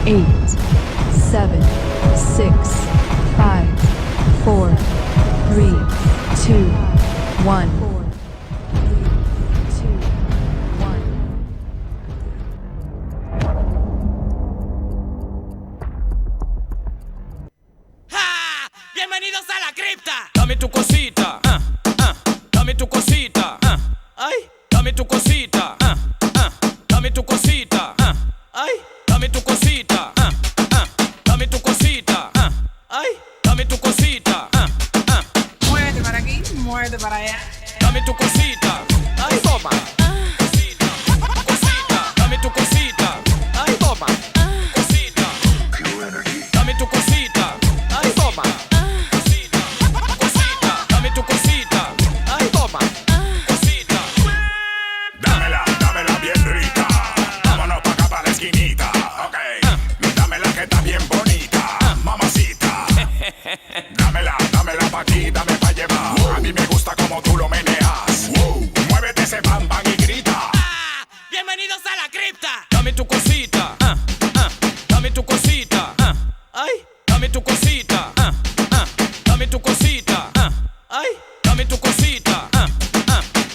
8, 7, 6, 5, 4, 3, 2, 1. Bienvenidos a la cripta. Dame tu cosita, dame tu cosita, ay, dame tu cosita, dame tu cosita, ay, dame tu cosita, dame tu cosita, ay, dame tu cosita, Muévete para aquí, muévete para allá. dame tu cosita, ay, toma, cosita, cosita, dame tu cosita, ay, toma, cosita, dame tu cosita, ay, toma. Tu cosita, ay toma, cosita. Dámela bien rica. Vámonos pa' acá pa' la esquinita. Ok, dámela que está bien bonita, mamacita. Dámela pa' aquí, dame pa' llevar. A mí me gusta como tú lo meneas. Muévete ese bam bam y grita. Bienvenidos a la cripta. Dame tu cosita, dame tu cosita, ay, dame tu cosita, dame tu cosita, ay, dame tu cosita,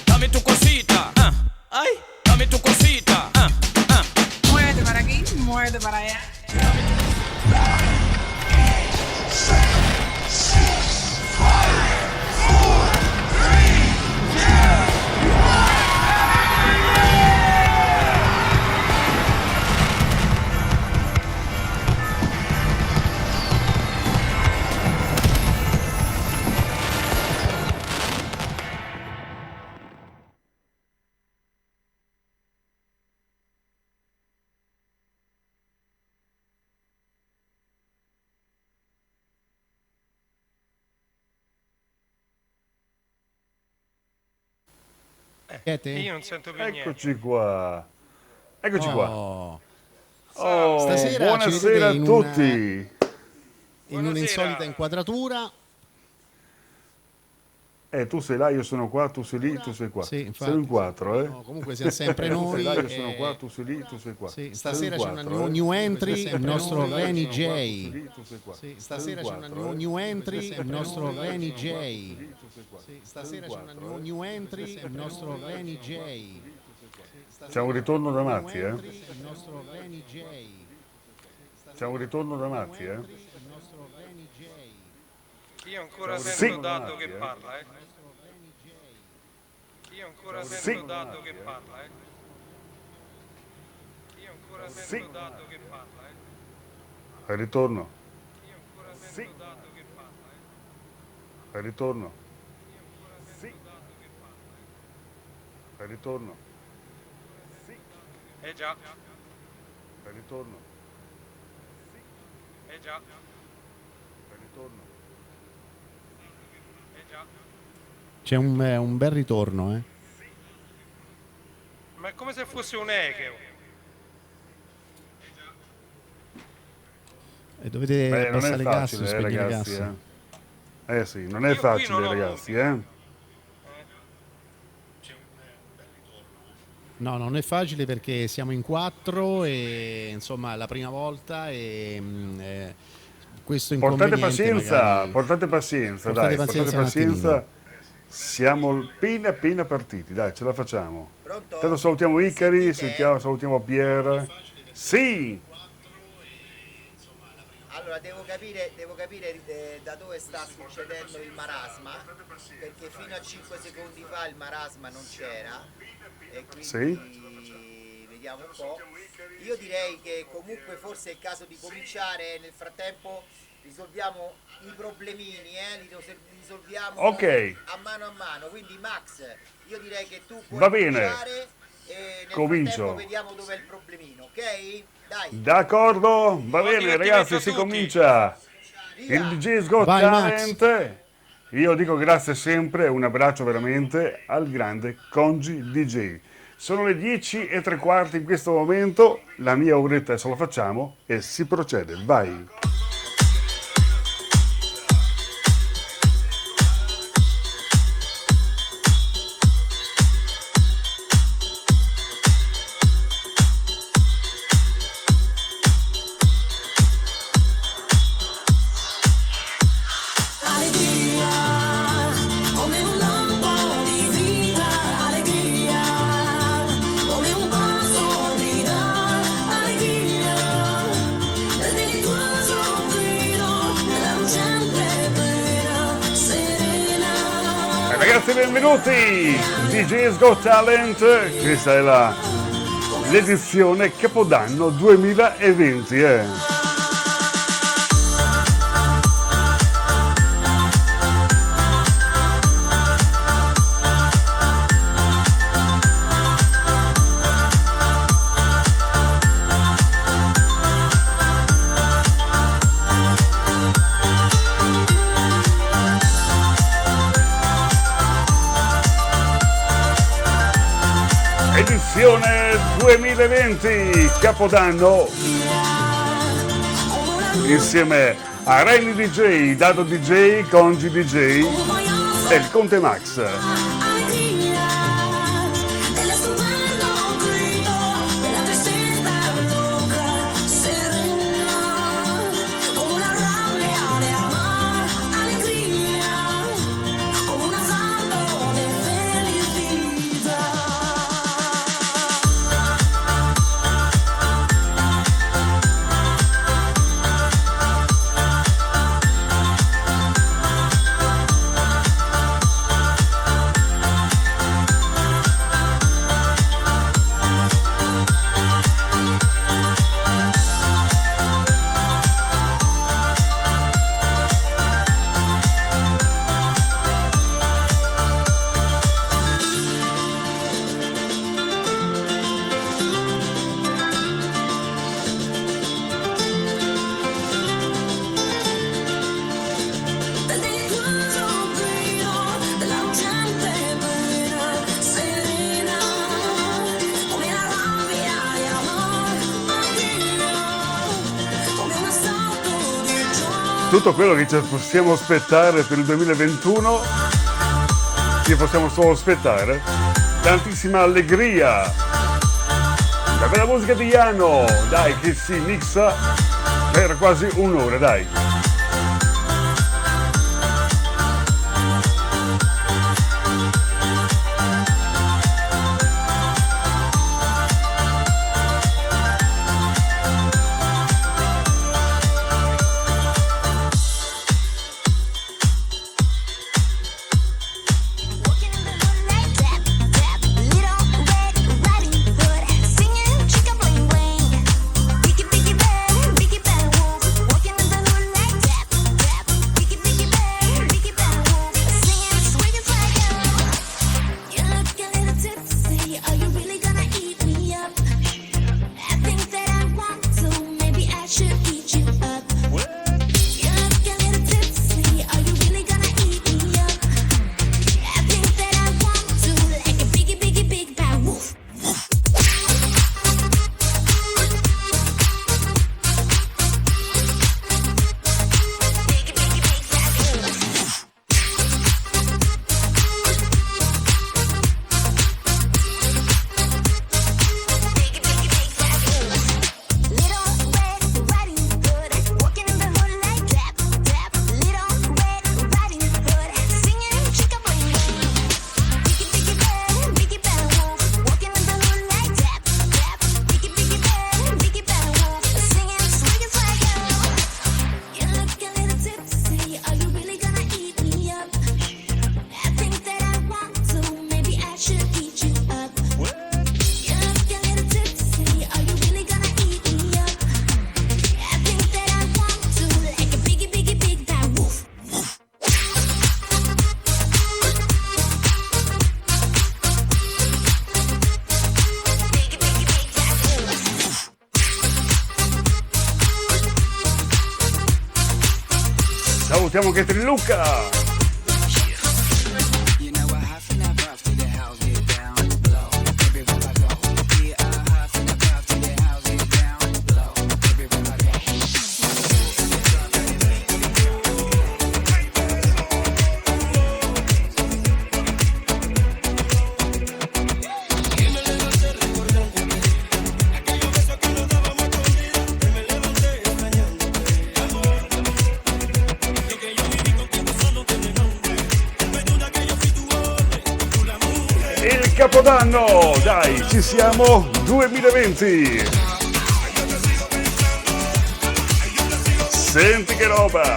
dame tu cosita, ay, dame tu cosita, Muévete para aquí, muévete para allá. Siete? Io non sento più niente. Eccoci qua. Eccoci qua. Oh, Oh, Stasera ci buonasera a vedete tutti. in Buonasera. un'insolita inquadratura. Tu sei là, io sono qua, tu sei lì, tu sei qua. Sì, infatti, Siamo in quattro, eh? No, comunque siamo sempre Tu sei noi. là, io sono qua, tu sei lì, tu sei qua. Sì, Siamo stasera in c'è una quattro, new entry, Siamo il sempre nostro noi, là, io Reni sono qua, tu J. sei lì, tu sei qua. Sì, Siamo stasera in c'è una quattro, new eh? entry, il nostro Noi, là, io Reni sono qua, J. tu sei lì, tu sei qua. Sì, stasera Siamo c'è in una quattro, new entry, il nostro Reni J. C'è un ritorno da matti, eh? Il nostro Reni J. C'è un ritorno da matti, eh? Il nostro Reni J. Io ancora Sì. sento Dato che parla, Il nostro Reni J. Io ancora Sì. sento Dato che parla, Io ancora Sì. sento Dato che parla, Al ritorno. Io ancora Sì. sento Dato che parla, Al ritorno. Io ancora Sì. sento Dato che parla, Al ritorno. Sì. già, Al ritorno. già, Al ritorno. già. C'è un bel ritorno, eh? Ma è come se fosse un eco. E dovete Non è abbassare le gas, facile, spegnere le ragazzi, gas. sì, non è Io qui facile, non ho ragazzi, No, non è facile perché siamo in 4 e insomma è la prima volta e questo Portate inconveniente pazienza, magari- portate pazienza, Portate dai, pazienza portate un pazienza. attimino. Siamo appena partiti, dai, ce la facciamo. Pronto? Tanto salutiamo Icari, Sentite? salutiamo Pier. Sì! Allora, devo capire da dove sta succedendo il marasma, perché fino a 5 secondi fa il marasma non c'era, e quindi Sì. vediamo un po'. Io direi che comunque forse è il caso di cominciare, nel frattempo risolviamo i problemini, li risolviamo Ok. a mano, quindi Max, io direi che tu puoi Va bene. cominciare e nel Comincio. frattempo vediamo dov'è il problemino, ok? Dai, D'accordo? Va bene, divertimento ragazzi, a si tutti. comincia. via! Il DJ's Got Vai, Max. Talent. Io dico grazie sempre, un abbraccio veramente al grande Congi DJ. Sono le 10:03 in questo momento, la mia oretta adesso la facciamo e si procede, vai. Ragazzi, benvenuti! DJ's Got Talent, questa è l'edizione Capodanno 2020. Edizione 2020 Capodanno insieme a Reni DJ, Dado DJ, Congi DJ e il Conte Max. Tutto quello che ci possiamo aspettare per il 2021, che possiamo solo aspettare, tantissima allegria, la bella musica di Iano, dai, che si mixa per quasi un'ora, dai. Salutiamo Catherine Luca. Il Capodanno, dai, ci siamo, 2020. Senti che roba.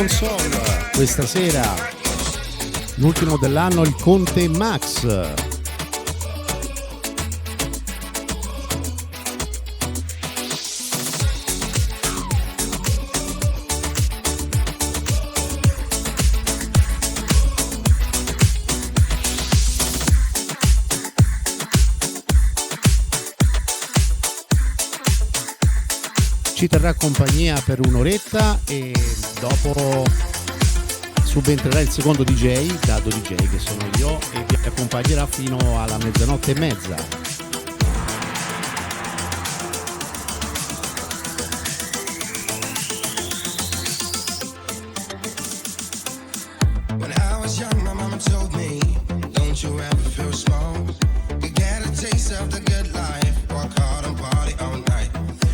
console questa sera, l'ultimo dell'anno, il Conte Max. Ci terrà compagnia per un'oretta e dopo subentrerà il secondo DJ, Dado DJ, che sono io, e vi accompagnerà fino alla 00:30. When I was young, my mama told me, don't you ever feel small. You get a taste of the good life, work hard and party all night.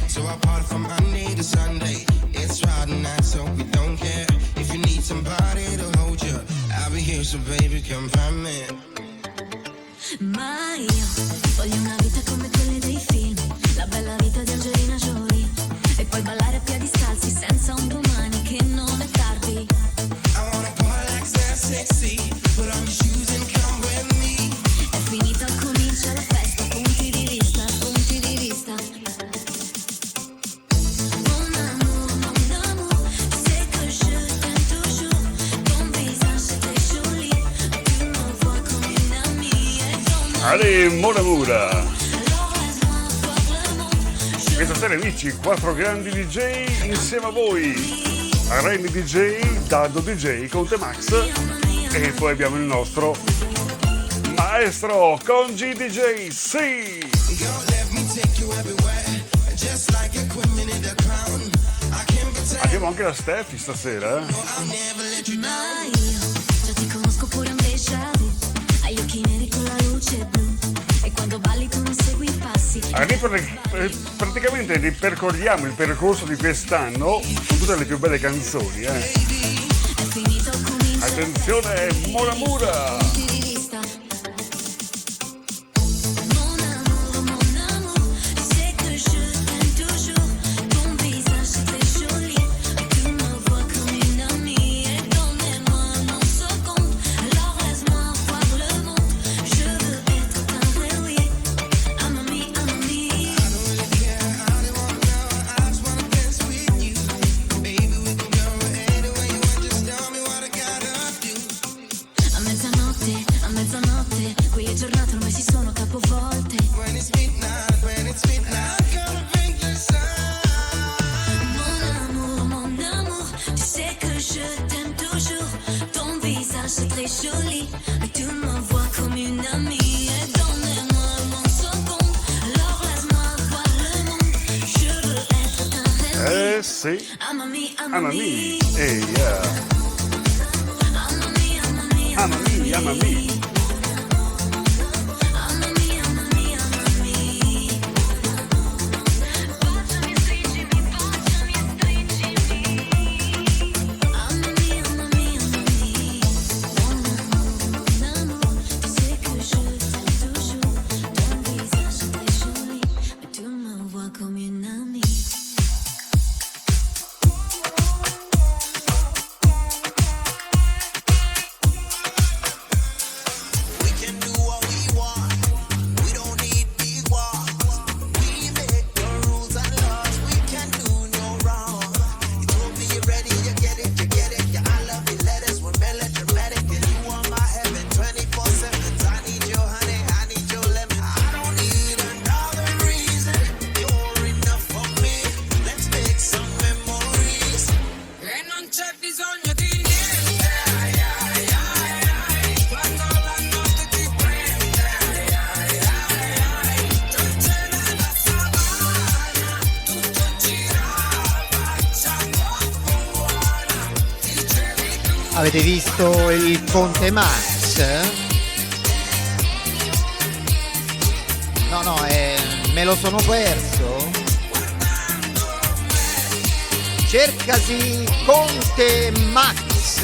So I party from Monday to Sunday. It's Friday night, so we don't care. If you need somebody to hold you, I'll be here, so baby, come find me. Ma io voglio una vita come quelle dei film, la bella vita di Angelina Jolie, e poi ballare a piedi scalzi senza un domani, che non è tardi. I wanna party like sexy, put on your shoes and come with me. È finita, comincia la festa, punti di vista, punti di vista. Mon amour, tu sais que je t'aime toujours. Ton visage c'est très joli, tu me vois comme une amie. Et ton Allez, Mon Amour. alors laisse-moi voir le monde. Questa sera amici, 4 grandi DJ insieme a voi. Remy DJ, Dado DJ, Conte Max e poi abbiamo il nostro maestro Congi DJ, sì! Girl, let me take you everywhere, just like a queen in the crown. I can't pretend, Abbiamo anche la Steffi stasera. I'll never let you down. Ma io già ti conosco pure un déjà vu. Hai gli occhi neri con la luce blu, e quando balli tu non segui i passi. Praticamente ripercorriamo il percorso di quest'anno con tutte le più belle canzoni. È finito, comincia Attenzione, Mon Amour! punti di vista. Mon amour, tu sais que je t'aime toujours. Ton visage c'est très joli, tu me vois comme une amie. Et donnez-moi un seconde, alors laisse-moi voir le monde. Je veux être ta vraie, oui. I'm a me, I'm a me. I don't really care how they wanna know, I just wanna dance with you. Baby, we can go anywhere you want, just tell me what I gotta do. A mezzanotte, qui è giornata, ormai si sono capovolte. When it's midnight, gonna bring the sun. Mon amour, tu sais que je t'aime toujours. Ton visage c'est très joli, et tu me vois comme une amie. Et donnez-moi mon seconde, alors laisse-moi voir le monde. Je veux être ta vraie. Sì, I'm a me, I'm a Mamma me. mia, yeah. I'm a me, I'm a me, I'm Mamma mia, mamma mia. I'm a me, I'm a me, I'm a me. Baciami, stringimi, baciami, stringimi. I'm a me, I'm a me, I'm a me. Mon amour, tu sais que je t'aime toujours. Ton visage c'est très joli, mais tu me vois comme une amie. We can do what we want, we don't need big walls. We make the rules and laws, we can do no wrong. You told me you're ready, you get it, yeah, I love you, letters, we're melodramatic. And you are my heaven, 24/7. I need your honey, I need your lemon. I don't need another reason, you're enough for me. Let's make some memories. E non c'è bisogno di niente, ai, ai, ai, ai. Quando la notte ti prende, ai, ai, ai, ai. Dolce nella savana, tutto girava, acciaio buona, dicevi tu. Avete visto il Conte Max? No, me lo sono perso. Cercasi Conte Max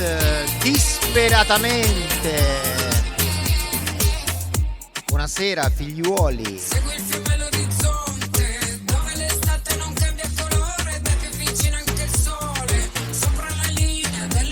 disperatamente. Buonasera figliuoli. Segui il fiume l'orizzonte, dove l'estate non cambia colore, da che vicino anche il sole, sopra la linea del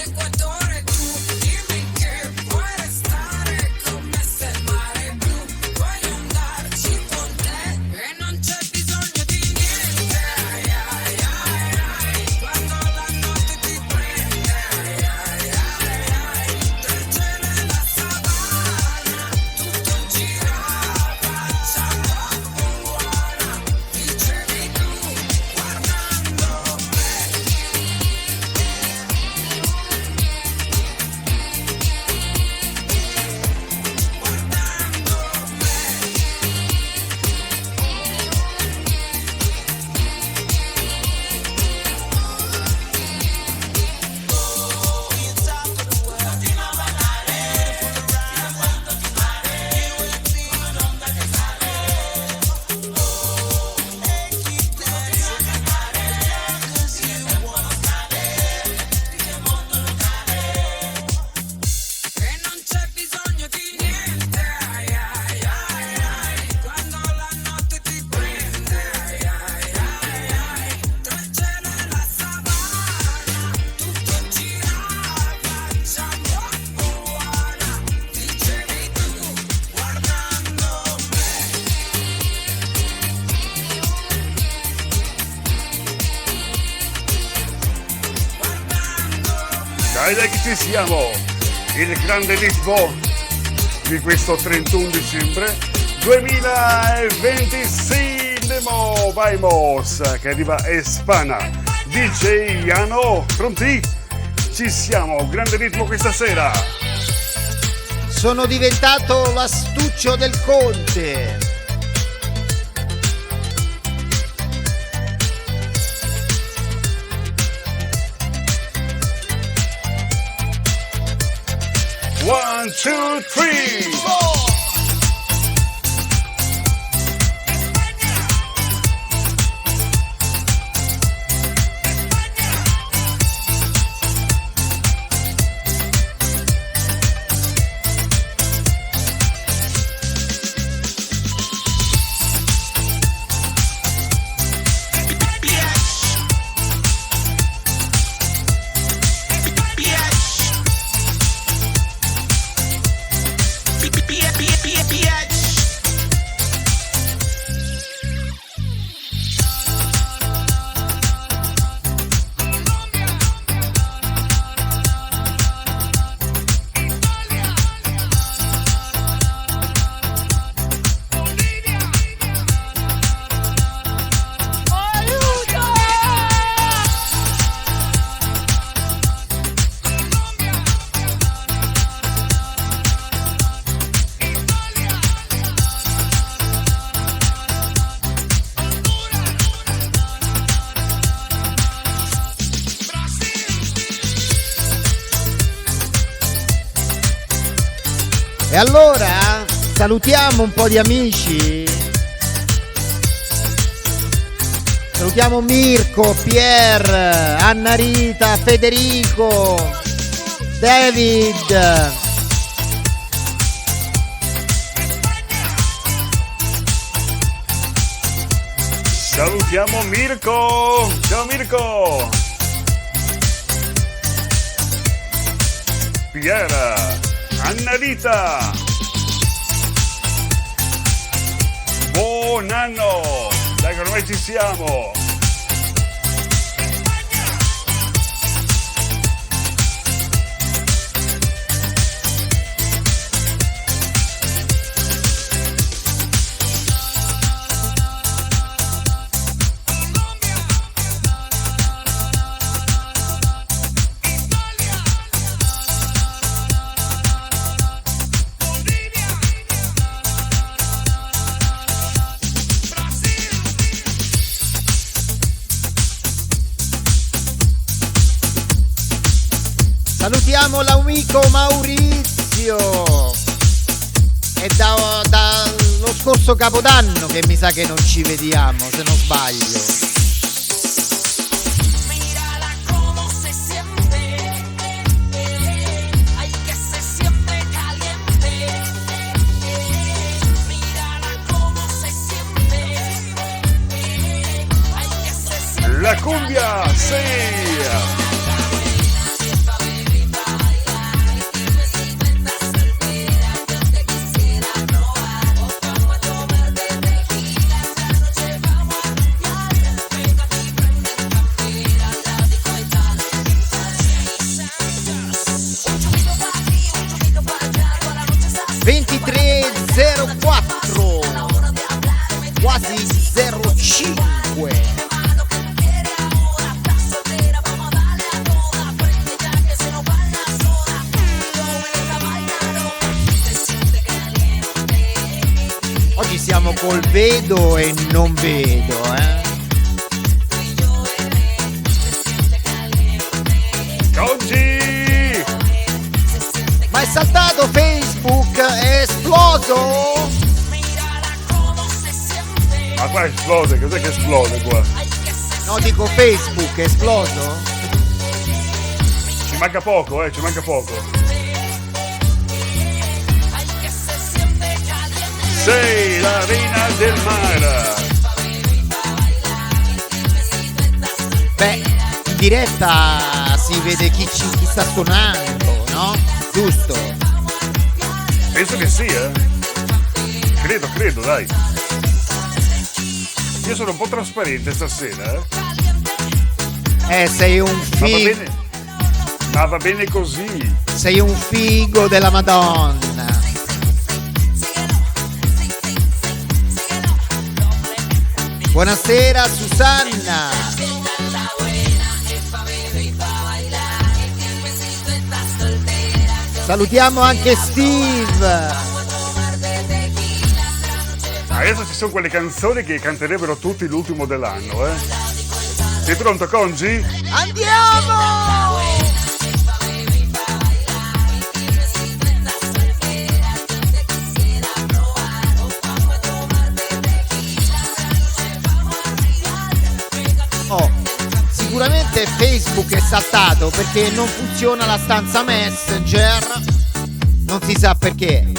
Dai che ci siamo! Il grande ritmo di questo 31 dicembre 2026. Vamos, che arriva Espana. DJ Iano, pronti? Ci siamo, grande ritmo questa sera. Sono diventato l'astuccio del conte. One, two, three. E allora salutiamo un po' di amici. Salutiamo Mirko, Pier, Anna Rita, Federico, David. Salutiamo Mirko. Ciao Mirko. Piera. Anna Rita. Buon anno. Dai che ormai ci siamo. Salutiamo l'amico Maurizio. È dallo scorso Capodanno che mi sa che non ci vediamo, se non sbaglio. Mírala cómo se siente, ay que se siente caliente. Mírala cómo se siente, ay que se siente. La cumbia, sì. Quasi 05. Oggi siamo col vedo e non vedo, Oggi! Ma è saltato Facebook, è esploso! Ma qua esplode, cos'è che esplode qua? No, dico Facebook, è esploso? Ci manca poco, ci manca poco. Sei la reina del mare. Beh, in diretta si vede chi sta suonando, no? Giusto? Penso che sì, Credo, dai. Io sono un po' trasparente stasera, sei un Ma va film. bene? Ma va bene così. Sei un figo della Madonna. Buonasera Susanna. Salutiamo anche Steve. Adesso ci sono quelle canzoni che canterebbero tutti l'ultimo dell'anno, eh. Sei pronto, Congi? Andiamo! Oh, sicuramente Facebook è saltato perché non funziona la stanza Messenger. Non si sa perché.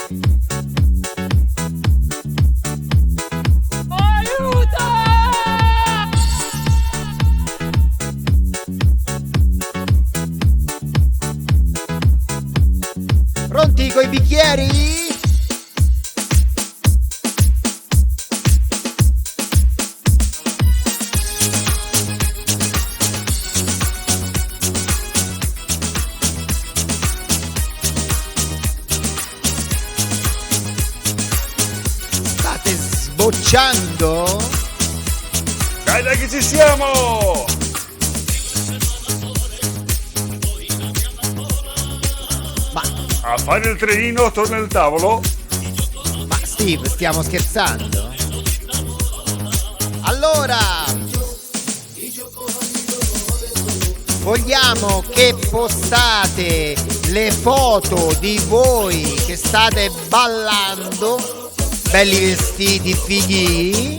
Pronti coi bicchieri? State sbocciando? Dai, dai che ci siamo! A fare il trenino torna il tavolo? Ma Steve, stiamo scherzando? Allora, vogliamo che postate le foto di voi che state ballando, belli vestiti, fighi,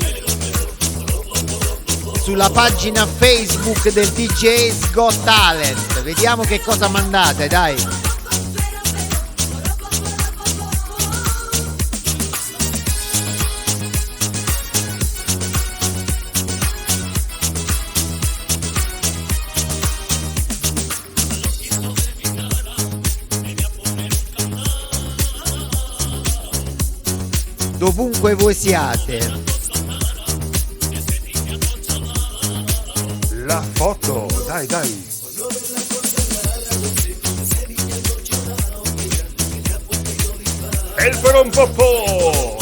sulla pagina Facebook del DJ's Got Talent. Vediamo che cosa mandate, dai. Dovunque voi siate. La foto, dai, dai. E il porompopò!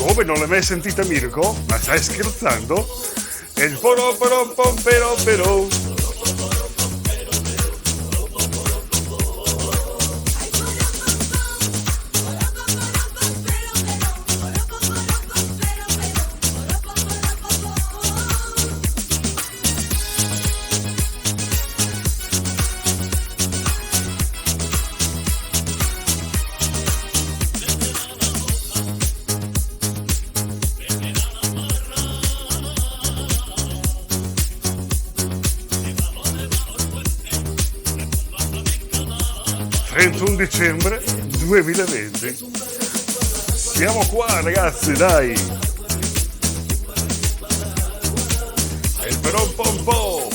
Come, non l'hai mai sentita, Mirko? Ma stai scherzando? E il però. Dicembre 2020. Siamo qua, ragazzi, dai. E il però un po'.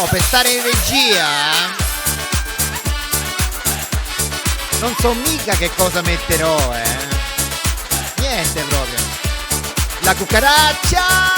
Per stare in regia non so mica che cosa metterò, niente proprio. La cucaraccia.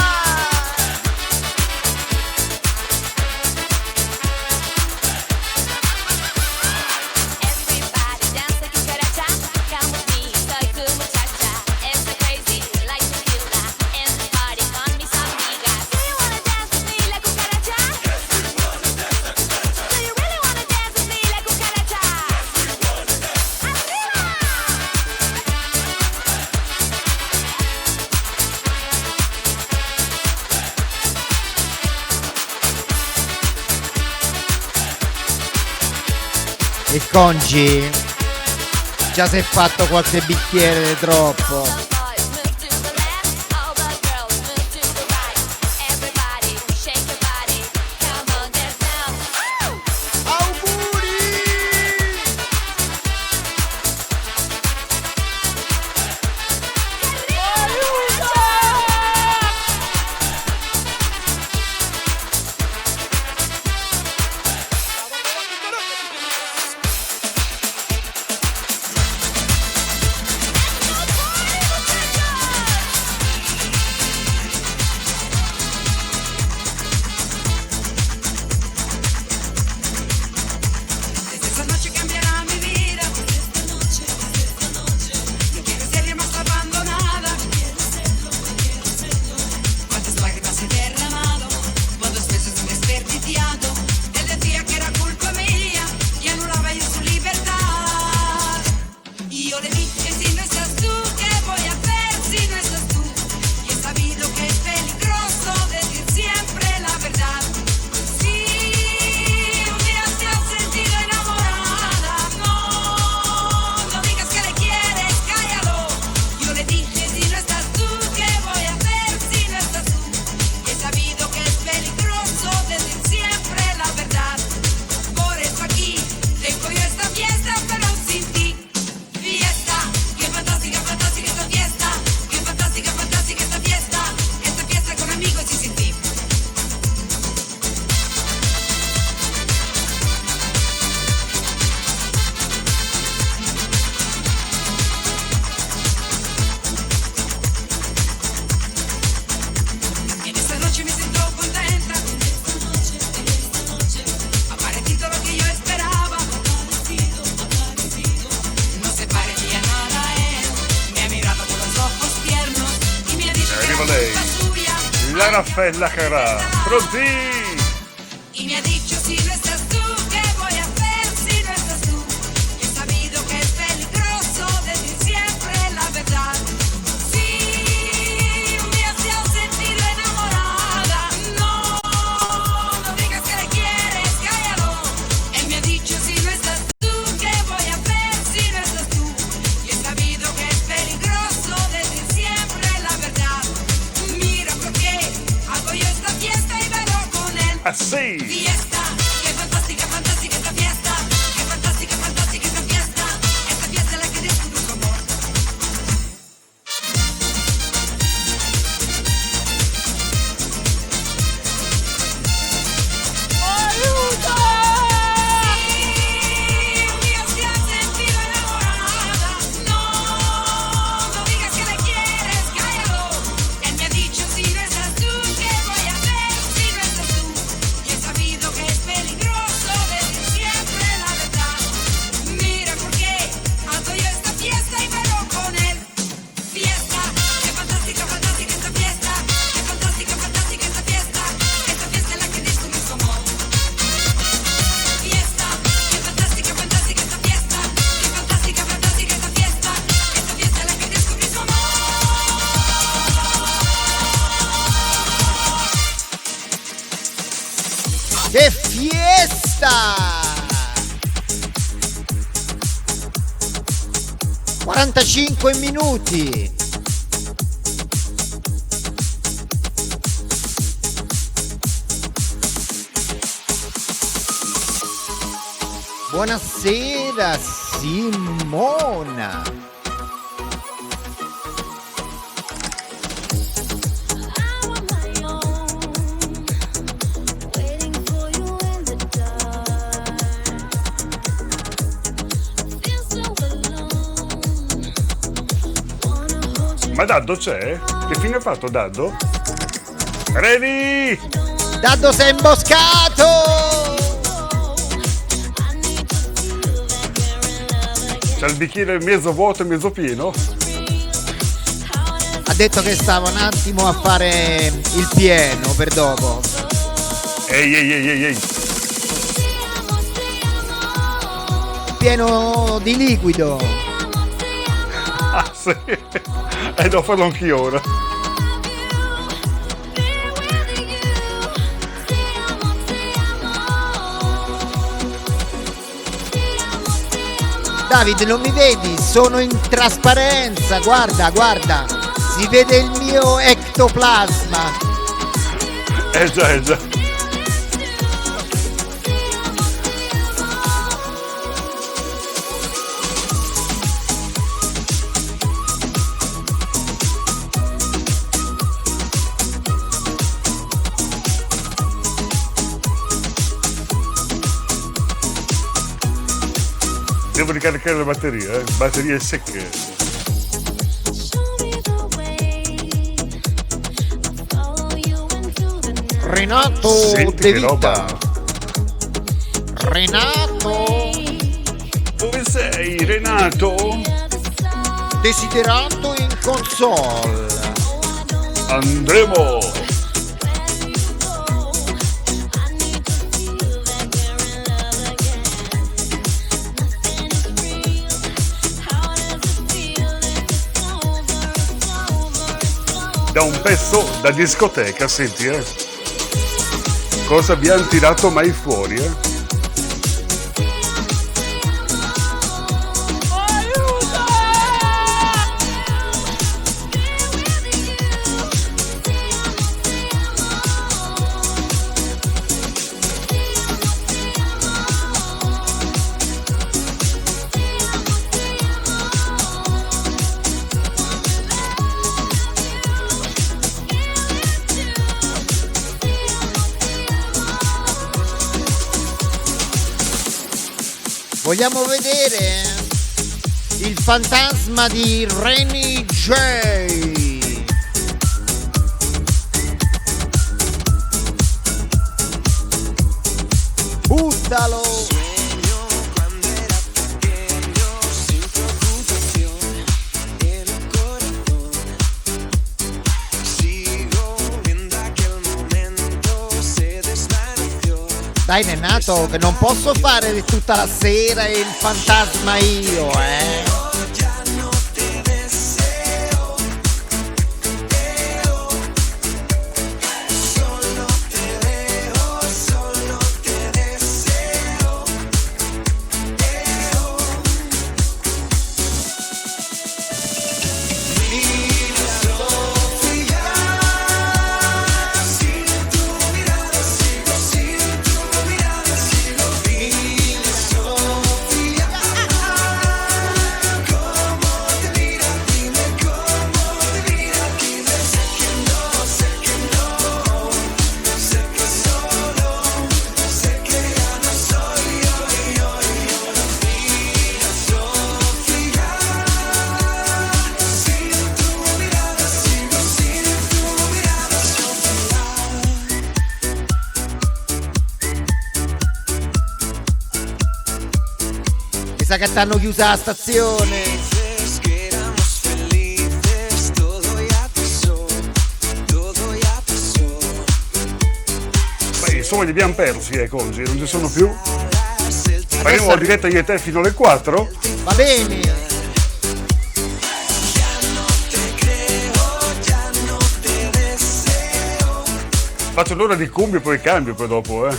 Il Congi già si è fatto qualche bicchiere di troppo. Esta noche cambiará mi vida. Yo quiero ser rimasta abandonada. Cuántas lágrimas he derramado, cuántos besos he desperdiciado. Él decía que era culpa mía y anulaba yo su libertad. Y yo le dije, si no estás tú, ¿qué voy a hacer si no estás tú? Y he sabido que es peligroso decir siempre la verdad. Si un día te has sentido enamorada, no digas que le quieres, cállalo. Yo le dije, si no estás tú, ¿qué voy a hacer si no estás tú? Y he sabido que es peligroso decir siempre la verdad. Por eso aquí tengo yo esta fiesta, pero sin ti. Fiesta, qué fantástica, fantástica esta fiesta. Qué fantástica, fantástica esta fiesta. Esta fiesta con amigos y sin ti. En esta noche me siento contenta. Ha parecido lo que yo esperaba. No se parecía nada a él. Me ha mirado con los ojos tiernos y me ha dicho que era Arriva lei. culpa suya. La Raffaella Carrà. Pronti? Y me ha dicho, si no estás tú, ¿qué voy a hacer si no estás tú? Y he sabido que es peligroso decir siempre la verdad. Si un día te has sentido enamorada, no digas que le quieres, cállalo. Él me ha dicho, si no estás tú, ¿qué voy a hacer si no estás tú? Y he sabido que es peligroso decir siempre la verdad. Mira por qué hago yo esta fiesta y bailo con él. Ah sì! Fiesta, qué fantástica, fantástica esta fiesta. Qué fantástica, fantástica esta fiesta. Esta fiesta es la que descubre su amor. Si un día te has sentido enamorada, no digas que le quieres, cállalo. Él me ha dicho, si no estás tú, ¿qué voy a hacer si no estás tú? Y he sabido que es peligroso decir siempre la verdad. Mira por qué hago yo esta fiesta y bailo con él. Fiesta, qué fantástica, fantástica esta fiesta. Qué fantástica, fantástica esta fiesta. Esta fiesta es la que descubre su amor. Fiesta, qué fantástica, fantástica esta fiesta. Qué fantástica, fantástica esta fiesta. Esta fiesta es la que descubre su amor. Che fiesta! 45 minuti. Buonasera Simona. Ma Daddo c'è? Che fine ha fatto Daddo? Ready? Daddo sei imboscato! C'è il bicchiere mezzo vuoto e mezzo pieno? Ha detto che stava un attimo a fare il pieno per dopo. Ehi. Pieno di liquido. Ah sì, devo farlo anch'io ora. Davide, non mi vedi? Sono in trasparenza, guarda, guarda. Si vede il mio ectoplasma. Già, già. Devo ricaricare le batterie secche. Renato Senti De che Vita. roba. Renato Dove sei, Renato? desiderato in console. Andremo. Da un pezzo da discoteca, senti, Cosa abbiamo tirato mai fuori, Vogliamo vedere il fantasma di Renny J. Buttalo. Dai Renato, che non posso fare tutta la sera il fantasma io, Mi sa che t'hanno chiusa la stazione. Beh, insomma li abbiamo persi, Congi, non ci sono più. Faremo la diretta io e te fino alle 4. Va bene. Faccio l'ora di cumbia e poi cambio poi dopo,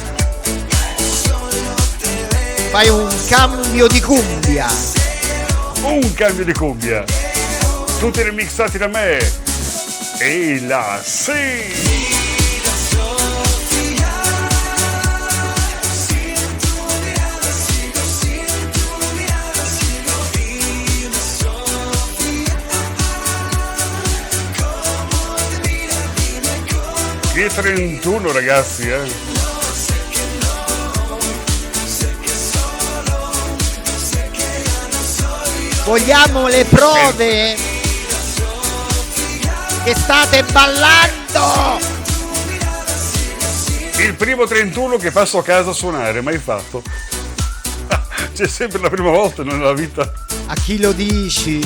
Fai un cambio di cumbia. Un cambio di cumbia. Tutti remixati da me. E la sì! Che 31 ragazzi, Vogliamo le prove che state ballando. Il primo 31 che passo a casa a suonare, mai fatto. C'è sempre la prima volta nella vita. A chi lo dici?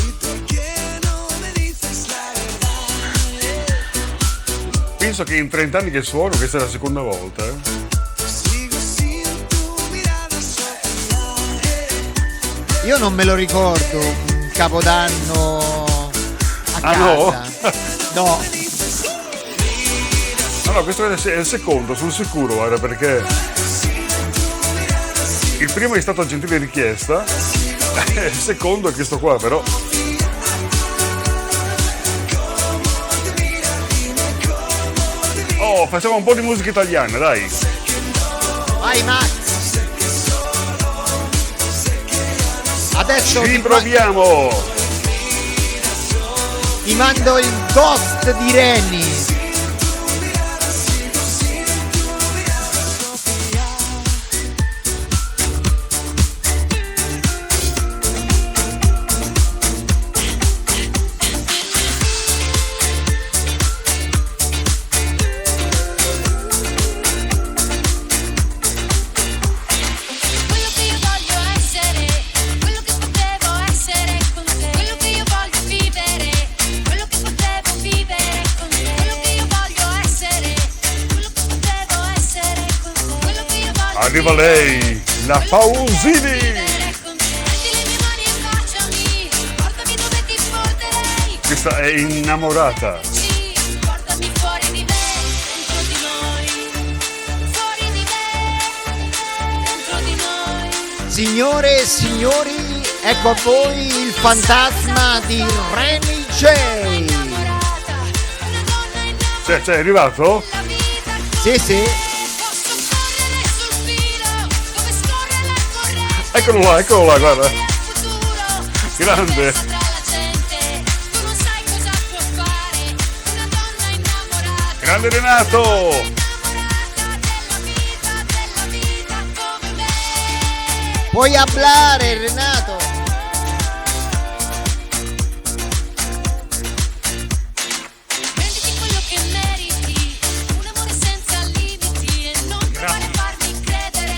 Penso che in 30 anni che suono questa è la seconda volta. Io non me lo ricordo un Capodanno a casa. No? No. No, questo è il secondo, sono sicuro, guarda, perché il primo è stato a gentile richiesta Il secondo è questo qua, però. Oh, facciamo un po' di musica italiana, dai. Vai Max. Adesso Ci proviamo. ti mando il ghost di Reni. Quello che io voglio essere, quello che potevo essere con te. Quello che io voglio vivere, quello che potevo vivere con te. Quello che io voglio essere, quello che potevo essere con te. Quello che io voglio Arriva lei, la Pausini. vivere con te. Prendi le mie mani e baciami, portami dove ti porterei. Questa è innamorata. Portami fuori di me, dentro di noi. Fuori di me, dentro di noi. Signore e signori, ecco a voi il fantasma di Reni J. Innamorata, una donna innamorata. Cioè, è arrivato? La vita Sì, sì. posso correre sul filo dove scorre la corrente. Eccolo là, guarda. Il futuro Grande. spesa tra la gente. Tu non sai cosa può fare una donna innamorata. Grande Renato. Innamorata della vita come me. Puoi hablare, Renato. Prenditi quello che meriti, un amore senza limiti e non provare a farmi credere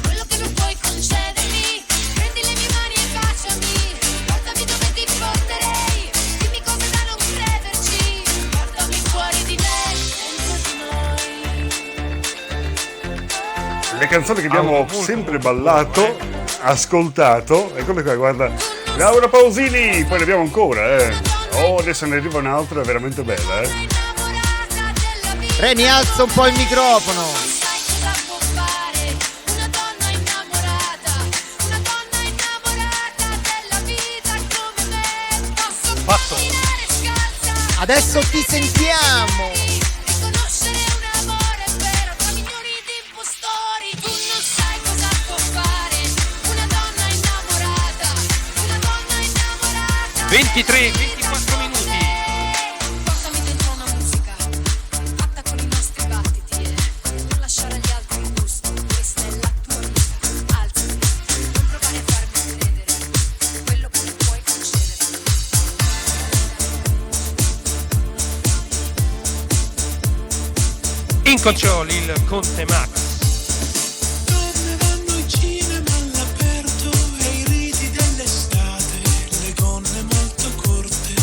quello che non puoi concedermi. Prendi le mie mani e baciami, portami dove ti porterei. Dimmi cose da non crederci, portami fuori di me, dentro di noi. Le canzoni che abbiamo sempre ballato, ascoltato. Eccole qua, guarda. Laura Pausini, poi ne abbiamo ancora, Oh, adesso ne arriva un'altra veramente bella, Innamorata della vita, Reni, alza un po' il microfono. sai cosa può fare una donna innamorata della vita come me. Posso camminare scalza. Adesso ti sentiamo. Riconoscere un amore vero tra milioni di impostori. Tu non sai cosa può fare una donna innamorata 23-24 minuti. Portami dentro una musica fatta con i nostri battiti e non lasciare agli altri il gusto. Questa è la tua vita. Alzati, non provare a farmi credere quello che non puoi concedere. In controlli il Conte Max. Torneranno i cinema all'aperto e i riti dell'estate, le gonne molto corte.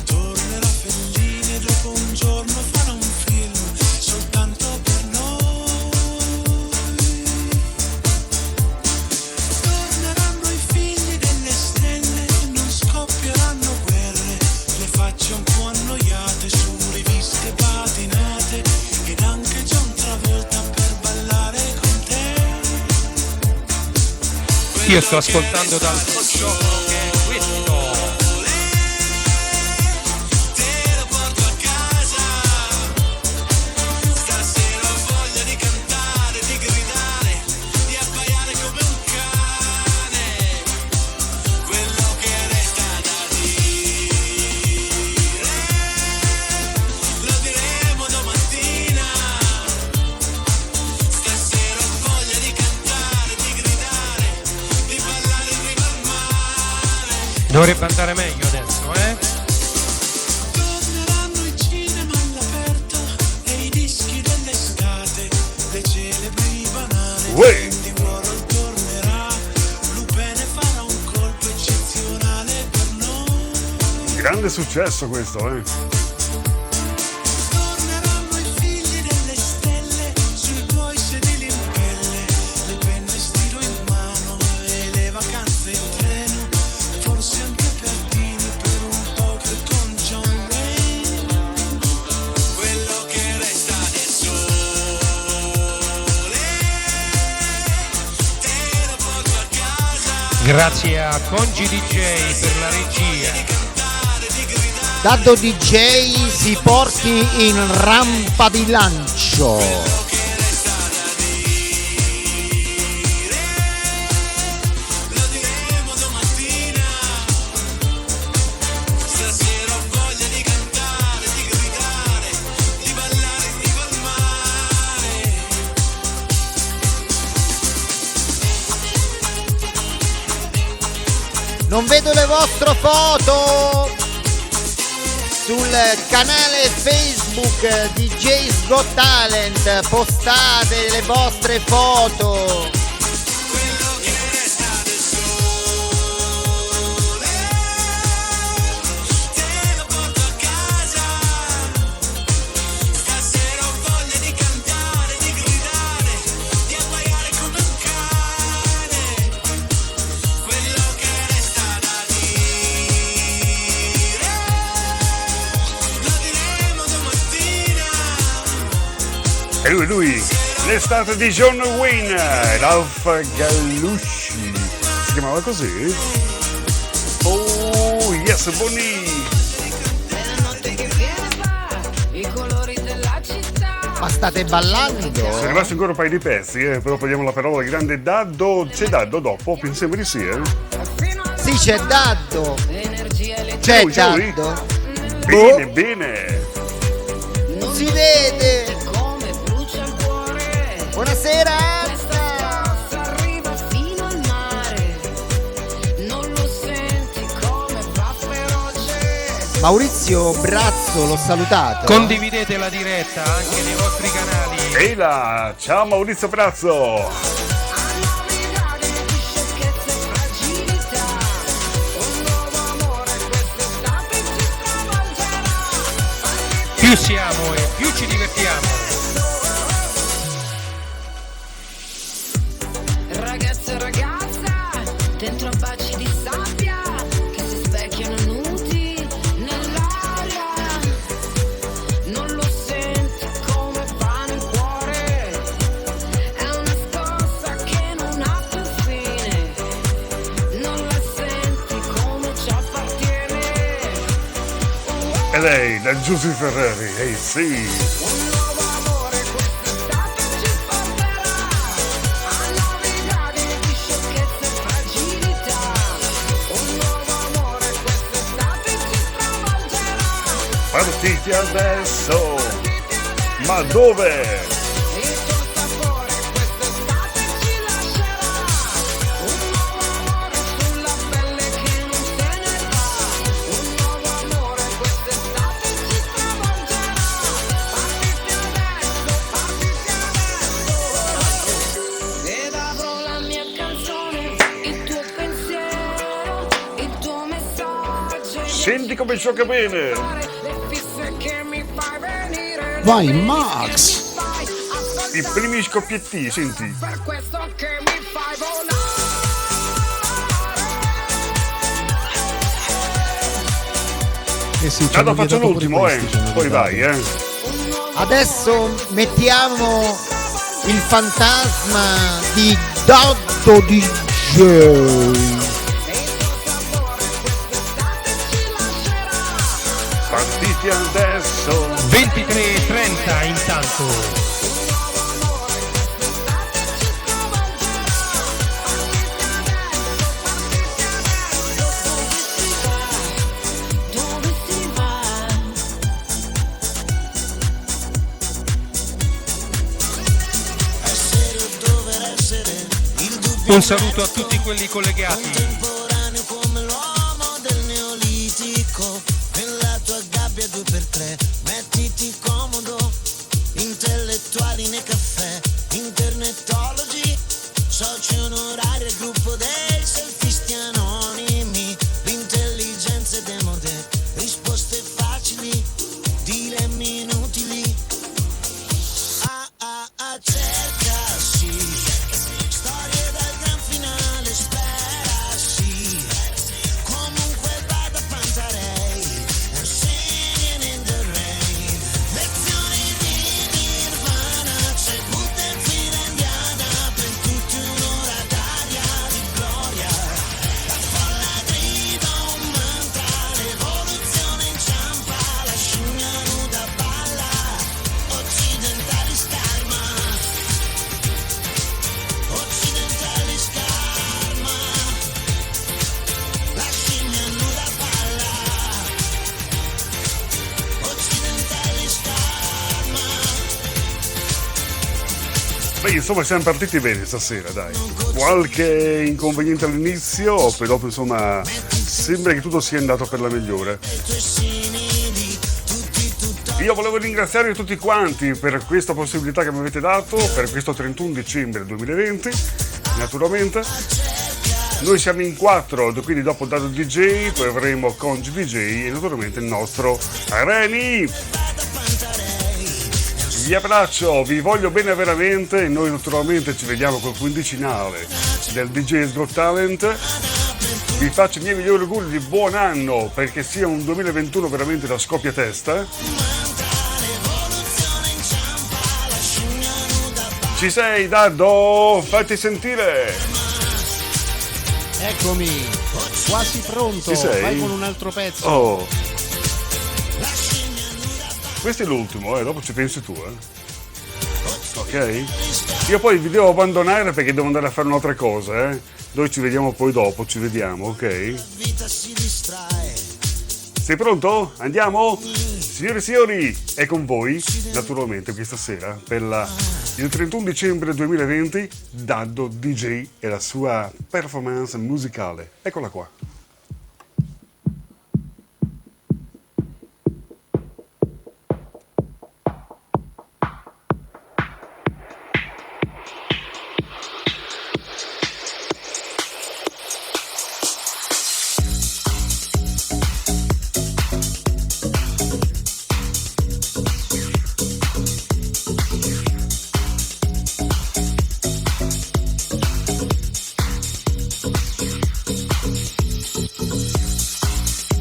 Tornerà Fellini dopo un giorno farà un film soltanto per noi. Torneranno i figli delle stelle, non scoppieranno guerre, le facce un po' annoiate su riviste patinate ed anche John Travolta per ballare con te. Io sto ascoltando dal controllo che è questo. Te lo porto a casa, stasera ho voglia di cantare, di gridare, di abbaiare come un cane, quello che resta da dire, lo diremo domattina, stasera ho voglia di cantare, di gridare, di ballare in riva al mare. Dovrebbe andare meglio adesso, eh? Torneranno i cinema all'aperto e i dischi dell'estate, le celebri banane. Uè. Andy Warhol tornerà, Lupene farà un colpo eccezionale per noi. Grande successo questo, Torneranno i figli delle stelle sui tuoi sedili in pelle, le penne stilo in mano e le vacanze in treno, forse anche Pertini per un poker con John Wayne. Quello che resta del sole te lo porto a casa. Grazie a Congi DJ per la regia. Daddo DJ si porti in rampa di lancio. Non vedo le vostre foto sul canale Facebook di DJ's Got Talent, postate le vostre foto. E lui, l'estate di John Wayne, Ralph Gallucci, si chiamava così? Oh yes, Bonnie! Ma state ballando? Sono rimasti ancora un paio di pezzi, però prendiamo la parola al grande Daddo. C'è Daddo dopo? Mi sembra di sì, Sì, c'è Daddo. C'è lui, c'è lui? Daddo. Bene, bene! Non si vede. Buonasera. Arriva fino al mare, non lo senti come va feroce. Maurizio Brazzo, l'ho salutato. Condividete la diretta anche nei vostri canali. Ehi là, ciao Maurizio Brazzo! Più siamo e più ci divertiamo. Ragazza e ragazza, dentro a baci di sabbia che si specchiano nudi nell'aria. Non lo senti come va nel cuore. È una scossa che non ha più fine. Non la senti come ci appartiene. E lei, da Giusy Ferreri, ehi sì! Partiti adesso! Ma dove? Ed apro la mia canzone, il tuo pensiero, il tuo messaggio. Senti come gioca bene! Vai Max! I primi scoppietti, senti! Per questo che mi fai volare. Eh sì, ci Allora hanno faccio vietato l'ultimo, pure questi, ci hanno poi vietato. vai, Adesso mettiamo il fantasma di Daddo DJ. Partiti adesso! 23:30 intanto. Dove si va? Un saluto a tutti quelli collegati. Contemporaneo come l'uomo del neolitico. Nella tua gabbia 2x3 mettiti comodo. Intellettuali nei caffè, internetologi, soci onorari al gruppo dei selfisti anonimi. L'intelligenza è demode, risposte facili, dilemmi inutili. Cerca sì, storie dal gran finale, spera sì. Comunque vada Pantarei, and singing in the rain. Lezioni di Nirvana, c'è Buddha in fila indiana, per tutti un'ora d'aria Beh, insomma, siamo partiti bene stasera, dai. Qualche inconveniente all'inizio, poi dopo, insomma, sembra che tutto sia andato per la migliore. Io volevo ringraziare tutti quanti per questa possibilità che mi avete dato, per questo 31 dicembre 2020, naturalmente. Noi siamo in 4, quindi dopo Dado DJ, poi avremo Congi DJ e naturalmente il nostro Reni. Vi abbraccio, vi voglio bene veramente, noi naturalmente ci vediamo col quindicinale del DJ's Got Talent. Vi faccio i miei migliori auguri di buon anno, perché sia un 2021 veramente da scoppia testa. Ci sei, Daddo? Fatti sentire! Eccomi, quasi pronto. Ci sei? Vai con un altro pezzo. Oh. Questo è l'ultimo, dopo ci pensi tu, Ok? Io poi vi devo abbandonare perché devo andare a fare un'altra cosa, Noi ci vediamo poi dopo, ci vediamo, ok? Sei pronto? Andiamo? Signore e signori, è con voi, naturalmente, questa sera, per il 31 dicembre 2020, Daddo DJ e la sua performance musicale. Eccola qua.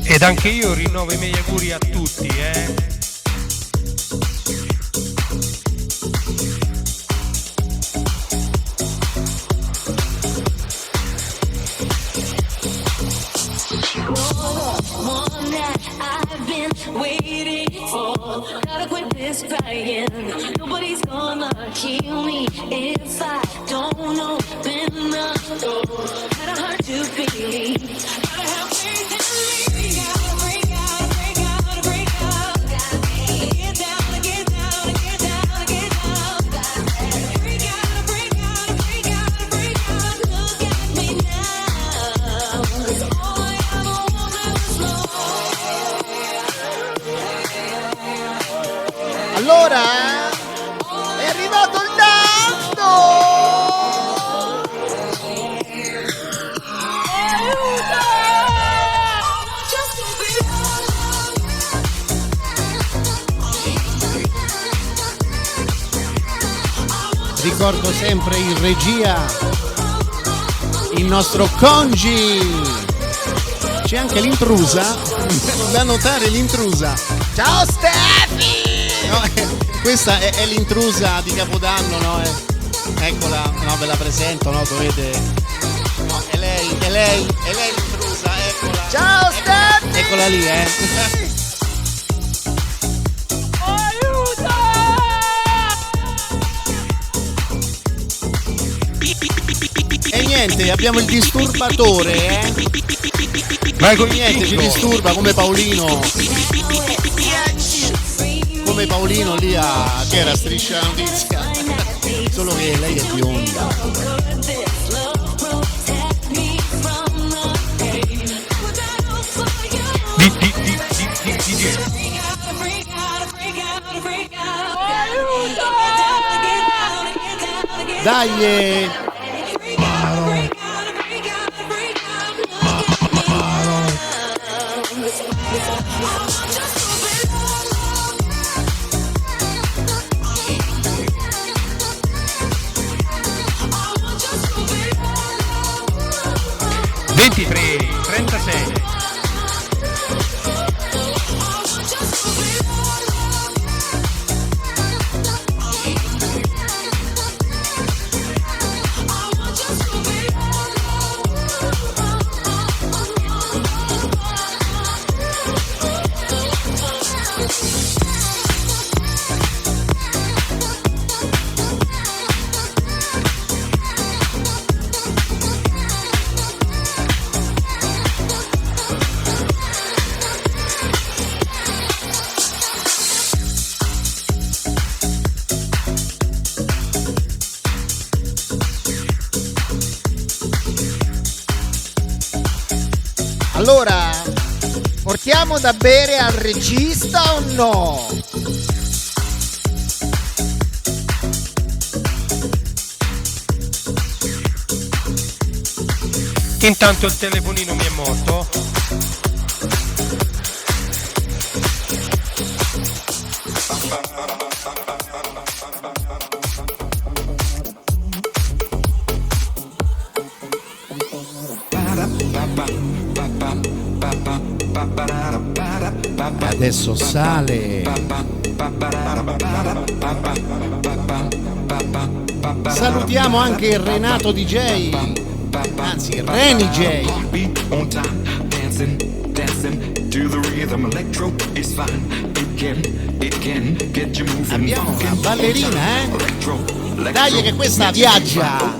Ed anche io rinnovo i miei auguri a tutti, One that I've been waiting for. Gotta quit this crying. Nobody's gonna kill me if I don't open the door. Kinda hard to believe. Gotta have faith in me. Gotta break out, break out, break out. Gotta get down, get down, get down, get down. Gotta break out, break out, break out, break out. Look at me now. All I ever wanted was more. Allora, è arrivato il Dando! Ricordo sempre in regia il nostro Congi. C'è anche l'intrusa. Da notare l'intrusa. Ciao Steffi! No, questa è l'intrusa di Capodanno, no? Eccola, no, ve la presento, no? Dovete. No, è lei l'intrusa, eccola. Ciao Steffi! Eccola lì, E niente, abbiamo il disturbatore, Vai con Niente, ci disturba come Paolino. Come Paolino lì che era Striscia la Notizia. Solo che lei è bionda. Dai! Allora, portiamo da bere al regista o no? Intanto il telefonino mi è morto. Adesso sale. Salutiamo anche Renato DJ, anzi Reni J. Abbiamo una ballerina, Dai che questa viaggia.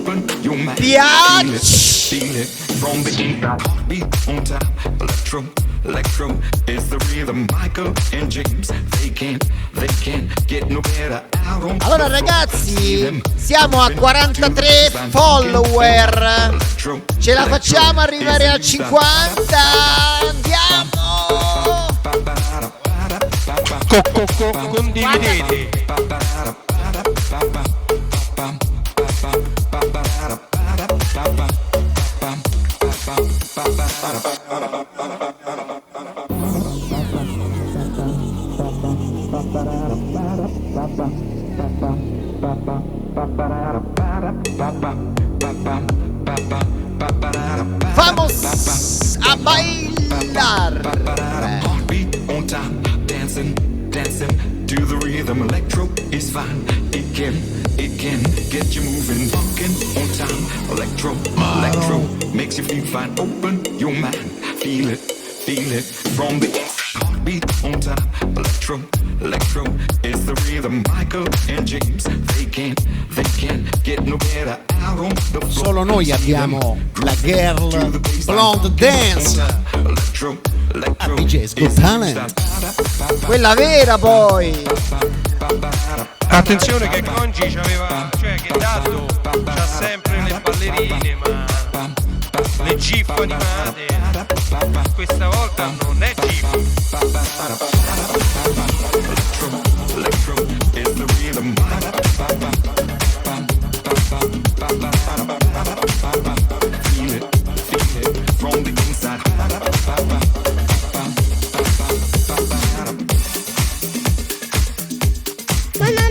Electro is the rhythm. Michael and James, they can't get no better out on. Allora ragazzi, siamo a 43 follower. Ce la facciamo arrivare a 50? Andiamo! Condividete. Vamos a bailar. Heartbeat on time, dancing to the rhythm. Electro is fine. It can get you moving. Funkin' on time. Electro makes you feel fine. Open your mind, feel it from the heartbeat on time. Electro is the rhythm. Michael and James, they can't get no better out on the floor. Solo noi abbiamo la girl blonde dance. A DJ's Got Talent. Quella vera poi. Attenzione che Congi c'aveva, cioè che Daddo c'ha sempre le ballerine, ma le gif animate. Questa volta non è gif.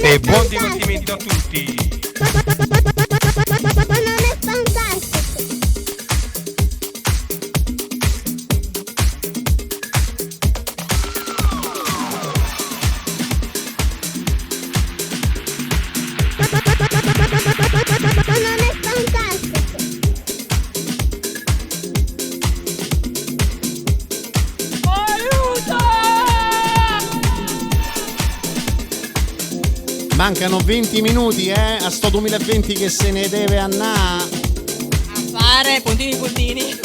E buon divertimento a tutti. Mancano 20 minuti a sto 2020 che se ne deve andare. A fare puntini.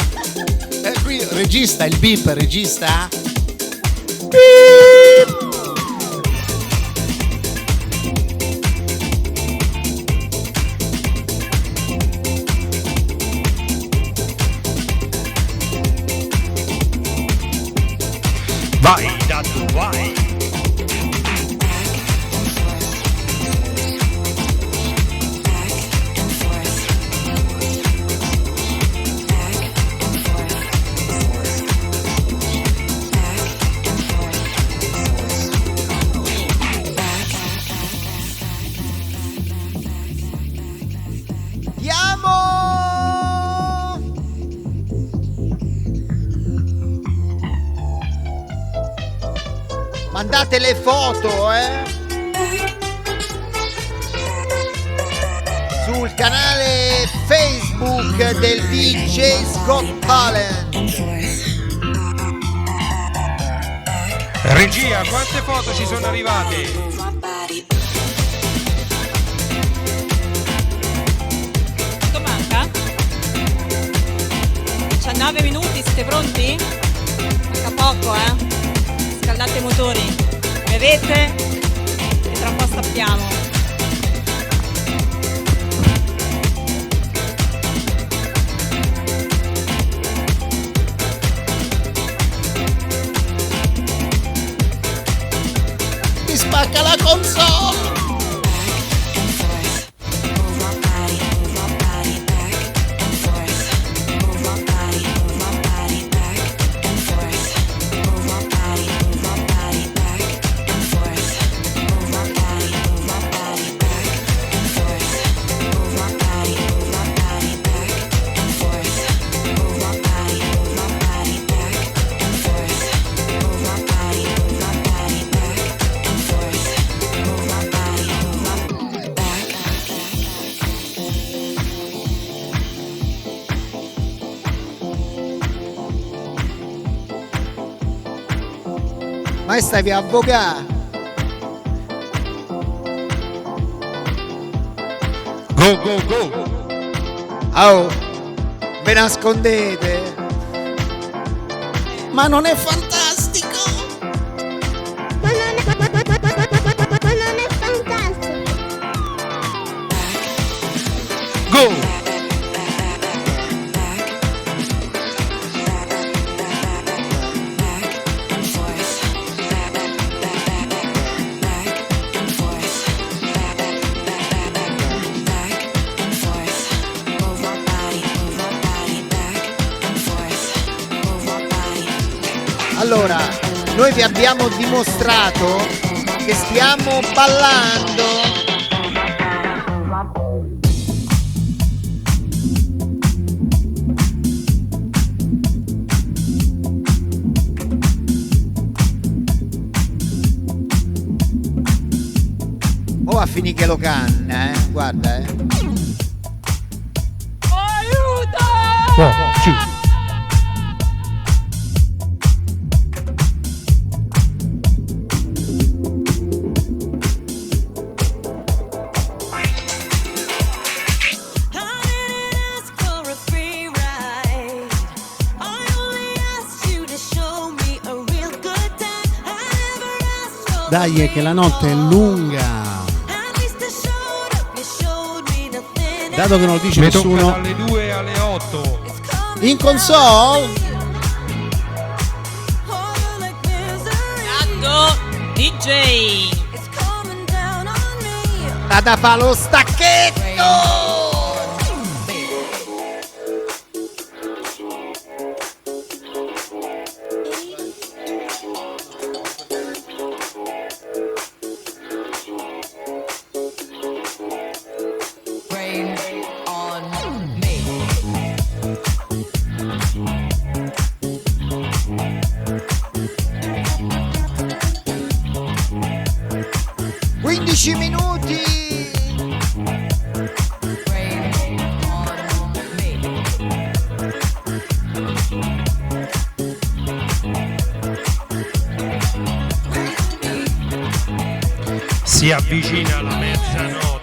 Qui regista, il beep, regista. Vai, Daddo, vai. Mandate le foto, sul canale Facebook del DJ's Got Talent. Regia, quante foto ci sono arrivate? Quanto manca? 19 minuti, siete pronti? Manca poco, Scaldate i motori, bevete e tra un po' stappiamo. Ma stavi a avvocare? Go, go, go! Oh, ve nascondete? Ma non è fantastico! Ma non è fantastico. Go! Allora, noi vi abbiamo dimostrato che stiamo ballando. Oh, a finire che lo canna, guarda, Aiuto! Dai, che la notte è lunga. Dato che non lo dice Mi tocca nessuno, dalle 2 alle 8. in console Daddo DJ. da fa lo stacchetto. Minuti. Si avvicina la mezzanotte.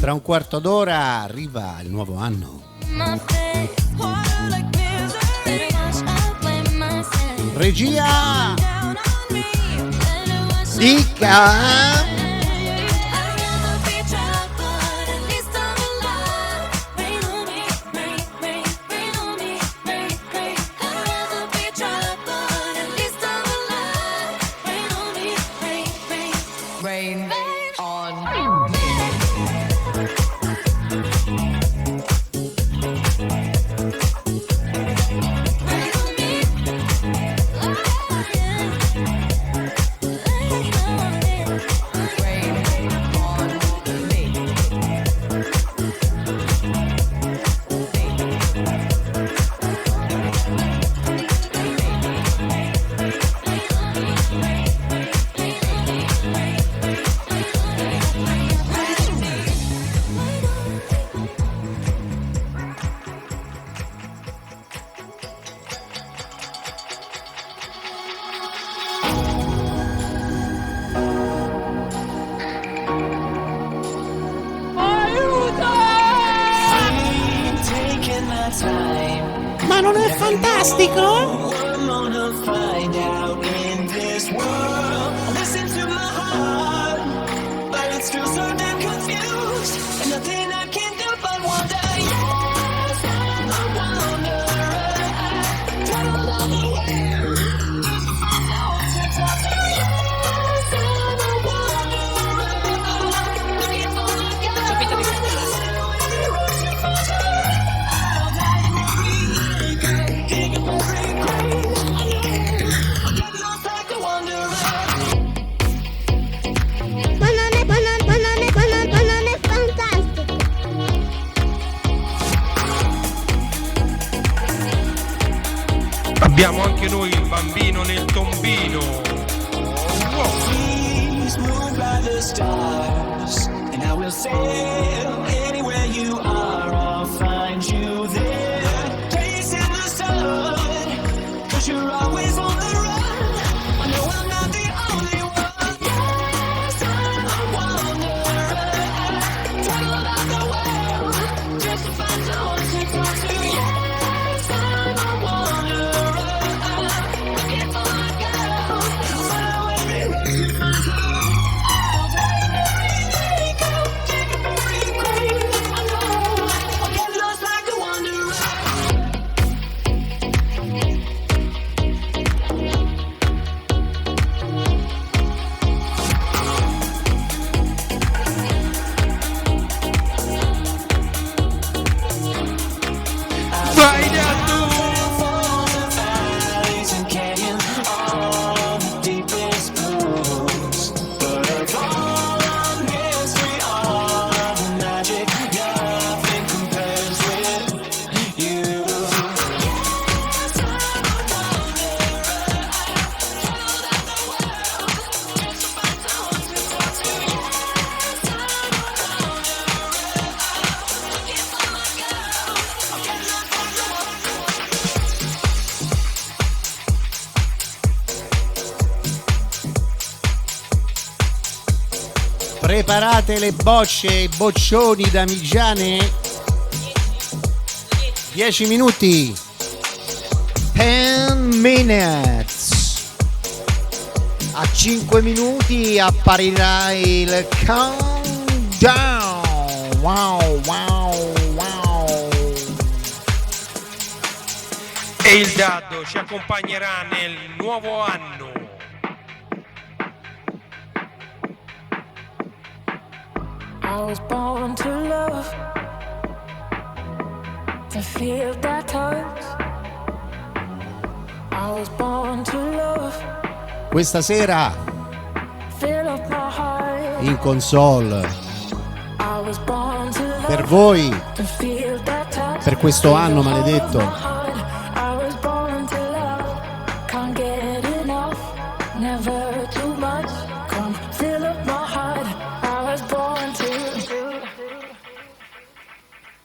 Tra un quarto d'ora arriva il nuovo anno. Regia! Dica! Ma non è fantastico? Abbiamo anche noi il bambino nel tombino. Please move by the stars, and I will sail anywhere you are. I'll find you there, chasing the sun, 'cause you're always on the run. I know I'm not the only one. Yes, I'm a wanderer, travel about the world, just to find someone to talk to. Yes, I'm a wanderer, looking for my girl, far away from you. Vai Daddo! Preparate le bocce e i boccioni damigiane. 10 minuti. 10 minutes. A 5 minuti apparirà il countdown. Wow, wow, wow. E il Daddo ci accompagnerà nel nuovo anno. I was born to love, to feel that touch. I was born to love, Questa sera fill up my heart. in console I was born to love, per voi, to feel that touch. per questo anno Feel the maledetto. whole of my heart. I was born to love, can't get enough, never too much. Come fill up my heart. I was born to.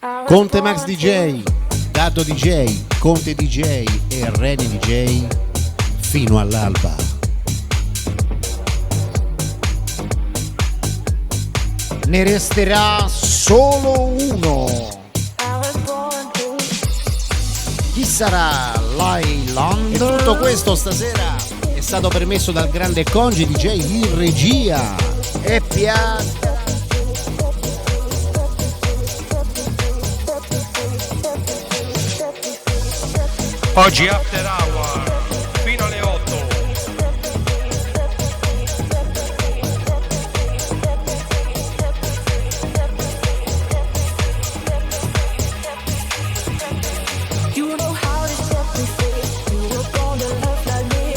I was Conte born Max to- DJ, Daddo DJ, Conte DJ e Reni DJ fino all'alba. Ne resterà solo uno. I was born to. Chi sarà? Highlander? E tutto questo stasera è stato permesso dal grande Congi DJ in regia. E piano. Oggi After Hour fino alle 8. You know how to set me free. You were born to love like me.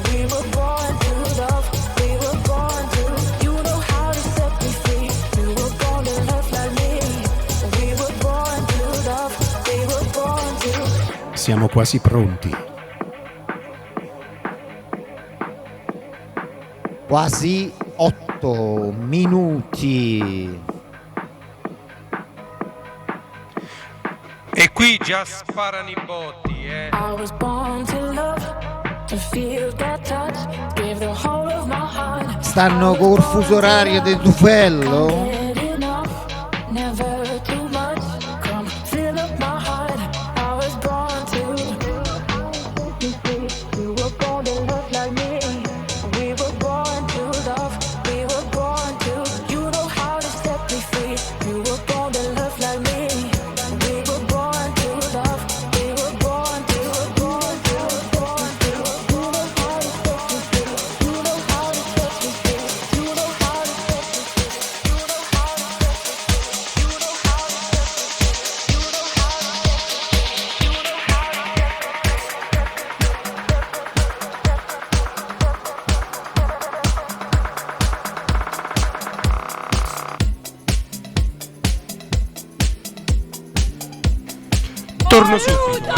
We were born to love. We were born to. You know how to set me free. You were born to love like me. We were born to love. We were born to. Siamo quasi pronti. Quasi 8 minuti. E qui già sparano i botti, I was born to love, to feel that touch. Give the whole of my heart. Stanno col fuso orario del tufello? Get enough, never too much. Come fill up my heart. I was born to. You were born to love like me. We were born to love. We were born to. You know how to set me free. You were born to love like me. We were born to love. We were born to. Born to. Born to. You know how to set me free. You know how to set me free. You know how to set me free. You know how to set me free. You know how to set me free. You know how to set me free. You know how to set me torno subito.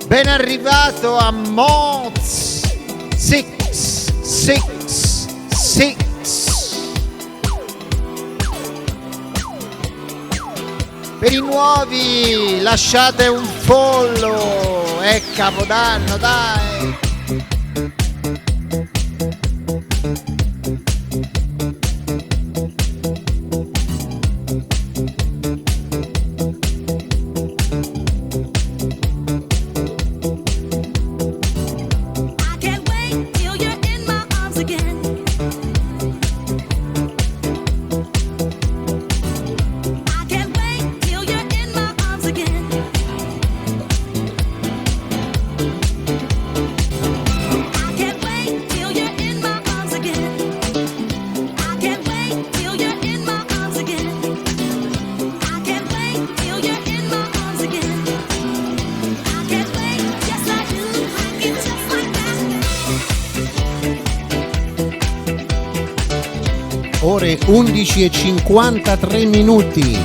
Ben arrivato a Moz 666. Per i nuovi lasciate un follow, è Capodanno, dai. I can't wait till you're in my arms again. I can't wait till you're in my arms again. I can't wait till you're in my arms again. I can't wait till you're in my arms again. I can't wait till you're in my arms again. I can't wait, yes I do. Like it just like that. Ore 11:53 minuti.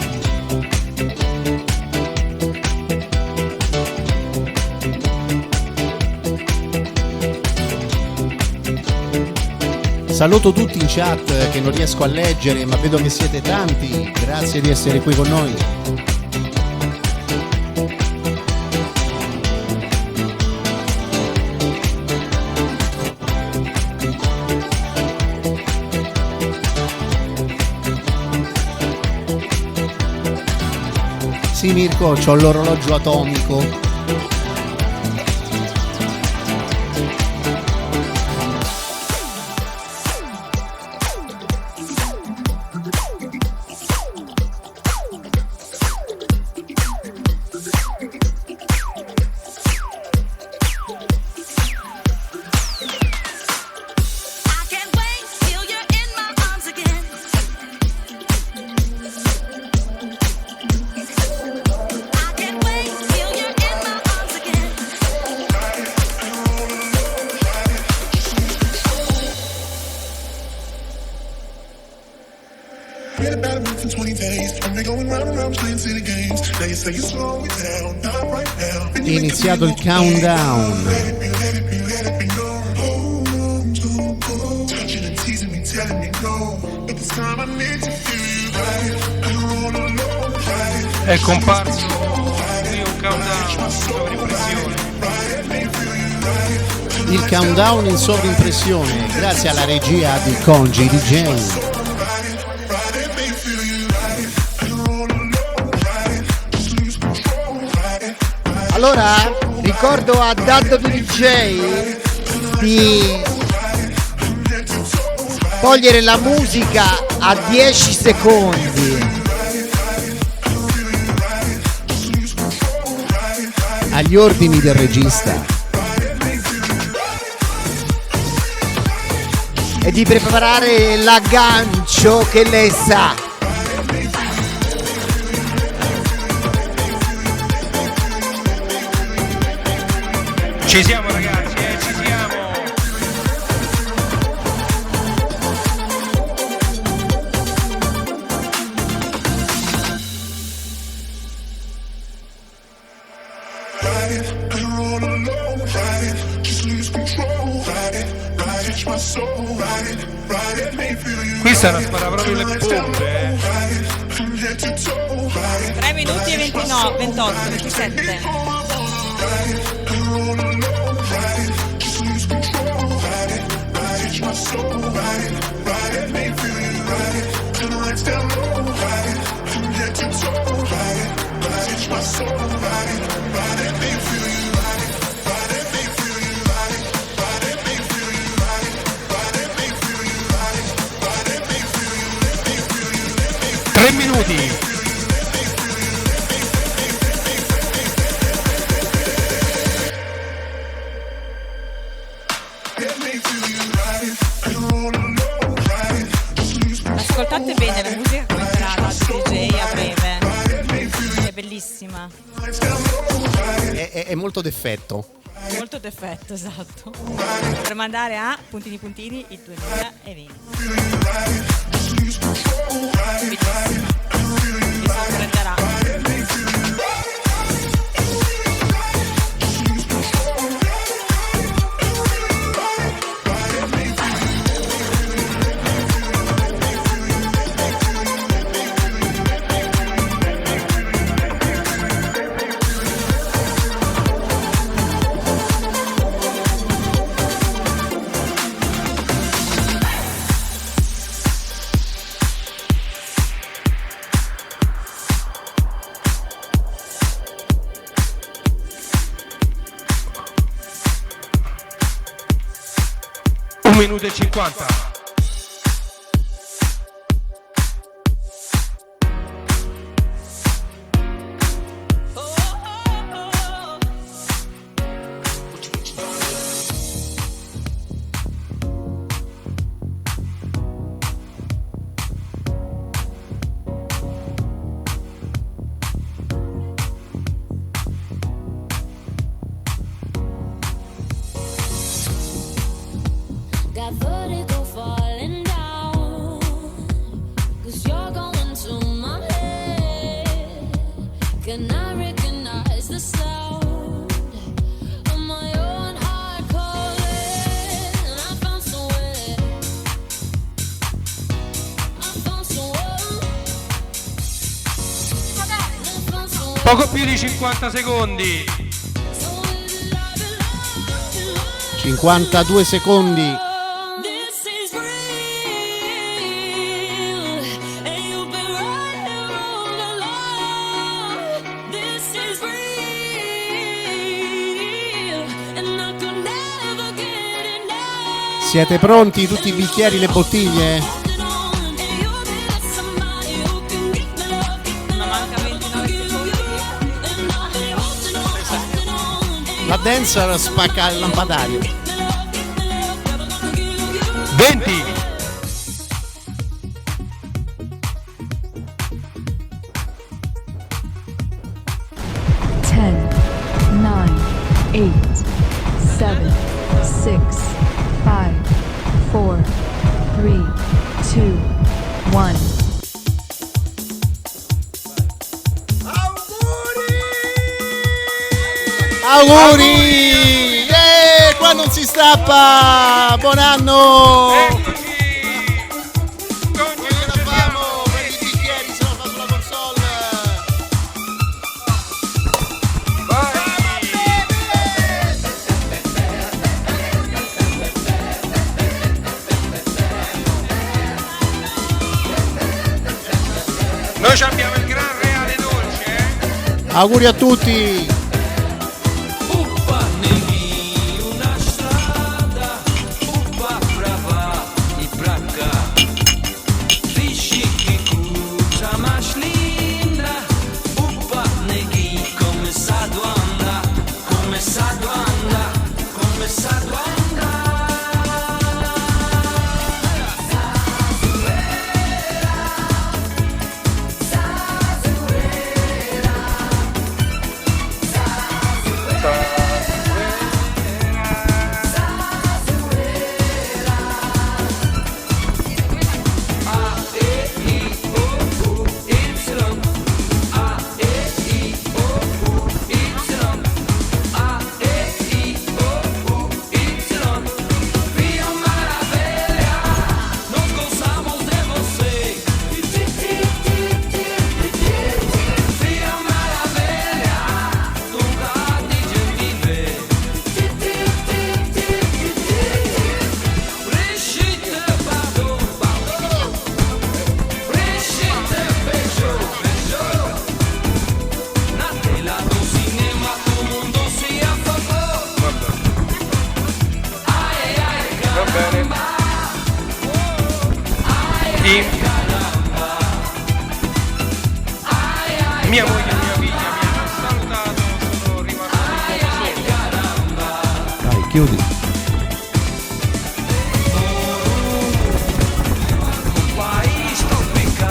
Saluto tutti in chat che non riesco a leggere, ma vedo che siete tanti. Grazie di essere qui con noi. Sì, Mirko, c'ho l'orologio atomico. I can't wait till you're in my arms again. I can't wait till you're in my arms again. Been about a month and 20 days. I've been going round and round playing city games. Now you say you slow me down, not right now. È iniziato il countdown. Let it be known. Hold on to go. Touching and teasing me, telling me no. But this time I need to feel you right. I don't wanna know right. È comparso qui un countdown sovrimpressione. Il countdown in sovrimpressione, grazie alla regia di Congi DJ. Allora ricordo a Daddo DJ di togliere la musica a 10 secondi. Agli ordini del regista. E di preparare l'aggancio che lei sa. Ci siamo ragazzi, ci siamo. Qui stanno a sparare proprio le bombe. 3 minuti e 29, 28, 27. Minuti. Ascoltate bene la musica come farà la DJ a breve. È bellissima. È molto d'effetto. Molto d'effetto, esatto. Per mandare a puntini puntini il 2020. Bellissima. Mi sorprenderà. 1 minuto e 50. Got vertigo falling down, 'cause you're going to my head. Can I recognize the sound of my own heart calling? And I found somewhere, I found somewhere, I found somewhere. Poco più di 50 secondi. 52 secondi. This is real, and you've been right here all along. This is real, and I could never get enough. Siete pronti? Tutti i bicchieri, le bottiglie? Ma manca 29 secondi. La dancer spacca il lampadario. 20. Ten, 9, 8, 7, 6, 5, 4, 3, 2, 1. Auguri! Qua non si strappa! Buon anno! Noi abbiamo il gran reale dolce. Auguri a tutti! Mia moglie e mia figlia mi hanno salutato, sono rimasto solo. Dai, chiudi.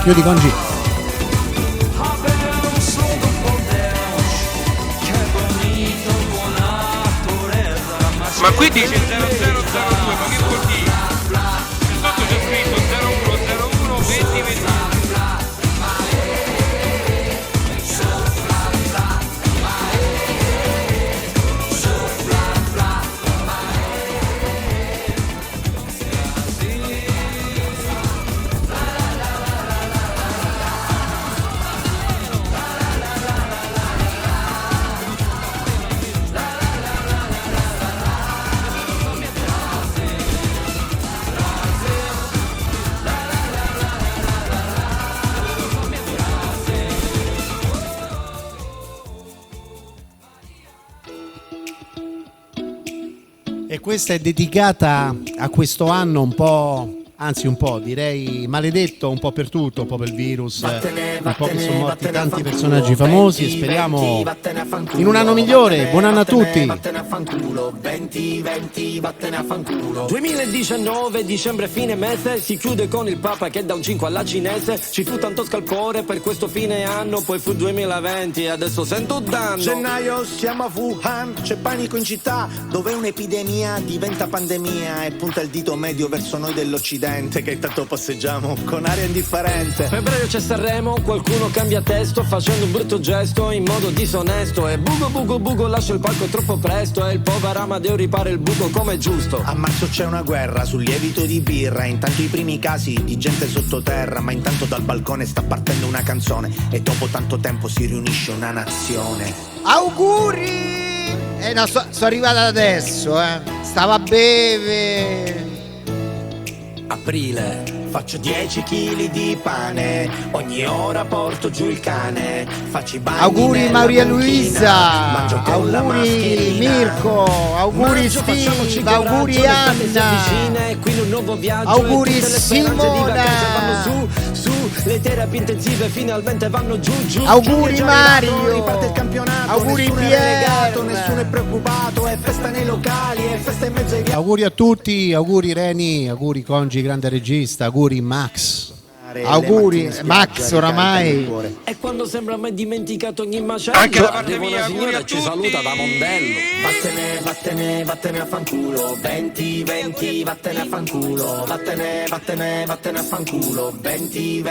Chiudi Congi. Ma qui dice 0002, ma che vuol dire? Sotto c'è scritto 0101 20 20. E questa è dedicata a questo anno un po', anzi un po', direi maledetto, un po' per tutto, un po' per il virus, un po' che sono morti tanti personaggi famosi e speriamo in un anno migliore. Buon anno a tutti. 2019, dicembre, fine mese, si chiude con il Papa che dà un 5 alla cinese. Ci fu tanto scalpore per questo fine anno, poi fu 2020 e adesso sento danno. Gennaio siamo a Wuhan, c'è panico in città, dove un'epidemia diventa pandemia e punta il dito medio verso noi dell'Occidente, che intanto passeggiamo con aria indifferente. Febbraio c'è Sanremo, qualcuno cambia testo facendo un brutto gesto in modo disonesto. E bugo lascia il palco troppo presto, e il povero Amadeo ripara il buco come giusto. A marzo c'è una guerra sul lievito di birra, intanto i primi casi di gente sottoterra, ma intanto dal balcone sta partendo una canzone e dopo tanto tempo si riunisce una nazione. Auguri! No, sono arrivata adesso, Stavo a bere. Aprile, faccio 10 kg di pane, ogni ora porto giù il cane, faccio i bagni Auguri nella Maria banchina, Luisa, mangio con la auguri mascherina. Mirko, auguri Maggio facciamoci Steve, coraggio, auguri l'estate si Anna, avvicina e quindi un nuovo viaggio, auguri e tutte le speranze di Simona, vacanze vanno su, le terapie intensive finalmente vanno giù. auguri Mario, riparte il campionato, auguri nessuno è Pierre, relegato, nessuno è preoccupato, è festa nei locali, è festa in mezzo ai viaggi. Auguri a tutti, auguri Reni, auguri Congi, grande regista, auguri Max. Auguri Max oramai. E quando sembra mai dimenticato ogni macello, anche da parte arriva mia, una auguri signora a e ci tutti. saluta da Mondello. Vattene a fanculo, 20, vattene a fanculo, vattene a fanculo, 20,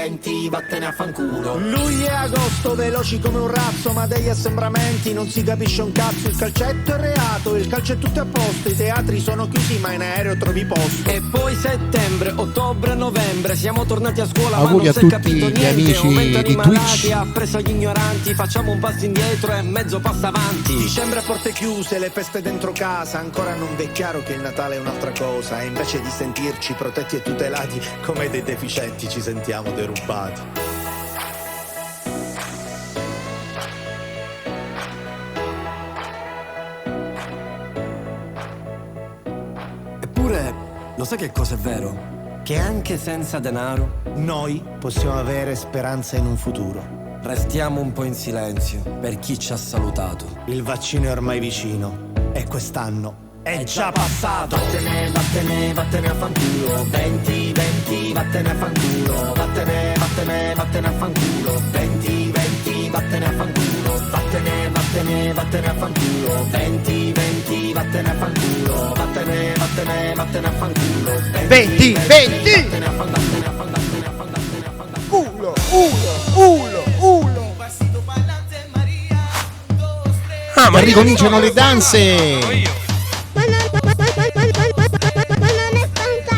vattene a fanculo. Luglio e agosto veloci come un razzo, ma degli assembramenti non si capisce un cazzo, il calcetto è reato, il calcio è tutto a posto, i teatri sono chiusi ma in aereo trovi posto. E poi settembre, ottobre, novembre, siamo tornati a scuola. Auguri ma a non si è tutti capito gli niente, amici aumentano di i malati, Twitch. ha preso gli ignoranti, facciamo un passo indietro e mezzo passo avanti. Dicembre a porte chiuse, le feste dentro casa, ancora non vi è chiaro che il Natale è un'altra cosa, e invece di sentirci protetti e tutelati come dei deficienti ci sentiamo derubati. Eppure, lo sai che cosa è vero? Che anche senza denaro noi possiamo avere speranza in un futuro. Restiamo un po' in silenzio per chi ci ha salutato. Il vaccino è ormai vicino e quest'anno è già passato. Vattene a fanculo, 20, vattene a fanculo, vattene a fanculo, 20, vattene a fanculo, vattene a fanculo, 20, vattene a fanculo, vattene a fanculo, 20, uno. Ma ricominciano le danze.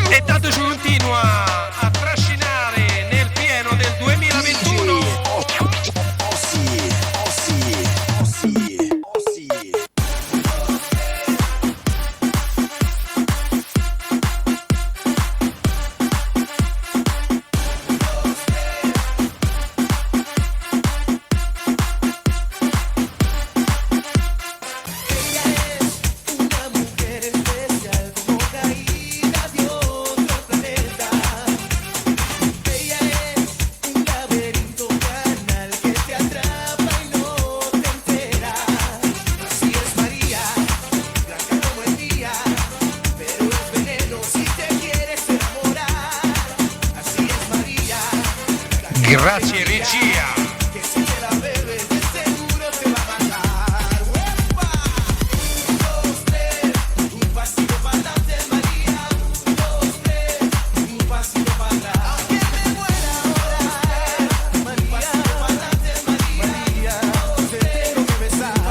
E tanto ci continua a trascinare nel pieno del 2021. Grazie regia.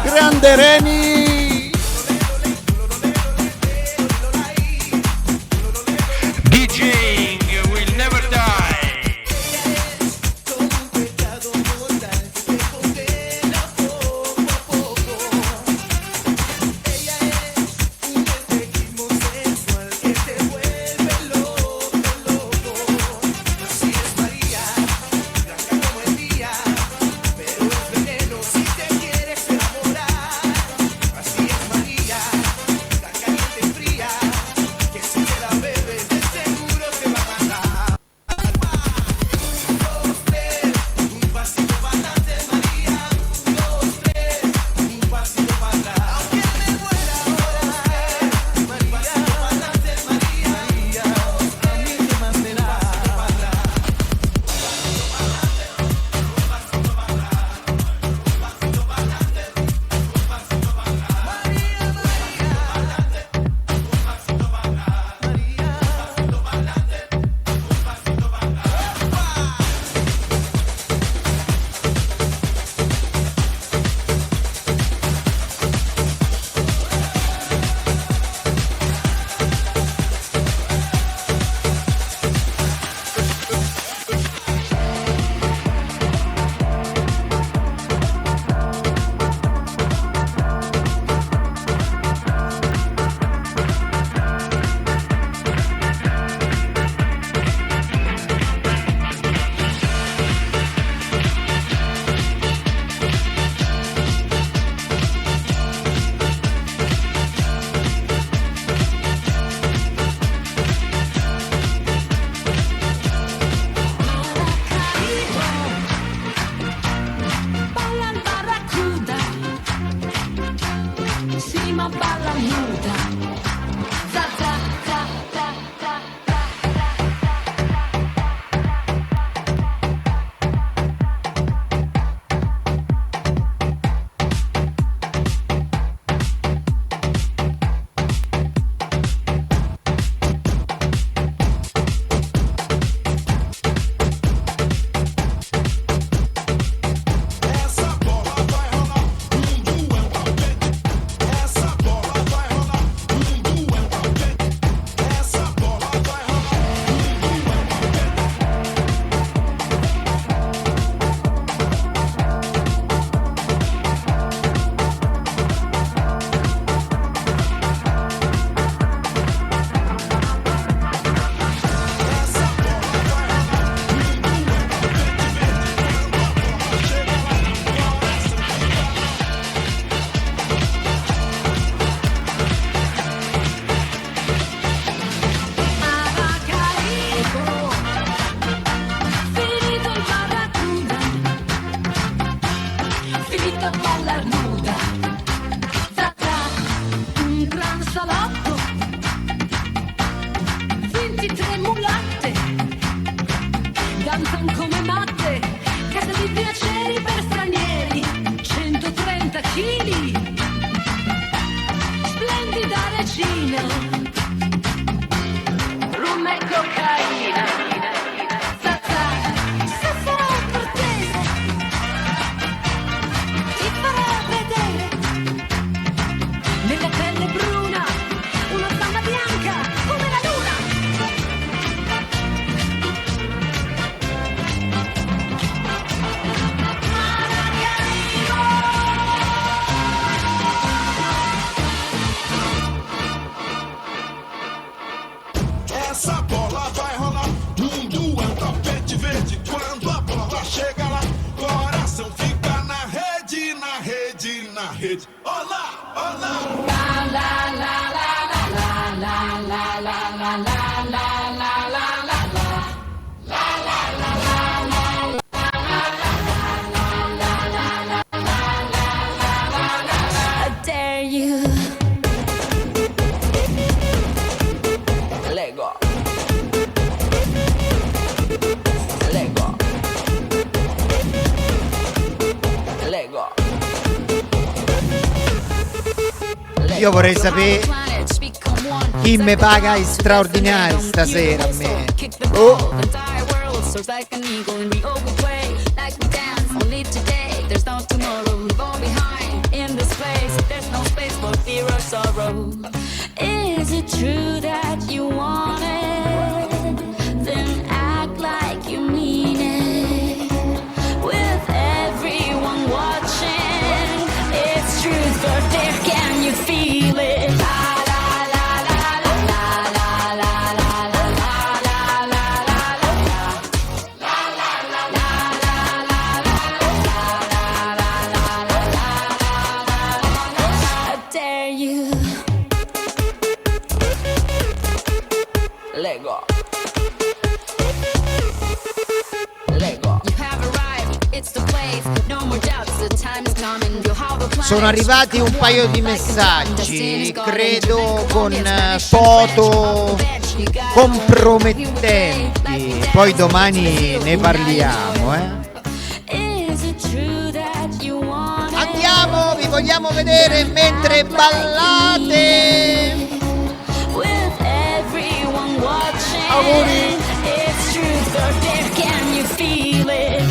Grande Reni. DJing will never die. Bermuda. Zazza, un gran salotto, 23 mulatte, danzano come matte, casa di piaceri per stranieri, 130 chili, splendida regina, rum e cocaina. Zazza, se sarò cortese, ti farò vedere nella pelle bruna una donna bianca come la luna. Essa bola vai rolar, mundo é um tapete verde. Quando a bola chega lá, coração fica na rede, na rede, na rede. Olá, olá. La la la la la la la la la la la la la la la. I dare you. Lego. Lego. Lego. Io vorrei sapere chi me paga i straordinari stasera a me. Oh. Soars like an eagle and we always play like we dance. Only today, there's no tomorrow. We fall behind in this place. There's no space for fear or sorrow. Is it true that you want it? Then act like you mean it. With everyone watching, it's truth, but there can you feel it? I dare you. Lego. Lego. You have arrived, it's the place. No more doubts, the time is coming. You'll have a plan. Sono arrivati un paio di messaggi, credo con foto compromettenti. Poi domani ne parliamo, Is it true that you want it? Andiamo, vi vogliamo vedere mentre ballate. With everyone watching, Auguri. it's truth, but there can you feel it?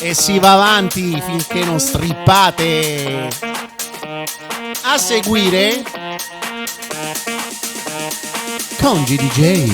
E si va avanti finché non strippate. A seguire Congi DJ.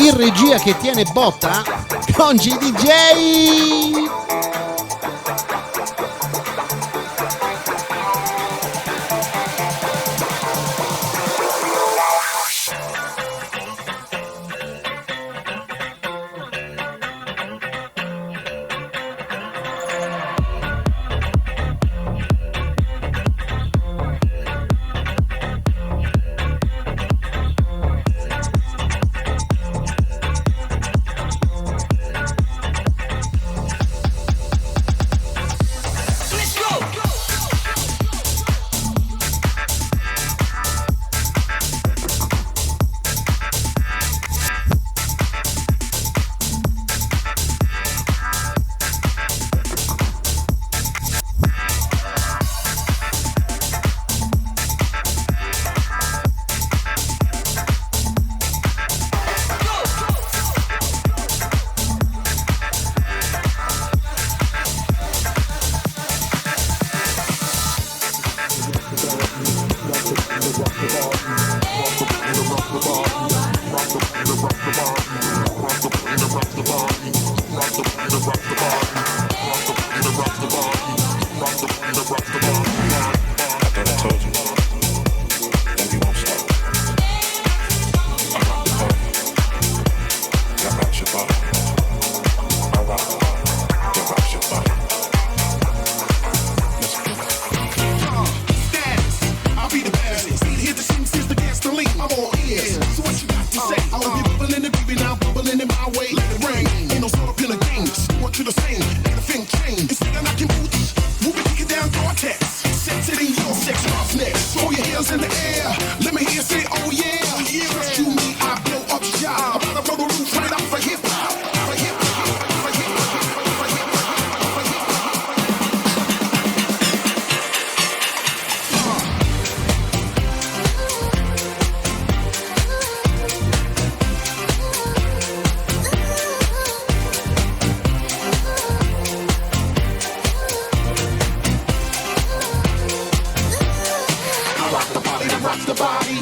in regia che tiene botta, Congi DJ.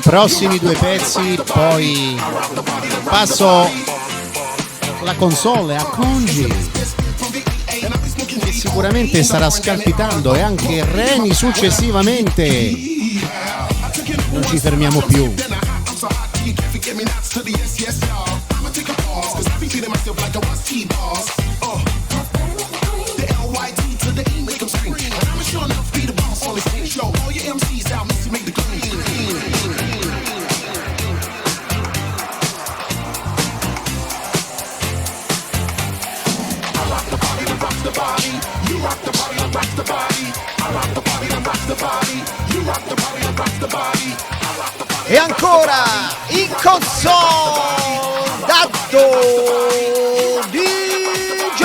Prossimi due pezzi, poi passo la console a Congi, che sicuramente starà scalpitando, e anche Reni successivamente. Non ci fermiamo più. E ancora in console Daddo DJ.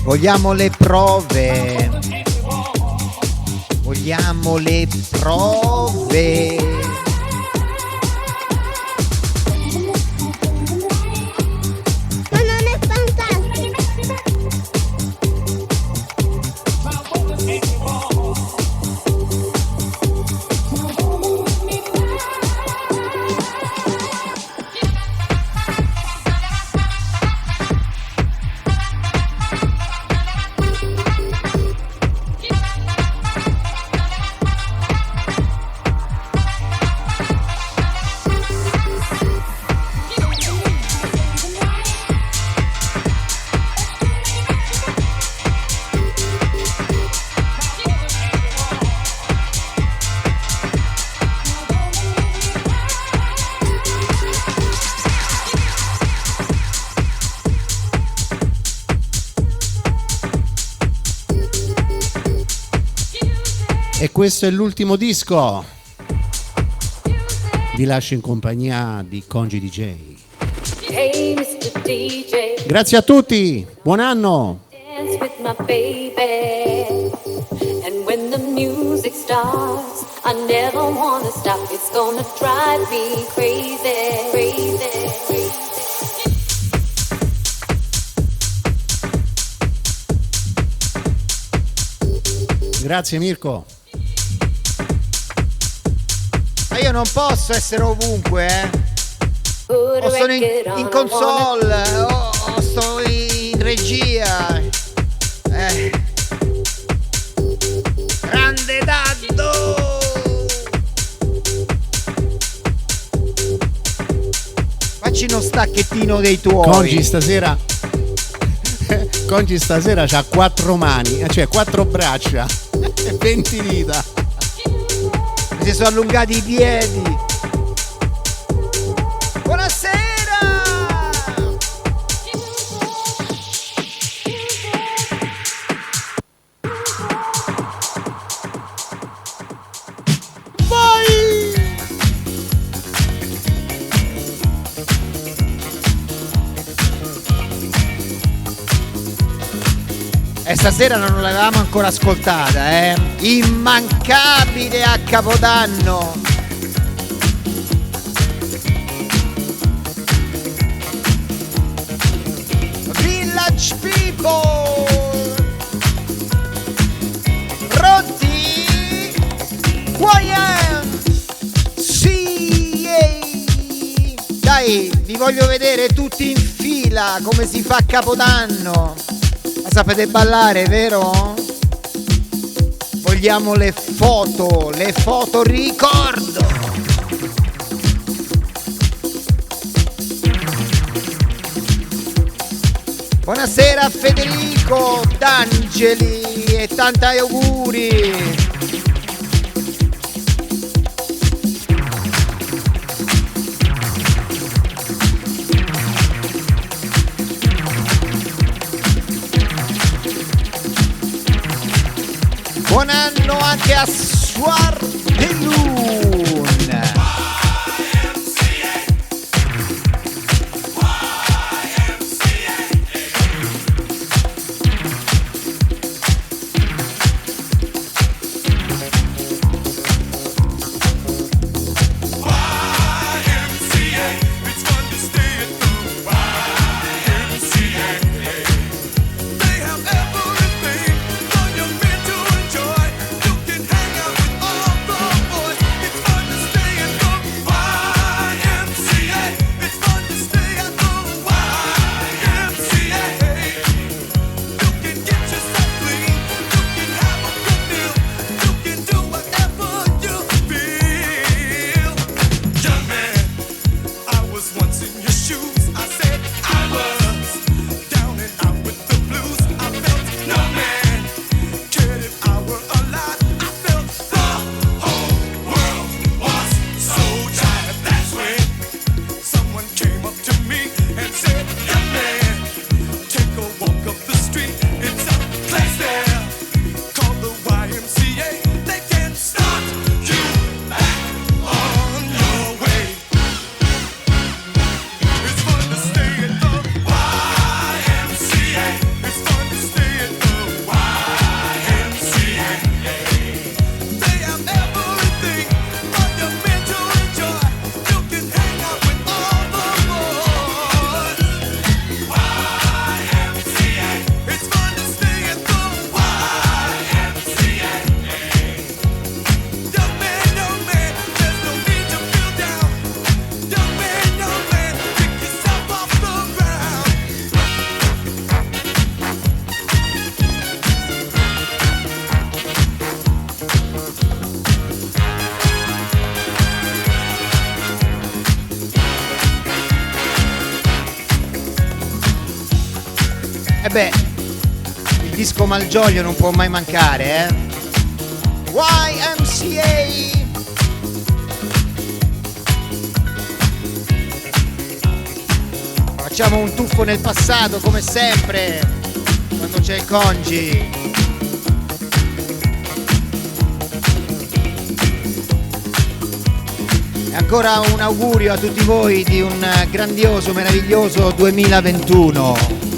Vogliamo le prove. Vogliamo le prove. Ma non è fantastico. E questo è l'ultimo disco. Vi lascio in compagnia di Congi DJ. Hey, Mr. DJ, Grazie a tutti, buon anno. dance with my baby. And when the music starts, I never wanna stop. It's gonna drive me crazy, crazy, crazy. Grazie Mirko. Ma io non posso essere ovunque, O sono in console, o sto in regia. Grande Daddo! Facci uno stacchettino dei tuoi. Congi stasera c'ha 4 mani, cioè 4 braccia e 20 dita. Mi si sono allungati i piedi. Buonasera! E stasera non l'avevamo ancora ascoltata, immancabile a Capodanno. Village People, pronti? Sì, dai, vi voglio vedere tutti in fila come si fa a Capodanno. Ma sapete ballare, vero? Vogliamo le foto ricordo. Buonasera a Federico, D'Angeli e tanti auguri. Buon anno anche a Suar Pelun. It's E beh, il disco Malgioglio non può mai mancare, YMCA. Facciamo un tuffo nel passato come sempre quando c'è il Congi. E ancora un augurio a tutti voi di un grandioso, meraviglioso 2021.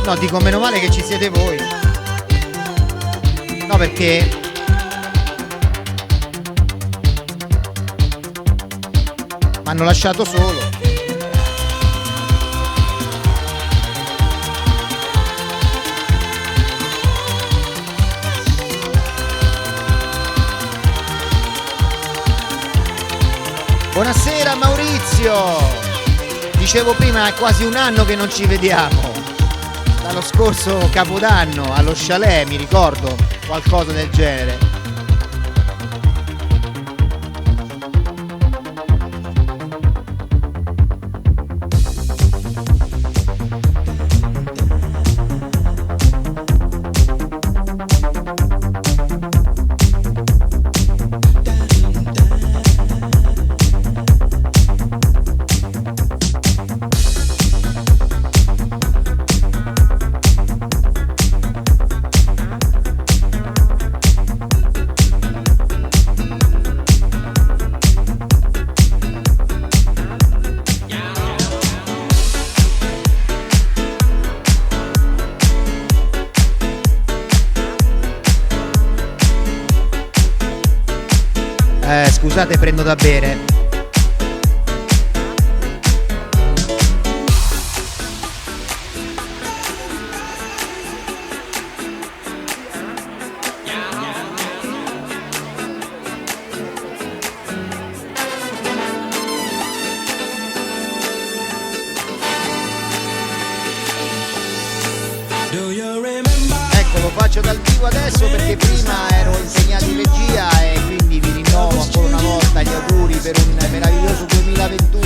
No, dico meno male che ci siete voi. No, perché mi hanno lasciato solo. Buonasera Maurizio. Dicevo prima, è quasi un anno che non ci vediamo. Dallo scorso Capodanno allo chalet, mi ricordo, qualcosa del genere. Scusate, prendo da bere. Ecco, lo faccio dal vivo adesso perché prima ero impegnato in regia e quindi vi rinnovo ancora una volta gli auguri per un meraviglioso 2021.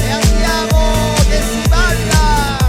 E andiamo che si balla!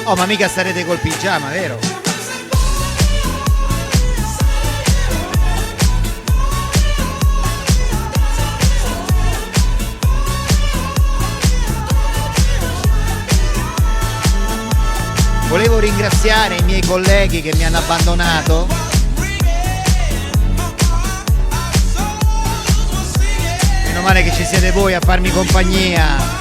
Oh, ma mica starete col pigiama, vero? Volevo ringraziare i miei colleghi che mi hanno abbandonato. Meno male che ci siete voi a farmi compagnia.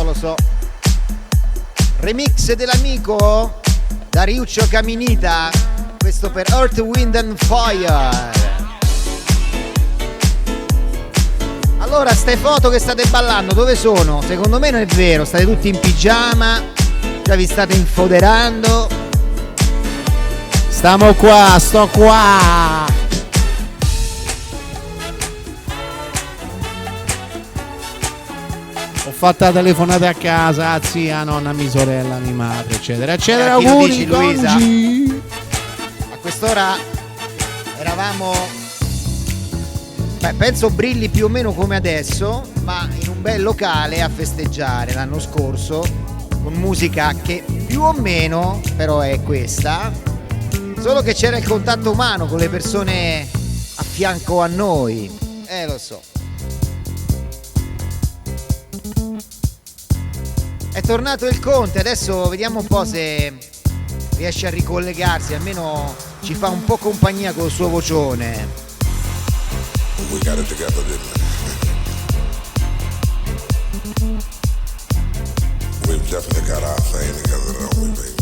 Lo so. Remix dell'amico Dariuccio Caminita, questo per Earth, Wind and Fire. Allora, ste foto che state ballando, dove sono? Secondo me non è vero, state tutti in pigiama, già vi state infoderando. Sto qua. Ho fatto la telefonata a casa, a zia, a nonna, a mia sorella, a mia madre, eccetera, eccetera. Chi lo Auguri, dici, Luisa? Congi. A quest'ora eravamo, penso brilli più o meno come adesso, ma in un bel locale a festeggiare l'anno scorso, con musica che più o meno però è questa, solo che c'era il contatto umano con le persone a fianco a noi. Lo so. È tornato il Conte, adesso vediamo un po' se riesce a ricollegarsi, almeno ci fa un po' compagnia col suo vocione. We got it together, didn't we? We've definitely got our thing together, don't we, baby?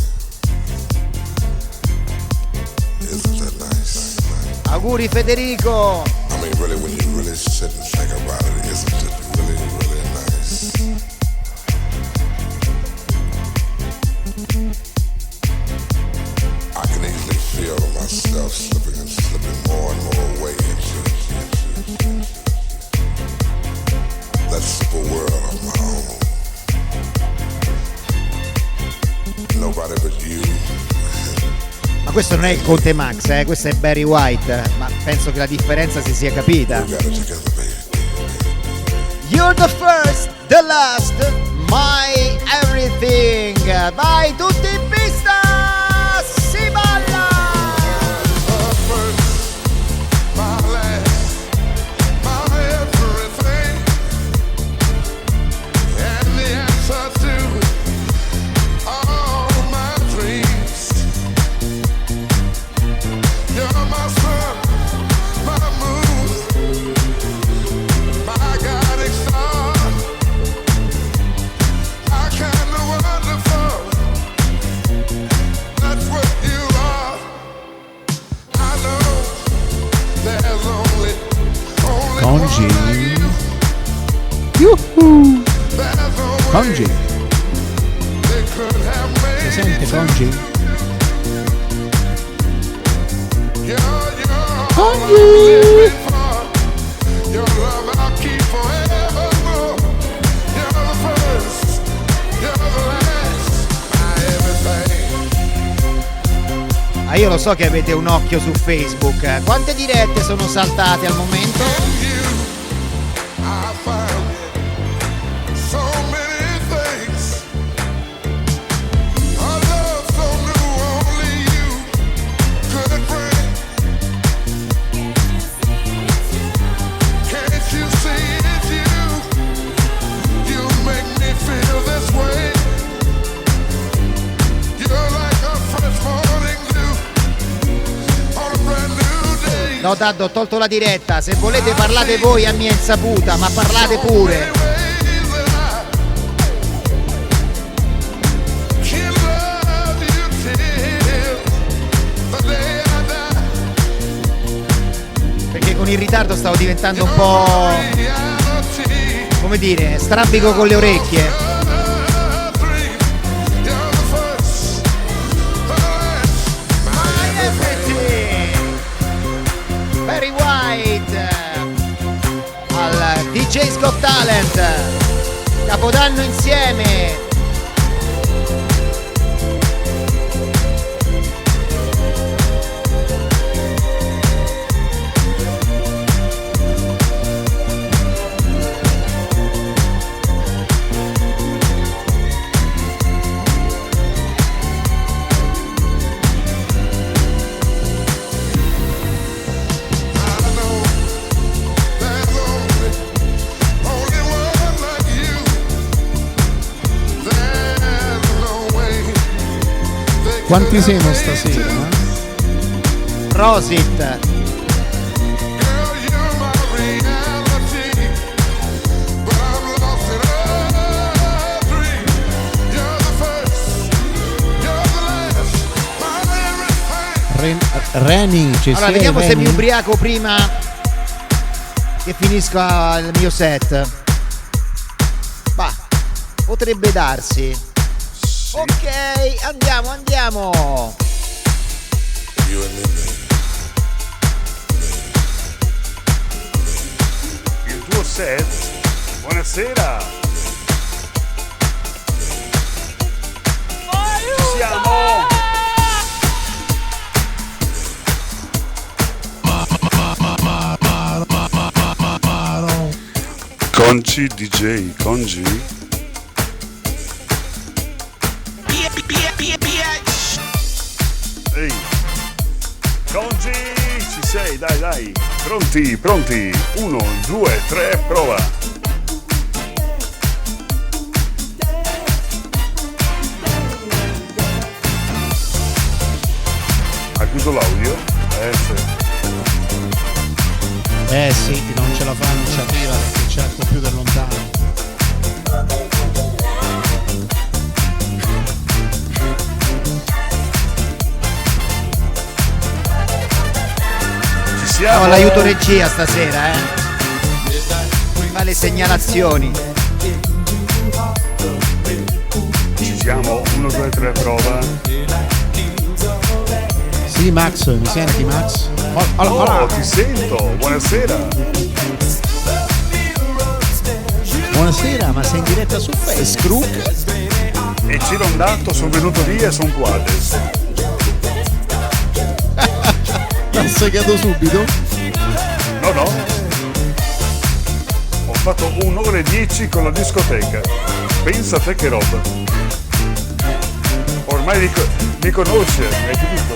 Isn't that nice? Auguri Federico! I mean, really, when you really sit and think about it, isn't it really, really nice? I can easily feel myself slipping and slipping more and more away into that simple world of my own. Nobody but you. Ma questo non è il Conte Max, questo è Barry White, ma penso che la differenza si sia capita. You're the first, the last, my everything. Vai tutti in pista! Si balla! Congi. Yuhu. Congi. Si sente Congi? Congi. Ah, io lo so che avete un occhio su Facebook. Quante dirette sono saltate al momento? No Daddo, ho tolto la diretta, se volete parlate voi a mia insaputa, ma parlate pure. in ritardo stavo diventando un po', come dire, strabico con le orecchie. Barry White al DJ's Got Talent, Capodanno insieme. Quanti siamo stasera? Rosit. Reni, ci Allora, sei, vediamo se Reni? mi ubriaco prima che finisca il mio set. Bah, potrebbe darsi. Ok, andiamo. Il tuo set? Buonasera! Ci siamo! Conci DJ, Conci? Ehi, Conci, ci sei, dai. Pronti. 1, 2, 3, prova. Ha chiuso l'audio? Sì, non ce la fa, non ci arriva perché c'è il computer lontano. Ci siamo! Ho l'aiuto regia stasera, Mi fa le segnalazioni. Ci siamo, 1, 2, 3, prova. Sì, Max, mi senti, Max? Oh, ti sento, buonasera. Buonasera, ma sei in diretta su Facebook? E Cirondato, sono venuto via e sono quadres. L'ha segato subito? No. Ho fatto 1 ora e 10 con la discoteca. Pensa a te che roba. Ormai mi conosce, hai capito?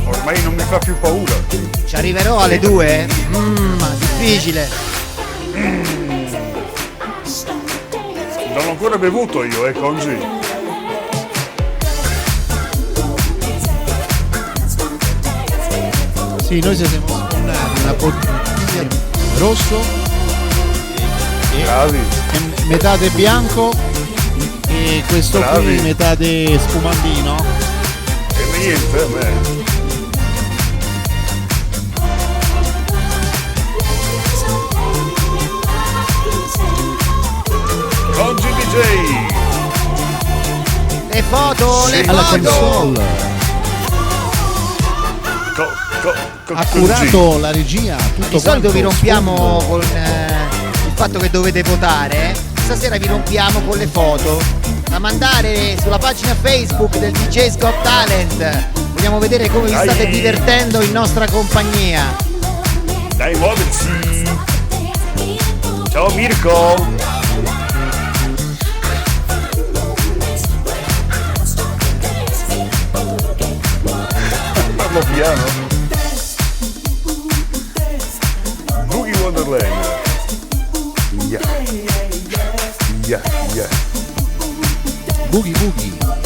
Ormai non mi fa più paura. Ci arriverò alle 2? Difficile. Non ho ancora bevuto io, Congi. Sì, noi siamo sfornati una bottiglia di rosso Bravi. e metà di bianco e questo Bravi. qui metà di spumantino. E niente, a me. Congi DJ. Le foto, le Alla foto. console ha curato la regia, tutto Di solito quanto vi rompiamo sfondo. con il fatto che dovete votare. Stasera vi rompiamo con le foto da mandare sulla pagina Facebook del DJ's Got Talent. Vogliamo vedere come vi Dai. state divertendo in nostra compagnia. Dai, muoversi. Ciao Mirko. Parlo piano. Boogie Wonderland. Yeah. Boogie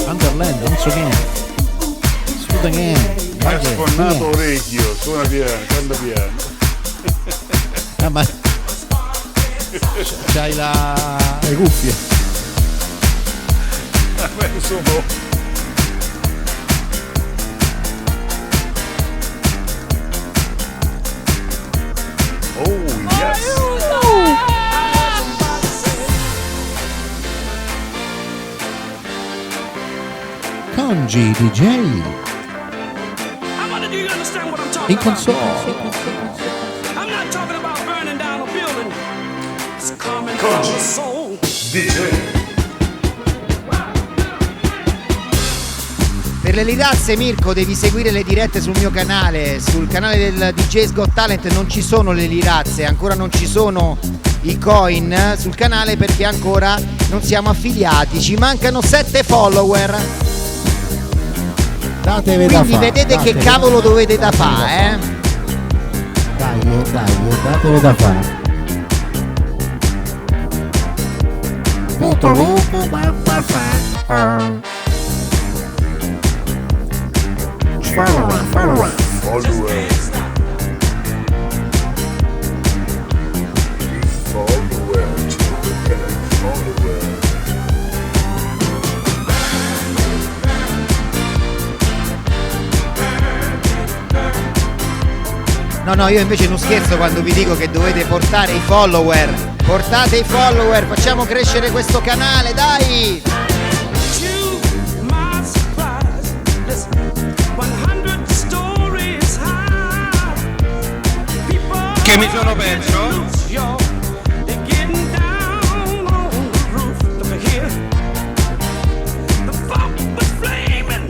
Underland, non so che è. Scusa che è. Ha sfonnato orecchio, suona piano, canta piano. Ma c'hai le cuffie. Congi DJ in console. I'm not talking about burning down a building. It's coming Congi. from the soul. DJ. Per le lirazze, Mirko, devi seguire le dirette sul mio canale. Sul canale del DJ's Got Talent non ci sono le lirazze, ancora non ci sono i coin sul canale perché ancora non siamo affiliati. Ci mancano 7 follower. Datevi da Quindi fa, vedete che datevi cavolo da- dovete da datevi fare, datevi da fare. No, io invece non scherzo quando vi dico che dovete portare i follower. Portate i follower, facciamo crescere questo canale, dai! To my surprise, listen, 100 stories high. People Che mi sono perso? yo, they're getting down on the roof. Look at here. The funk was flaming.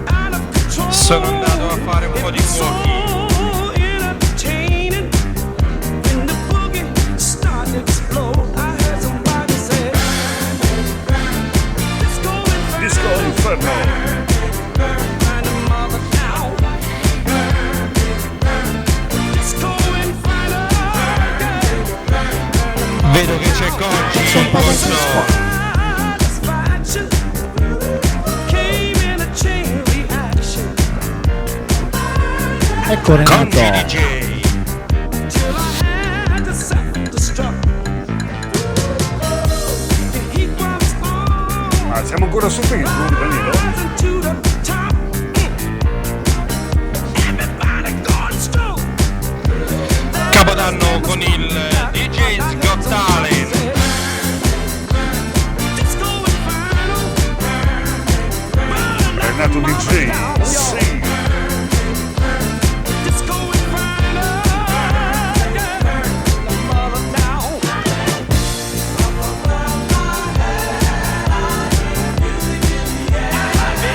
Out of control. Sono andato a fare un po' di fuochi. So entertaining. When the boogie started to explode, I heard somebody say, Disco Inferno. burn the mother down. Disco Inferno. Vedo che c'è Congi. Satisfaction came in a chain reaction. Ecco Renato. DJ. Till I had to self-destruct. The heat was on. Ma siamo ancora su Facebook, Danilo? Rising to the top. Everybody going strong. Capodanno con il DJ's Got Talent. Disco Inferno. Renato DJ. Sì. Disco Inferno. Yeah. The mother down.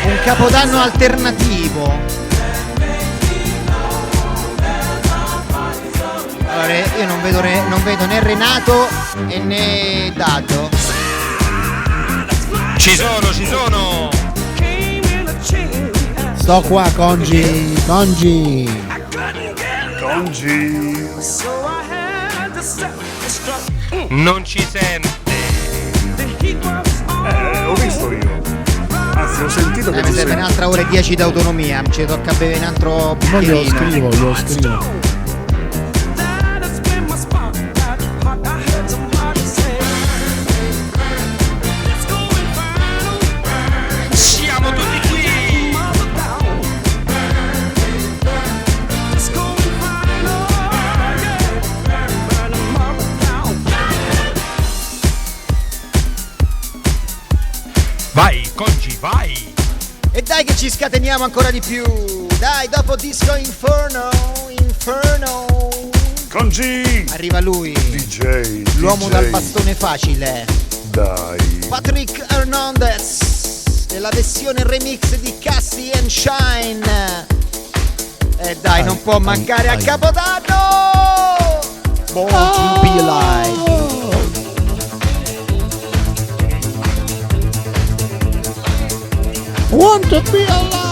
Un capodanno alternativo. Allora, io non vedo né Renato né Dato. Ci sono. Came in a chain reaction. Sto qua, Congi. Congi. So I had to self-destruct. Non ci sente. The heat was on. Ho visto io. Anzi, ho sentito che Mi ci serve sei. un'altra ora e 10 d'autonomia, ci tocca bere un altro Non glielo bicchierino. scrivo. That has been my spot. That hot. I heard somebody say, Disco Inferno. Siamo tutti qui. Mother down. Disco Inferno. Yeah. Burn the mother down. Vai, Congi, vai. E dai che ci scateniamo ancora di più. Dai, dopo Disco Inferno. Congi. Arriva lui, DJ. l'uomo DJ. dal bastone facile. Dai. Patrick Hernandez nella versione remix di Cassie and Shine. E dai, non può mancare a Capodanno. Born to be alive. Want to be alive.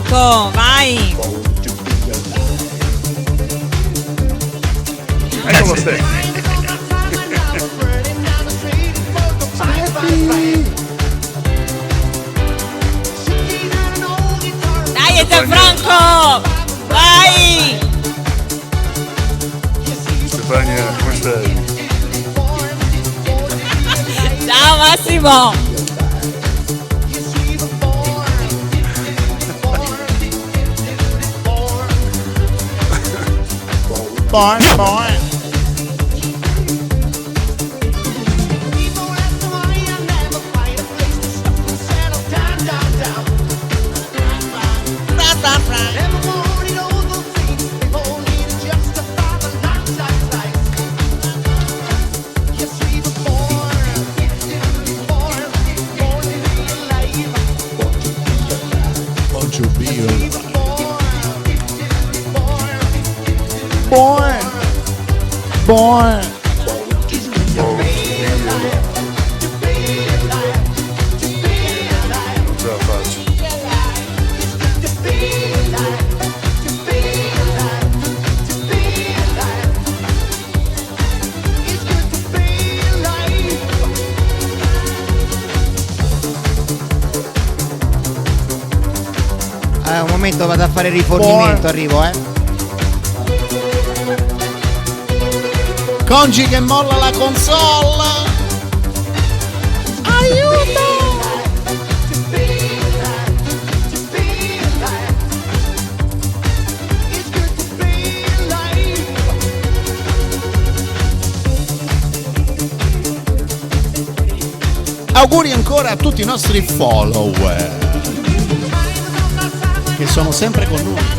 Franco, vai. Ecco lo stesso. Dai, Gianfranco, vai. Stefania, come stai? Ciao Massimo. Boing, boing. Boing, boing. Non ce la faccio. Un momento, vado a fare rifornimento, arrivo, Congi che molla la console. Aiuto! Auguri ancora a tutti i nostri follower che sono sempre con noi.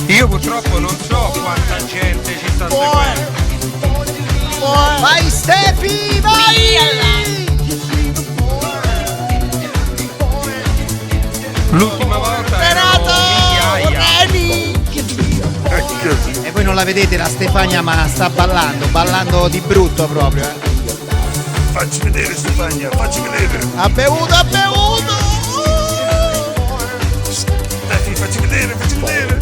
Io purtroppo non so quanta gente ci sta seguendo. Vai Stefi, vai! L'ultima volta erano migliaia. E voi non la vedete la Stefania, ma sta ballando di brutto proprio. Facci vedere Stefania, facci vedere. Ha bevuto, ha bevuto. Dai, facci vedere, facci vedere.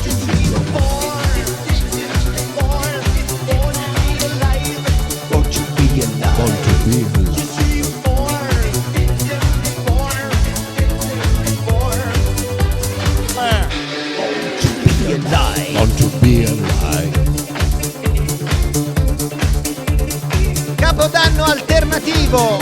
Want to be alive. Capodanno alternativo.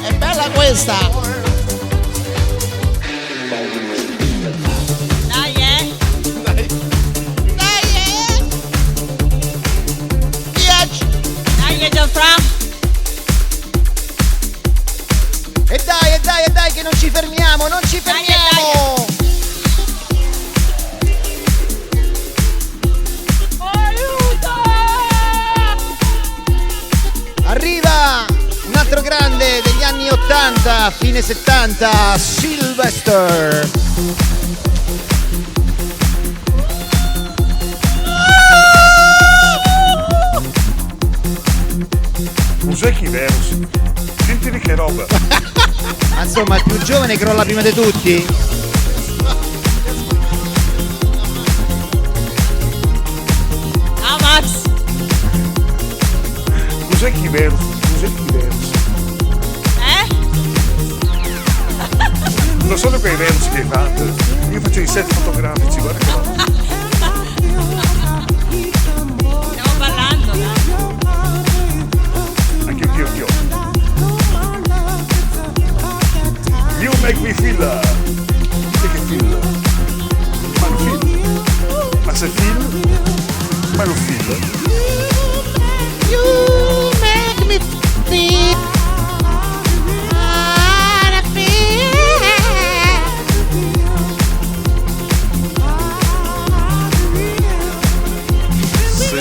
È bella questa. Dai, Dai, Gianfranco. E dai che non ci fermiamo, non ci fermiamo. Arriva un altro grande degli anni 80, fine 70, Sylvester. Musecchi versi. Sentili che roba. Ma insomma, il più giovane crolla prima di tutti. Ah, Max. Musecchi versi, musecchi versi. Non sono quei versi che hai fatto. Io faccio i set fotografici, guarda che roba. Stiamo ballando, Anche io. You make me feel. Che feel? Ma non feel. Ma se feel? Ma non feel. You make me feel.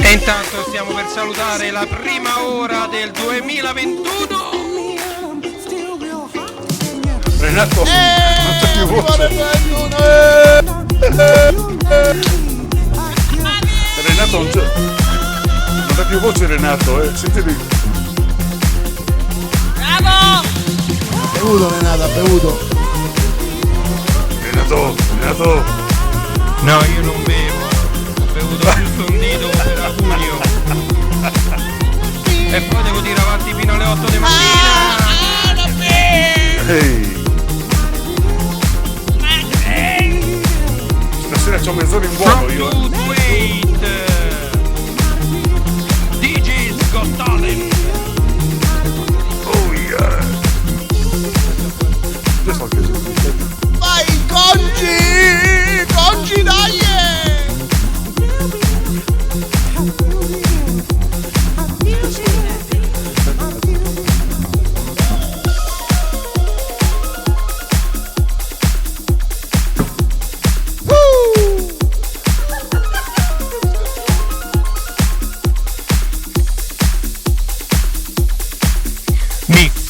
E intanto stiamo per salutare la prima ora del 2021. Renato non c'è più voce. Renato non ha più voce, Renato, sentili. Bravo! Ha bevuto Renato, ha bevuto. Renato. No, io non bevo. Ho bevuto giusto un dito per Cuneo. E poi devo dire avanti fino alle 8 di mattina. Ehi. Stasera c'ho mezz'ora in vuoto io. Wait. DJ's Got Talent. Oh yeah. Io so che Vai Congi dai!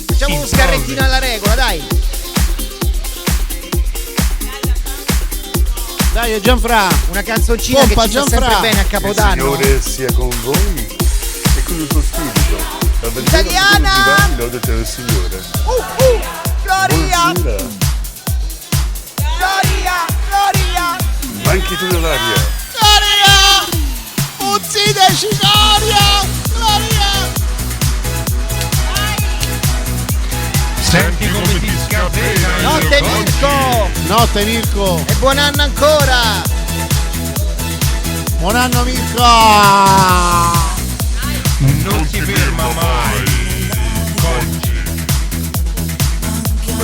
Facciamo uno scarrettino alla regola, dai! Dai Gianfra, una canzoncina pompa, che ci fa sempre bene a Capodanno. Il Signore sia con voi e con il tuo spirito. La verità Italiana! lodate del Signore. Gloria! Buonasera. Gloria! Manchi tu nell'aria. Gloria! Uccideci Gloria! Gloria! Senti come ti scatena. Notte Mirko! Notte Mirko! E buon anno ancora! Buon anno Mirko! Non si ferma mai. Congi.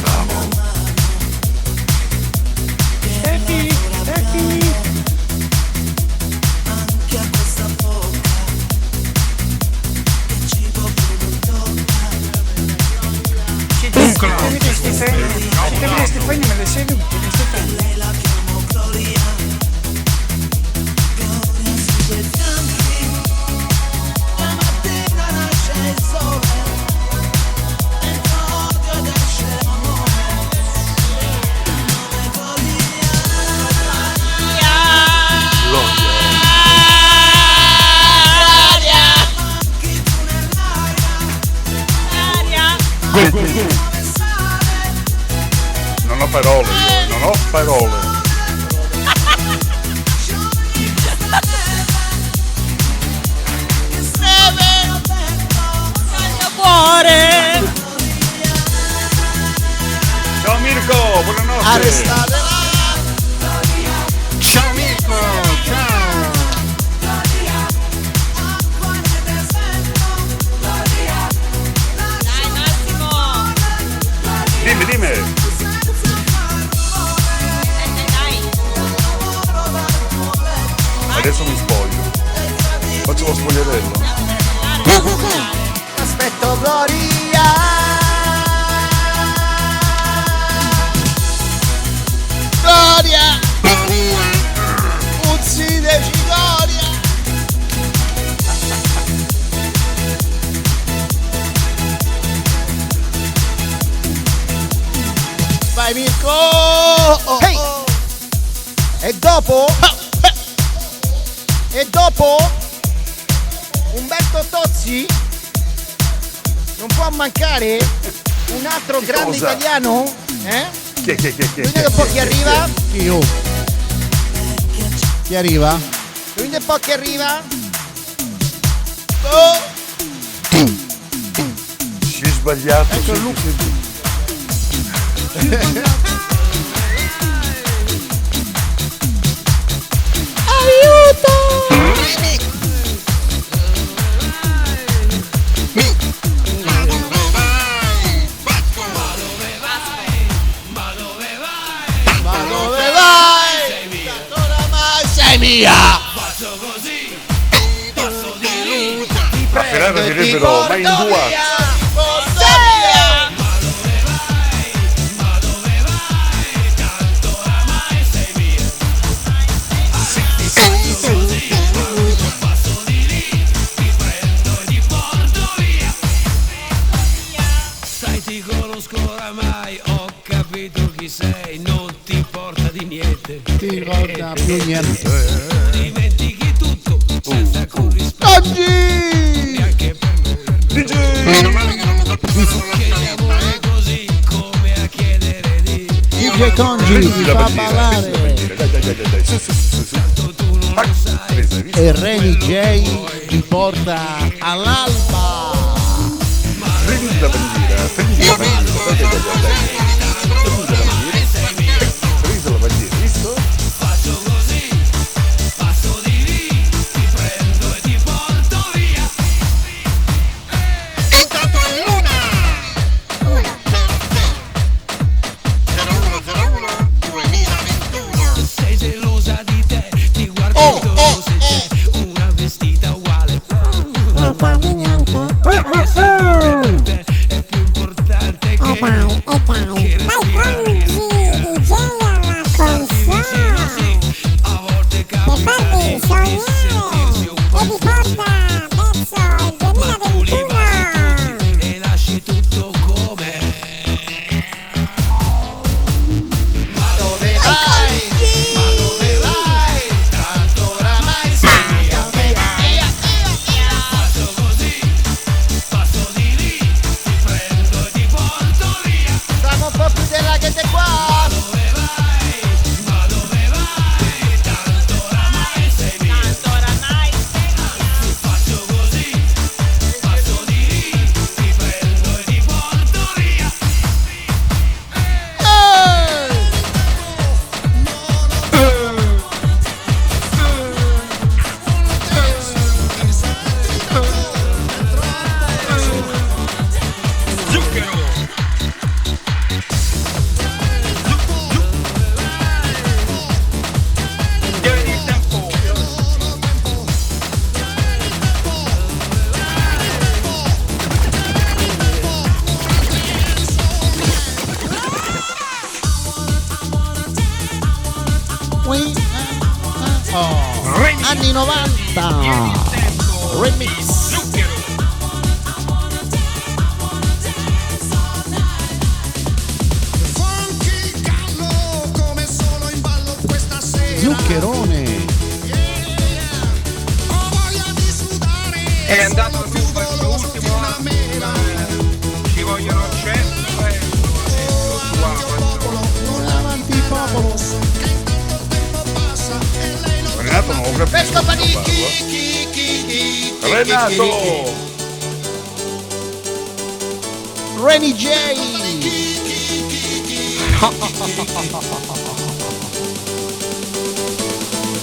Bravo. Un classico. Poi me le sedute, Non ho parole io, non ho parole. Cuore! Ciao Mirko, buonanotte. Arrestate! Ciao Mirko, ciao. Dai Massimo! Dimmi. Dai! Adesso mi spoglio. Faccio lo spogliarello. Aspetto Gloria! Gloria! Uccideci Gloria! Vai Mirko! Hey! E dopo? E dopo? Umberto Tozzi? Non può mancare un altro grande cosa? italiano? Chi? Vedete un po' chi arriva? Io. Chi arriva? Vedete un po' chi arriva? Oh! Si è sbagliato. Ecco il Ma dove vai? Tanto oramai sei mia! A Ferrara direbbero ma in due. Sai ti conosco oramai, ho capito in ogni ambiente. DJ Congi ti fa ballare e Reni J ti porta all'alba. Prendi la bandiera, prendi la bandiera, visto? Faccio così, passo di lì, ti prendo e ti porto via. Entrato in luna 0101 Sei gelosa di te, ti guardo intorno se c'è una vestita uguale. non parli niente. Perché sempre per te è più importante che Vai Congi DJ alla console a volte per farvi sognare e vi porta verso il 2021. e lasci tutto com'è. Ma dove vai? Ma dove vai? Tanto oramai sei a me. Faccio così, passo di lì, ti prendo e ti porto via. Siamo un po' più della che te qua. Ma dove vai? Ma dove vai? Tanto oramai sei mia. Faccio così, passo di lì, ti prendo e ti porto via. Anni 90 remix. Come solo in ballo questa sera. Zuccherone. È andato più verso l'ultimo anno, ci vogliono 100 Avanti popolo. Renato non ho capito. Pesco Panicchi. Renato! Reni J.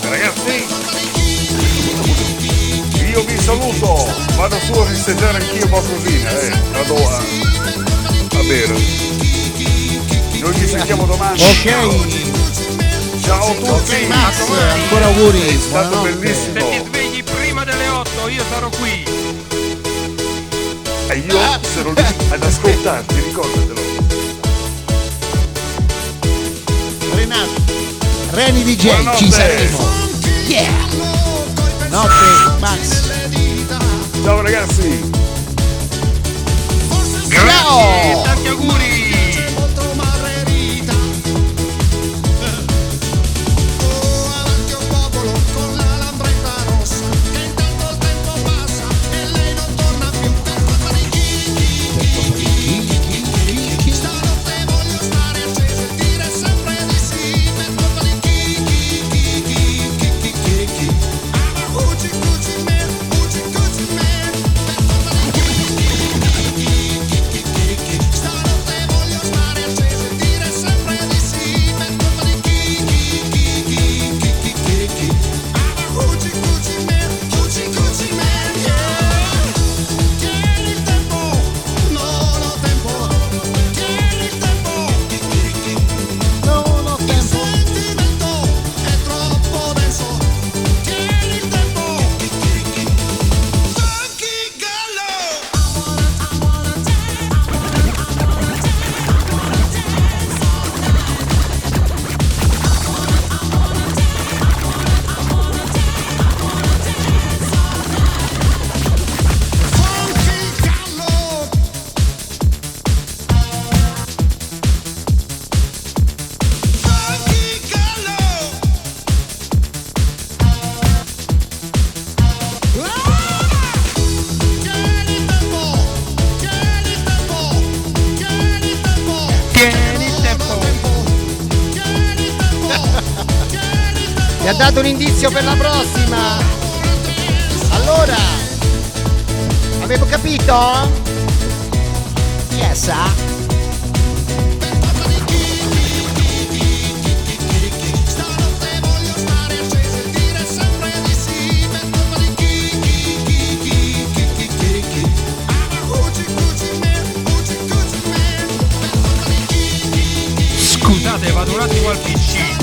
Ragazzi, io vi saluto, vado su a festeggiare anch'io qualcosina, vado a bere. Noi ci sentiamo domani. Ok. Ciao a tutti. Ancora auguri. È stato Buonanotte. bellissimo. Se ti svegli prima delle 8 io sarò qui. E io sarò lì ad ascoltarti, ricordatelo. Renato. Reni DJ, Buonanotte. ci saremo. Yeah. Notte, Max. Ciao ragazzi. Ciao. Tanti auguri. Mi ha dato un indizio per la prossima. Allora, avevo capito? Yes, Scusate, vado un attimo al PC.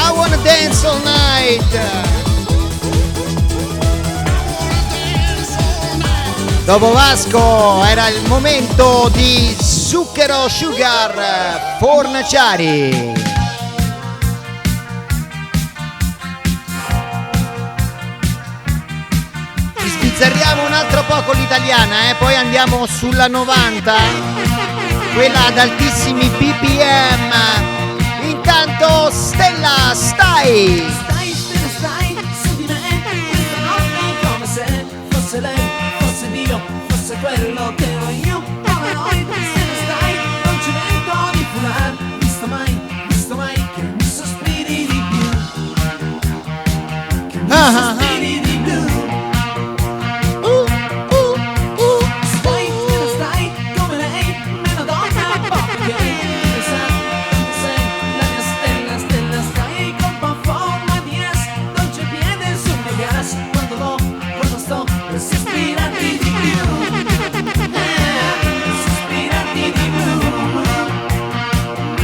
I wanna dance all night. Dopo Vasco era il momento di Zucchero Sugar Fornaciari. Ci sbizzarriamo un altro po' con l'italiana, poi andiamo sulla 90, quella ad altissimi BPM. Intanto Stella, stai! Stai, su di me, questa notte come se fosse lei, fosse Dio, fosse quello che ero io, come noi, se ne stai, non ci vento di furar, visto mai che mi sospiri di più, che mi sospiri di più. Stai, se ne stai, come lei, meno donna, poco che mi sa, sei la mia stella, stella, stai con po' forma di S, dolce piede sul mio gas, quando sto per sospirarti di più, sospirarti di più.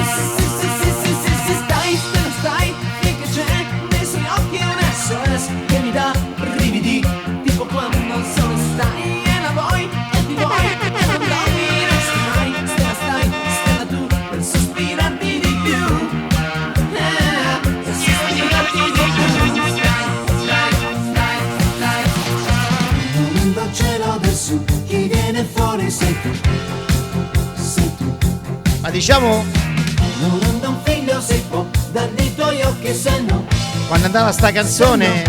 Sì, stai, te ne stai, finché c'è nei suoi occhi un SOS che mi dà brividi, tipo quando solo stai e la vuoi e ti vuoi e non dormi, resterai, stella stai, stella tu, per sospirarti di più, per sospirarti di più. Stai. Un dal cielo del sud, chi viene fuori sei tu, Ma diciamo, non anda un figlio si può, dai tuoi occhi se no, quando andava sta canzone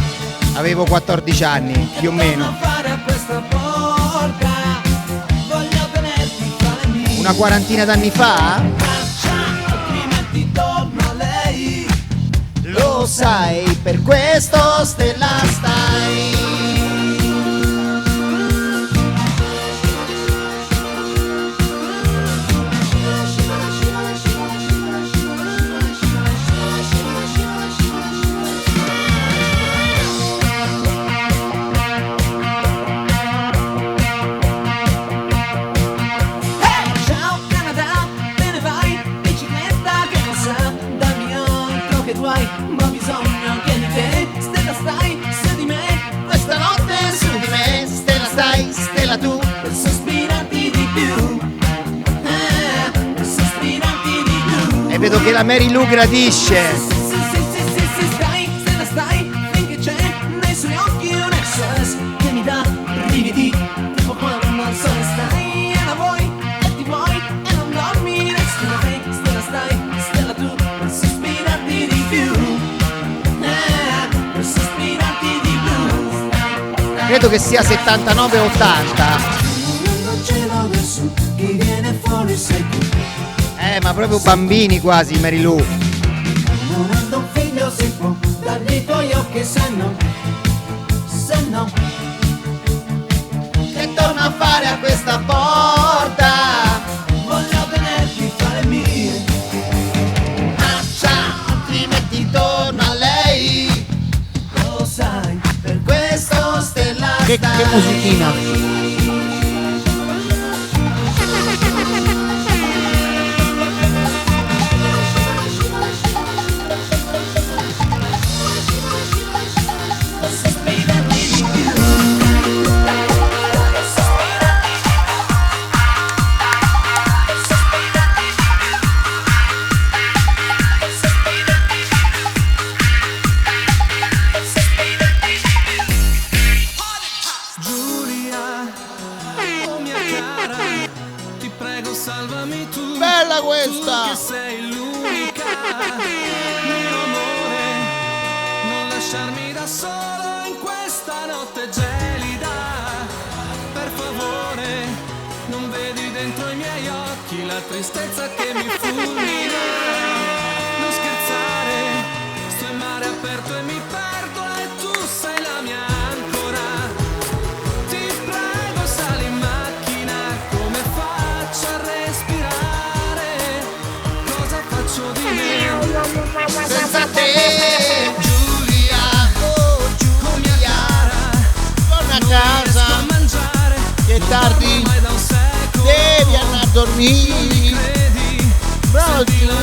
avevo 14 anni, più o meno. fare a questa porta, voglio tenerti fra le mie. Una quarantina d'anni fa? Altrimenti torno a lei. Lo sai, per questo Stella stai. Ciao Canada, te ne vai, bicicletta che non sa, dammi altro che tu hai, ma ho bisogno che di te, stella stai, su di me, Questa notte su di me, Stella stai, Stella tu. per sospirarti di più, per sospirarti di più. E vedo che la Mary Lou gradisce. Sì, stai, stella stai, finché c'è nei suoi occhi un SOS che mi dà brividi, tipo quando al sole stai e la vuoi e ti vuoi e non dormi, resterai, stella stai, stella tu, per sospirarti di più, per sospirarti di più. Credo che sia 79-80. Non cielo del sud, chi viene fuori sei tu. Ma proprio bambini quasi, Mary Lou. Non anda un figlio si può, dagli tuoi occhi se no, Che torna a fare a questa porta. voglio tenerti fra le mie. Altrimenti torno a lei. Lo sai, per Questo Stella Che stai. musichina. questa. che sei l'unica, mio amore, non lasciarmi da solo in questa notte gelida. Per favore, non vedi dentro i miei occhi la tristezza che mi fulmina. Non scherzare, sto in mare aperto e mi perdo e tu sei la mia ancora. Ti prego, sali in macchina, come faccio a respirare? Cosa faccio di me senza te? Giulia, oh Giulia, Torna a casa, a mangiare, che è tardi, ormai da un secolo. devi andare a dormire. Bravo Giulia.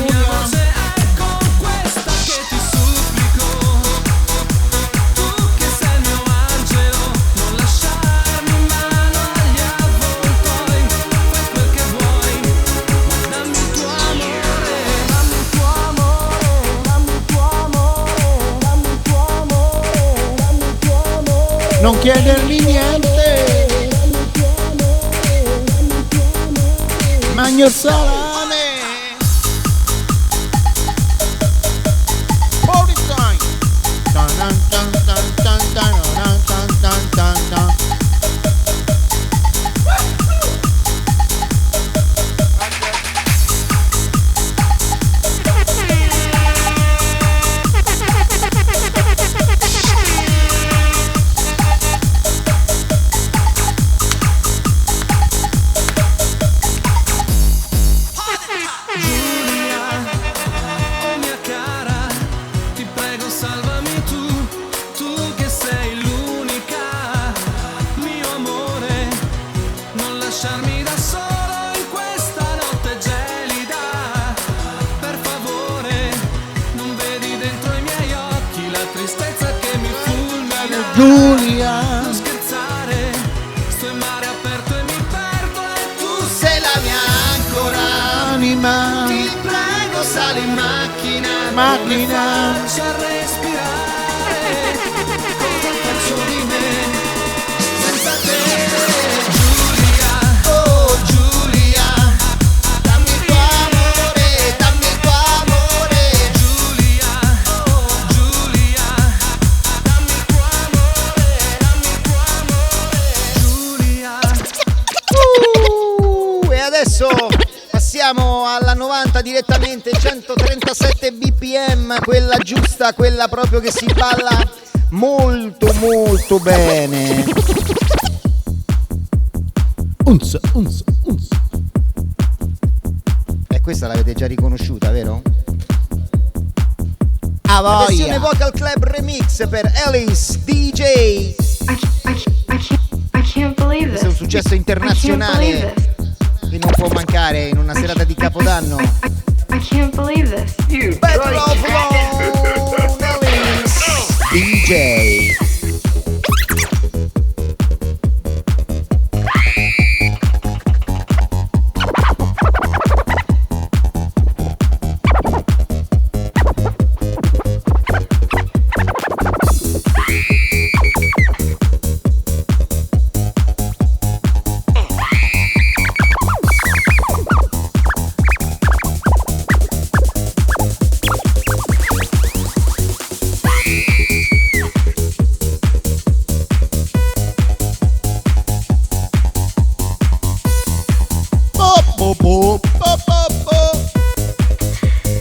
Non chiedermi niente, magno il salame. Party time. Tan tan tan tan tan tan tan tan tan tan. Lasciarmi da solo in questa notte gelida. Per favore, non vedi dentro i miei occhi la tristezza che mi fulmina. Giulia, non scherzare, sto in mare aperto e mi perdo e tu sei la mia ancora. anima, ti prego, sali in macchina, macchina. come faccio a respirare? Cosa faccio di me senza te? Adesso passiamo alla 90 direttamente, 137 bpm, quella giusta, quella proprio che si balla molto molto bene. Unz, unz, unz. E questa l'avete già riconosciuta, vero? A voglia. Versione Vocal Club Remix per Alice DJ. Questo è un successo internazionale che non può mancare in una serata di Capodanno. Battle of Lone Alice DJ.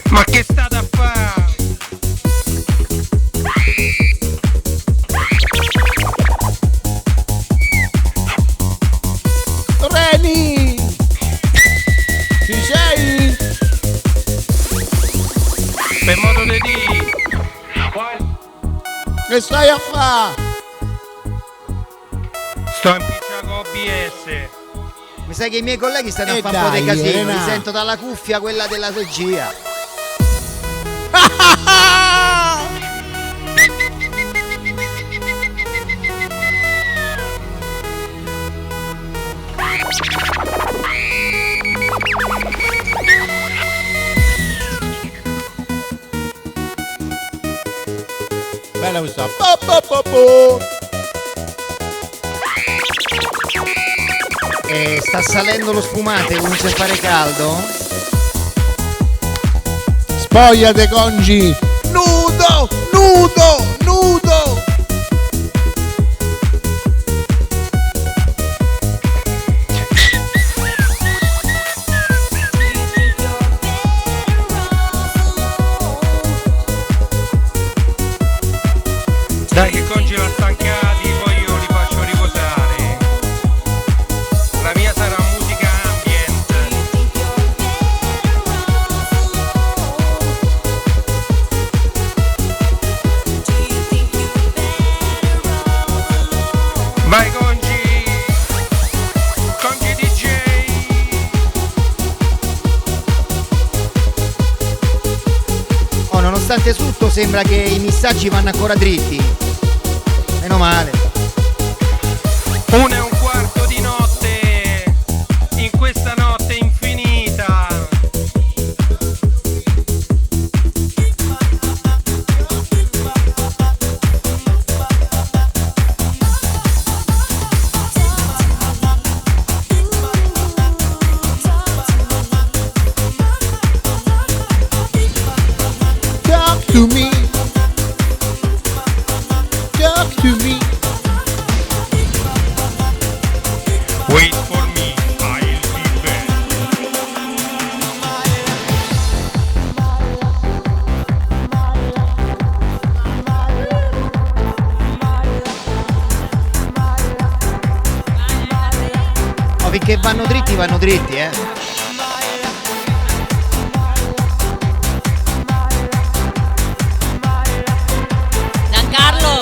Ma che state a fare? Reni, ci sei? Per modo di dire. Che stai a fare? Sto in pizza con OBS. Mi sa che i miei colleghi stanno a E fare un po' di dai, casino. Elena. Li sento dalla cuffia, quella della regia. Bella questa. Po, po, po, po. Sta salendo lo spumante, comincia a fare caldo. Spogliate Congi! Nudo! Nudo! Nudo! Dai che Congi l'ha stancati, poi io li faccio riposare. La mia sarà musica ambient. Vai Congi! Congi DJ! Oh, nonostante tutto sembra che i messaggi vanno ancora dritti. Meno male. 1:15 di notte, in questa notte infinita. Talk to me. Talk to me. Wait for me, I'll be back. Oh, finché vanno dritti, eh. Giancarlo.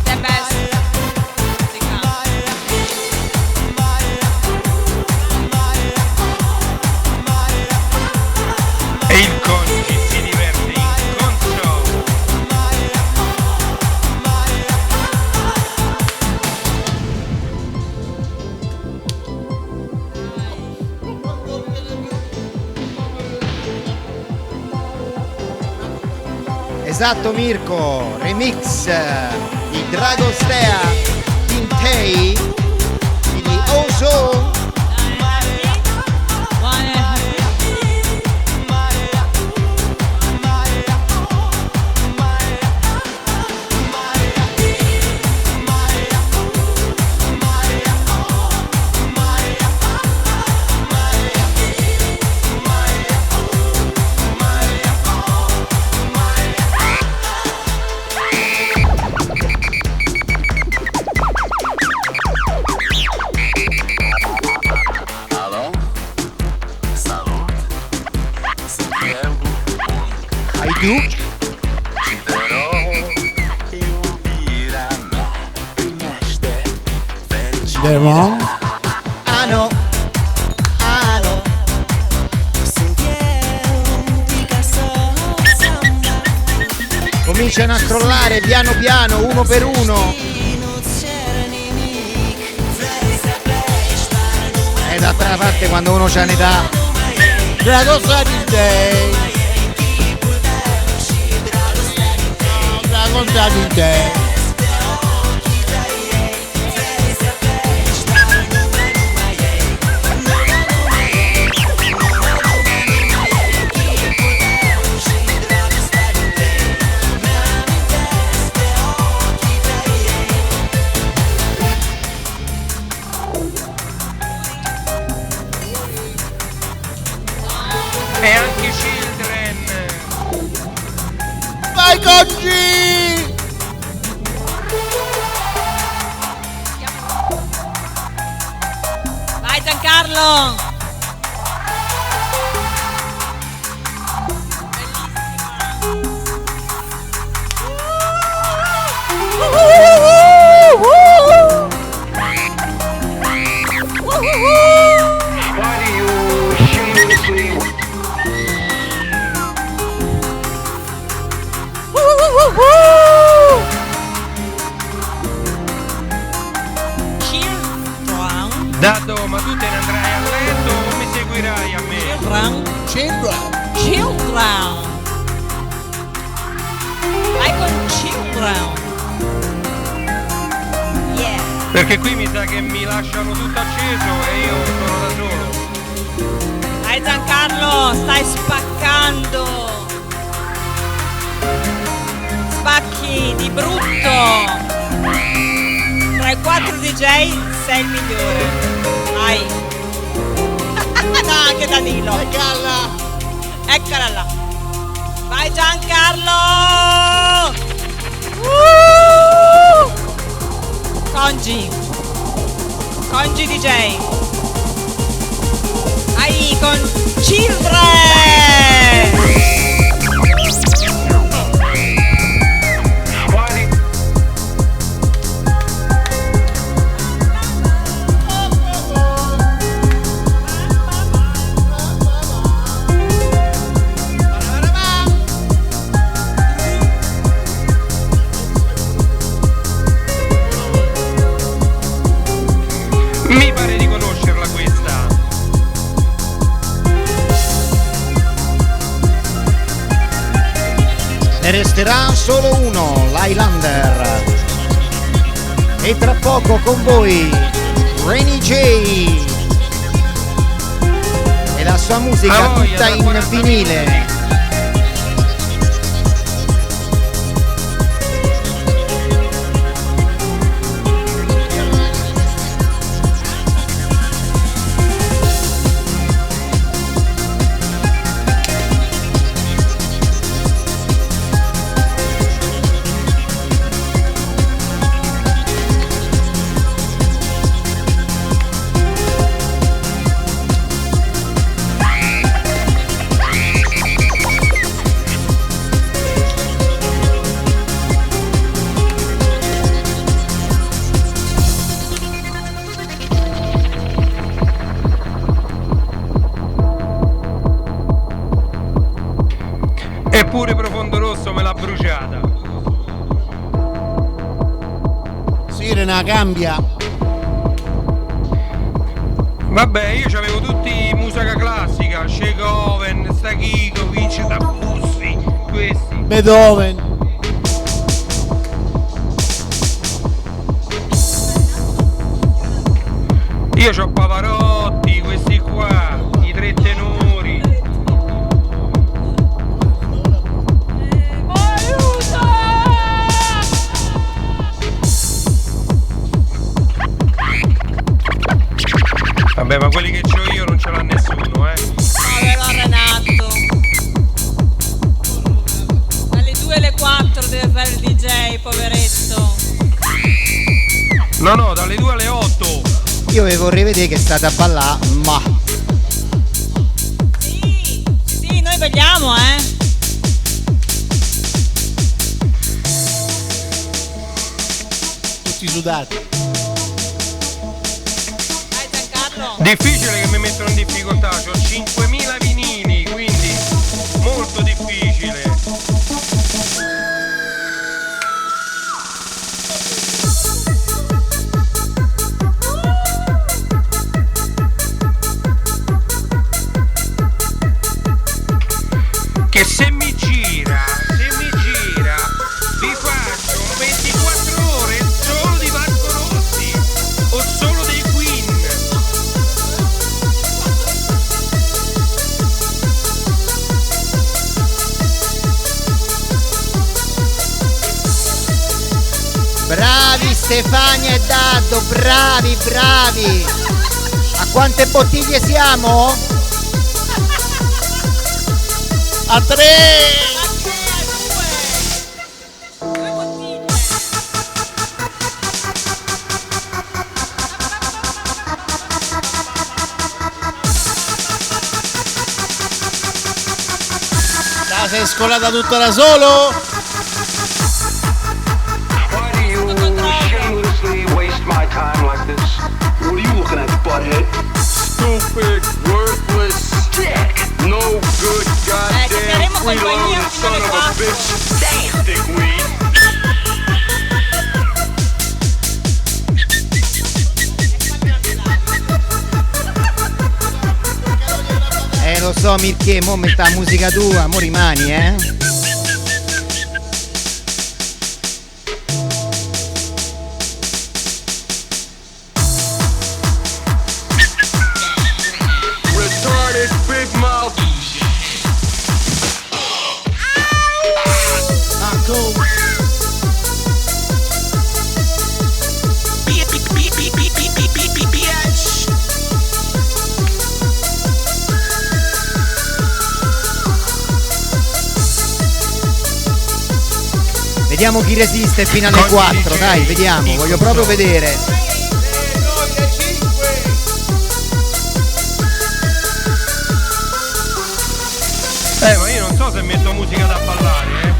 The best. E il Congi si diverte in console. Esatto Mirko, remix di Dragostea Tintei e di Ozo. Hai tu? Demon. Ah no. Ah no. Cominciano a crollare piano piano, uno per uno. E d'altra parte quando uno c'ha un'età. Dragostea Tintei. Dragostea Tintei. E anche Children. Vai Congi! Vai Giancarlo. Dado, ma tu te ne andrai a letto o mi seguirai a me? Children. Vai con Children. Yeah. Perché qui mi sa che mi lasciano tutto acceso e io sono da solo. Dai Giancarlo, stai spaccando. Spacchi di brutto. Tra i 4 DJ sei il migliore. Vai. No, anche Danilo. Eccola là. Vai Giancarlo. Congi DJ. Vai con Children. Mi pare di conoscerla questa. Ne resterà solo uno, l'Highlander. E tra poco con voi Rainy J e la sua musica tutta in vinile. Eppure Profondo Rosso me l'ha bruciata. Sirena cambia. Vabbè, io c'avevo tutti musica classica, Chegoven, Stachicovic, Tabussi, questi. Beethoven. Io c'ho Pavarotti, questi qua, i tre tenori. Vabbè, ma quelli che c'ho io non ce l'ha nessuno, Povero Renato. Dalle 2 alle 4 deve fare il DJ, poveretto. No, dalle 2 alle 8. Io vi vorrei vedere che state a ballare, ma Sì, noi vogliamo, Tutti sudati. Difficile che mi mettono in difficoltà, ho 5.000 vinili, quindi molto difficile. Che se mi gira, vi faccio 24 ore solo di Marco Rossi o solo dei Queen. bravi Stefania e Daddo, bravi. A quante bottiglie siamo? A 3. La sei scolata tutta da solo? Why do you shamelessly waste my time like this? What are you looking at, butthead? Stupid, worthless, dick, no good, goddamn, freeloading son of a bitch. Damn, dickweed. Lo so Mirché, mo metta la musica tua, mo rimani, Return Vediamo chi resiste fino alle 4, dai, vediamo, voglio proprio vedere. Ma io non so se metto musica da ballare,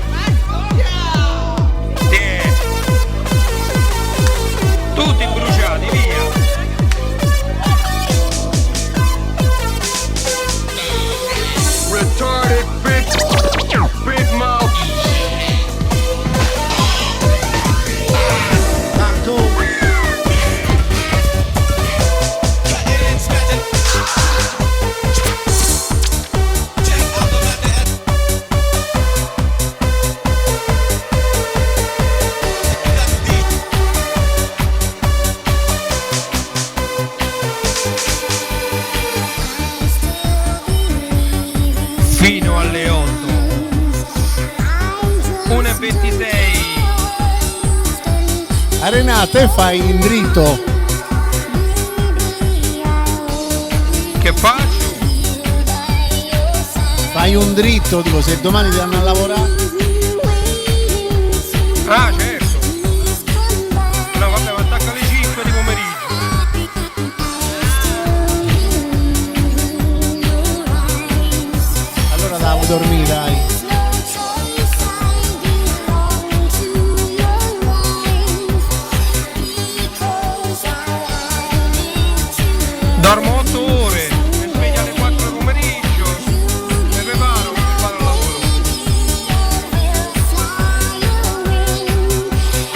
Tutti bruciati, via. Retarded big mouth. Fino alle 8. 1:26. A Renata e fai in dritto. Che faccio? Fai un dritto, dico, se domani ti vanno a lavorare. Ah, certo. No, vabbè, ma attacca alle 5 di pomeriggio. Allora devo dormire, dai. Dormo 8 ore, mi sveglio alle 4 del pomeriggio, mi preparo, vado al lavoro.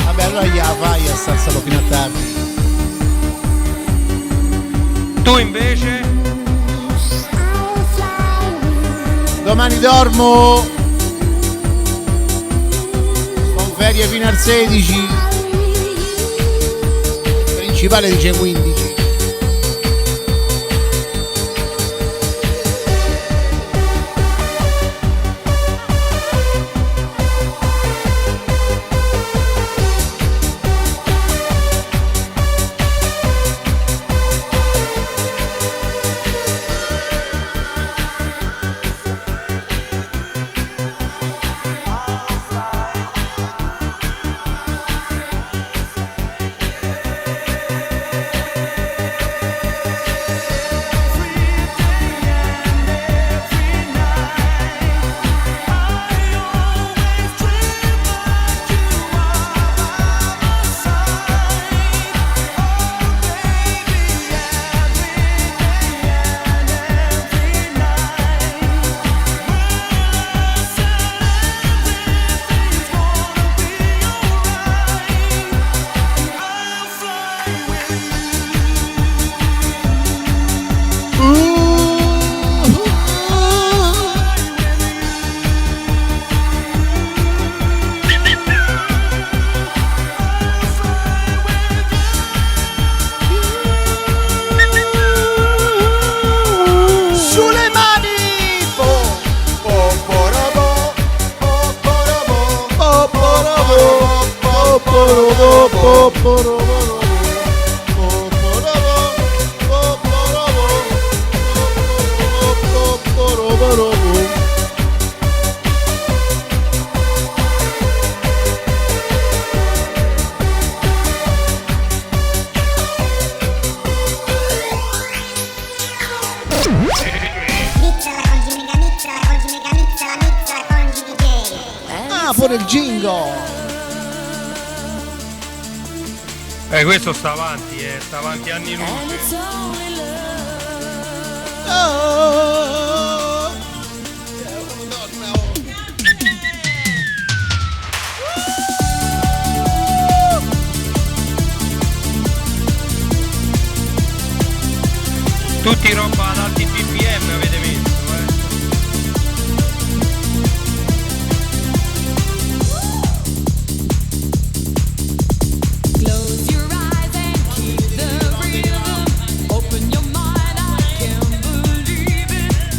Vabbè, allora gliela fai a starselo fino a tardi. Tu invece? Domani dormo. Con ferie fino al 16. Principale dice 15. Ah, pure il jingle. Questo sta avanti anni luce. Tutti roba ad alti BPM avete messo,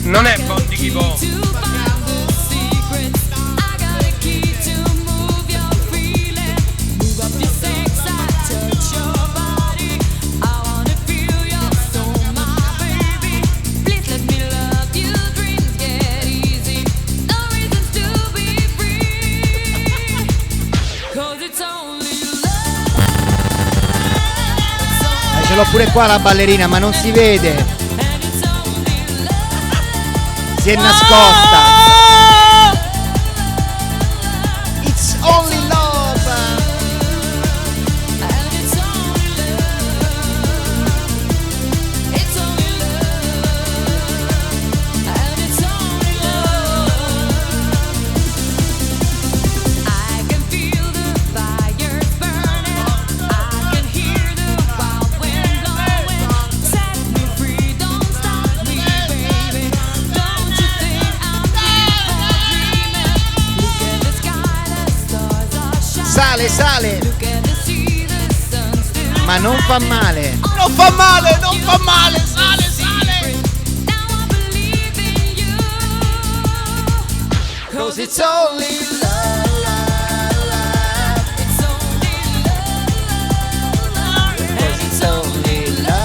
Non è Bondi Chi Bo. ce l'ho pure qua la ballerina, ma non si vede. Si è nascosta. It's only love. Sale, ma non fa male. Non fa male, non fa male, sale, sale. Cause it's only love. Cause it's only love.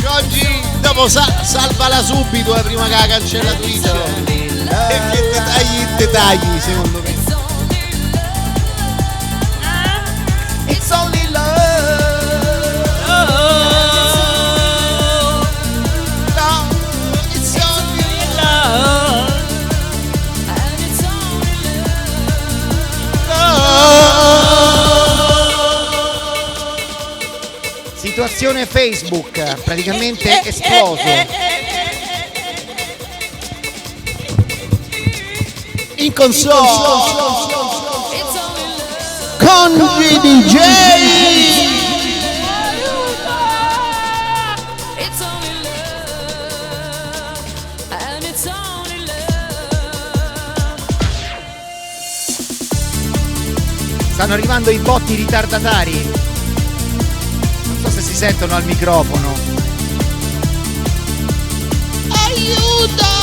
Oggi dopo salvala subito prima che la cancella Twitter. E che te tagli secondo me. It's only love. No, it's only love. Situazione Facebook, praticamente esploso. In console Congi DJ. Stanno arrivando i botti ritardatari. Non so se si sentono al microfono. Aiuto!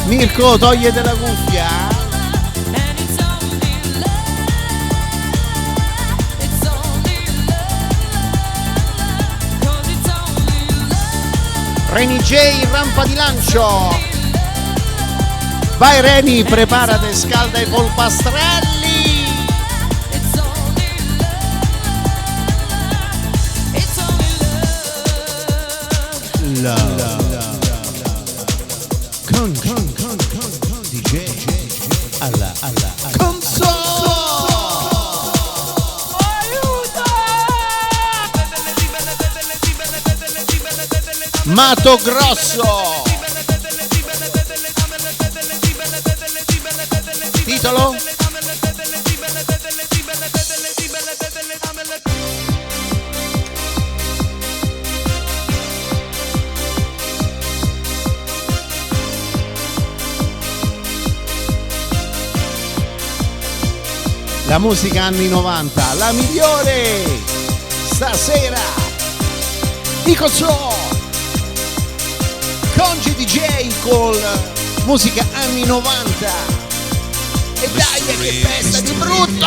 Mirko, togliete la cuffia. Reni J, rampa di lancio. Vai Reni, preparati, scalda i polpastrelli. Con DJ alla Mato Grosso. Titolo? La musica anni 90, la migliore stasera. Dico so, Congi DJ con musica anni 90. E dai che festa di brutto!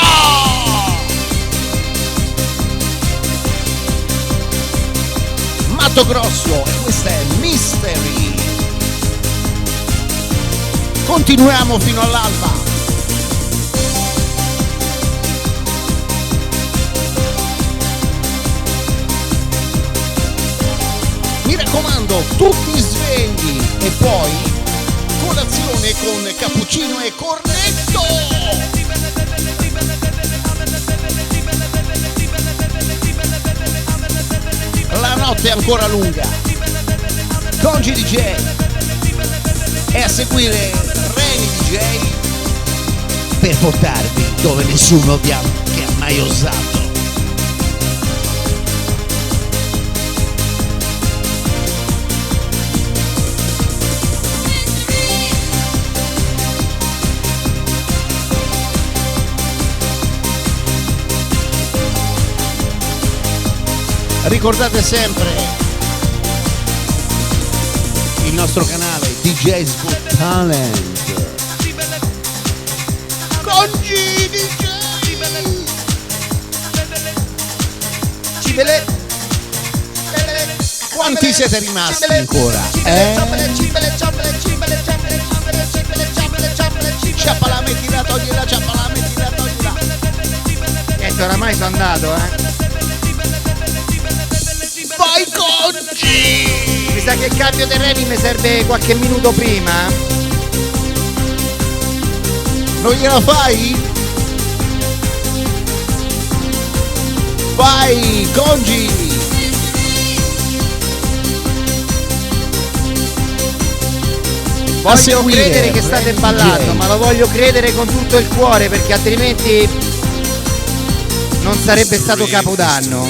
Mato Grosso, e questa è Mystery. Continuiamo fino all'alba. Mi raccomando, tutti svegli e poi colazione con cappuccino e cornetto. La notte è ancora lunga. Congi DJ e a seguire Reni DJ per portarvi dove nessuno vi ha mai osato. Ricordate sempre il nostro canale DJ's Got Talent. Congi DJ. Cibele. Quanti siete rimasti ancora? Ciappala, mettila, toglila, ciappala, mettila, toglila. Niente, oramai sono andato, Vai Conci! Mi sa che il cambio dei remi mi serve qualche minuto prima. Non gliela fai? Vai Conci! Voglio seguire, credere che state DJ. ballando, ma lo voglio credere con tutto il cuore, perché altrimenti non sarebbe stato Capodanno.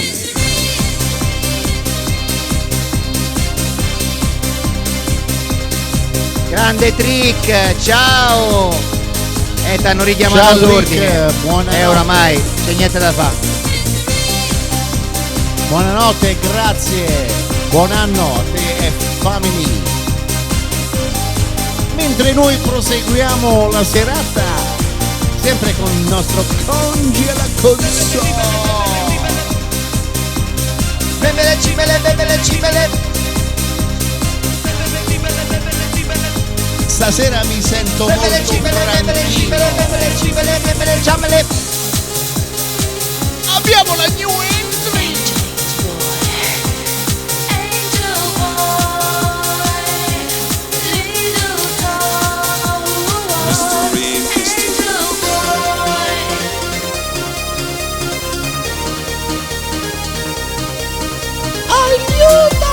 Grande Trick, ciao! Ti hanno richiamato Ciao, all'ordine. Trick, buonanotte. Oramai c'è niente da fare. Buonanotte, grazie. Buon anno a te e family. Mentre noi proseguiamo la serata, sempre con il nostro Congi alla console. Bembele cimele, bembele cimele. Stasera mi sento Bembele molto cimele, bembele tranquillo. cimele, bembele cimele, bembele ciamele. Abbiamo la new entry. Aiuto!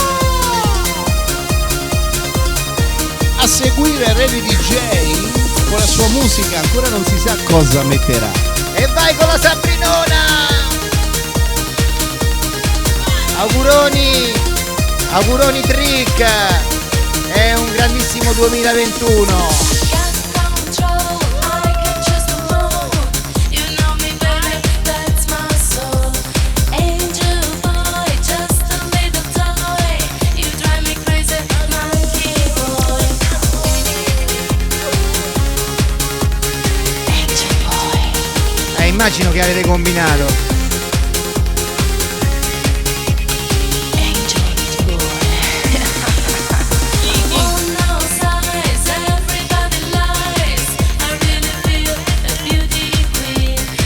A seguire Ready DJ con la sua musica, ancora non si sa cosa metterà. E vai con la Sabrinona! Auguroni! Auguroni Trick! È un grandissimo 2021! Immagino che avete combinato.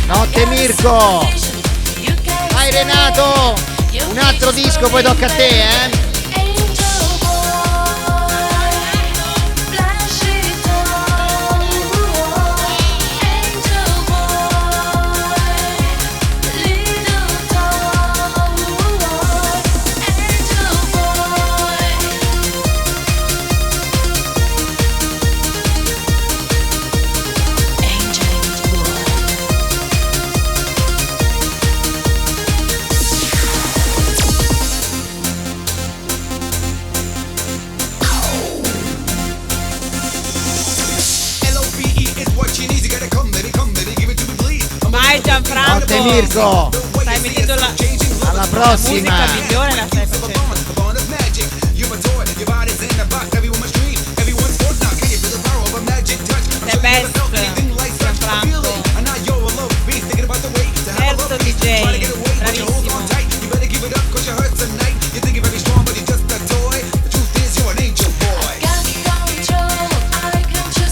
Notte Mirko! Vai Renato! Un altro disco, poi tocca a te, eh? Vai Gianfranco! Notte Mirko! Stai mettendo la Alla prossima! musica migliore, la stai facendo. The best, Gianfranco. Terzo DJ, bravissimo.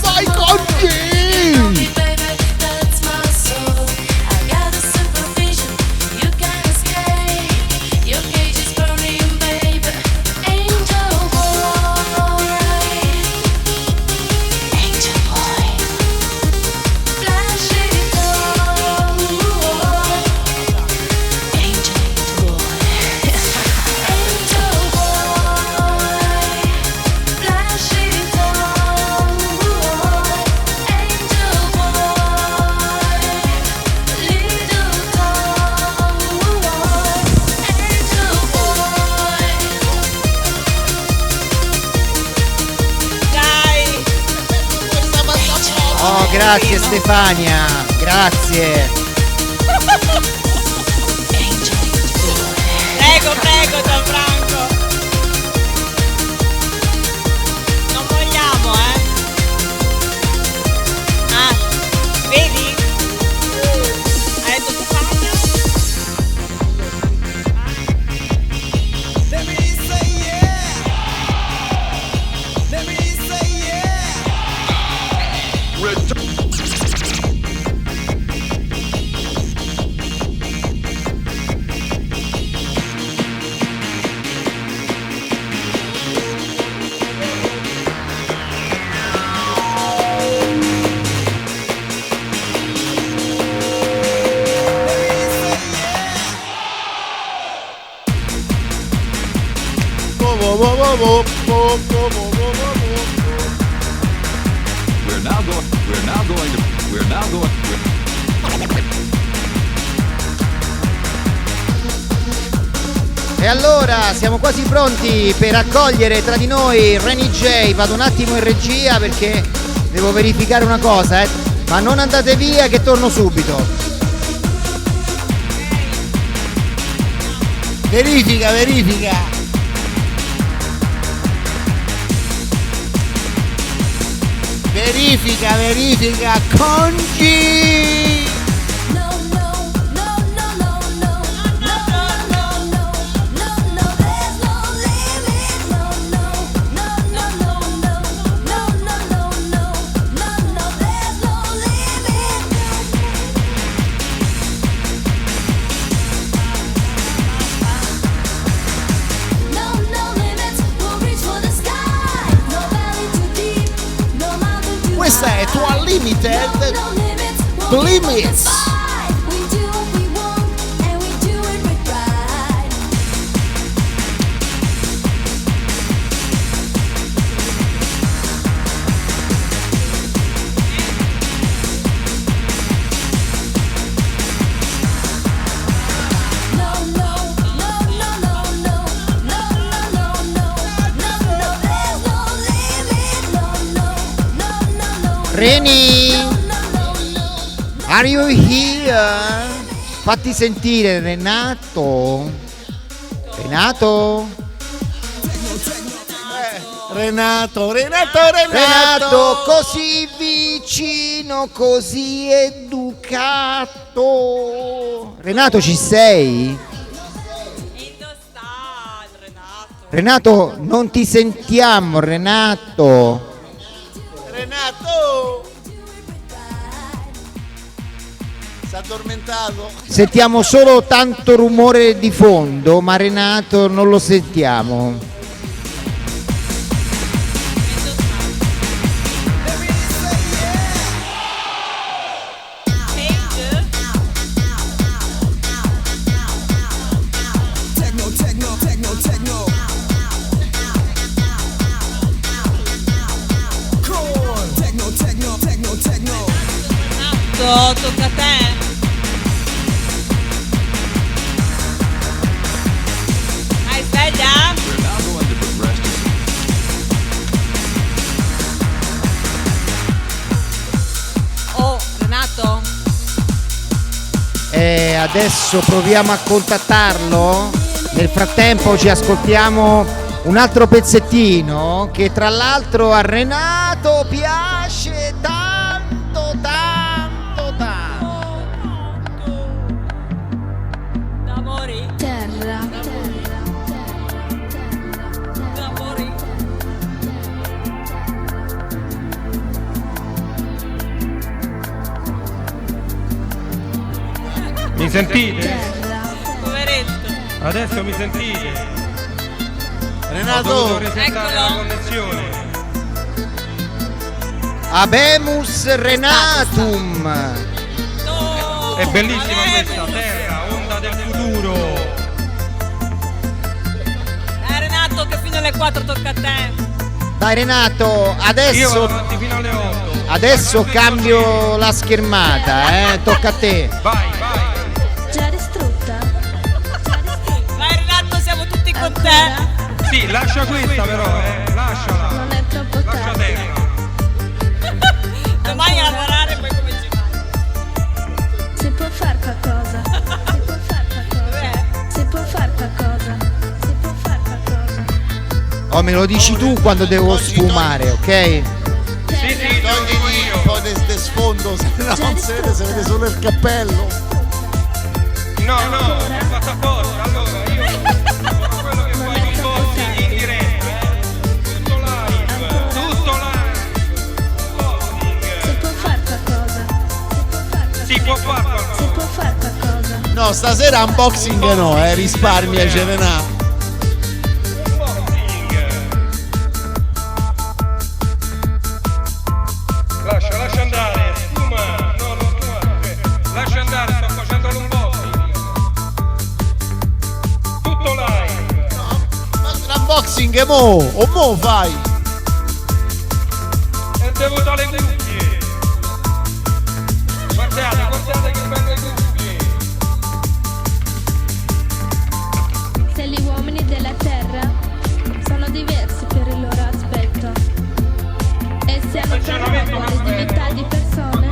Vai Congi! Oh, grazie Stefania! Grazie! Prego Gianfranco. Non vogliamo, Ah, vedi? Hai detto Stefania? E allora siamo quasi pronti per accogliere tra di noi Renny J. Vado un attimo in regia perché devo verificare una cosa, ma non andate via che torno subito. Verifica. Verifica, Congi! Questa è Tua Limited Limits. Reni, are you here? Fatti sentire, Renato. Renato, così vicino, così educato. Renato, ci sei? Renato, non ti sentiamo, Renato. Si è addormentato. Sentiamo solo tanto rumore di fondo, ma Renato non lo sentiamo. Tocca a te. Hai sveglia? Oh, Renato? Adesso proviamo a contattarlo. Nel frattempo ci ascoltiamo un altro pezzettino che tra l'altro a Renato piace tanto. Terra. Mi sentite? Poveretto. Adesso mi sentite? Renato, Ho dovuto resettare la Eccolo. connessione. Habemus Renatum. È bellissima questa terra, onda del futuro. Renato, che fino alle 4 tocca a te. Dai Renato, Io vado adesso avanti fino alle 8. Adesso cambio la schermata, tocca a te. Vai. Già distrutta? Vai Renato, siamo tutti con te. Sì, lascia questa però, lasciala. Non è troppo Lascia tardi. terra. Domani a lavorare, poi come ci fai? Si può far qualcosa? Si può far qualcosa? Oh, me lo dici tu quando devo sfumare, ok? Sì, togli un po' di sfondo, se no non si vede solo il cappello. No, ho fatto apposta. Allora, io sono quello che fai i botti in diretta, tutto live. Si può far qualcosa? Si può fare qualcosa. Si può far qualcosa? No, stasera unboxing no, risparmia Renato. Lascia andare, sfuma, no, non sfumare, lascia andare, sto facendo l'unboxing. Tutto live. L'unboxing anche mo, o mo fai? E devo dare le cuffie. Guardate che belle cuffie. Se gli uomini della terra sono diversi per il loro aspetto e se hanno però uguale dignità di persone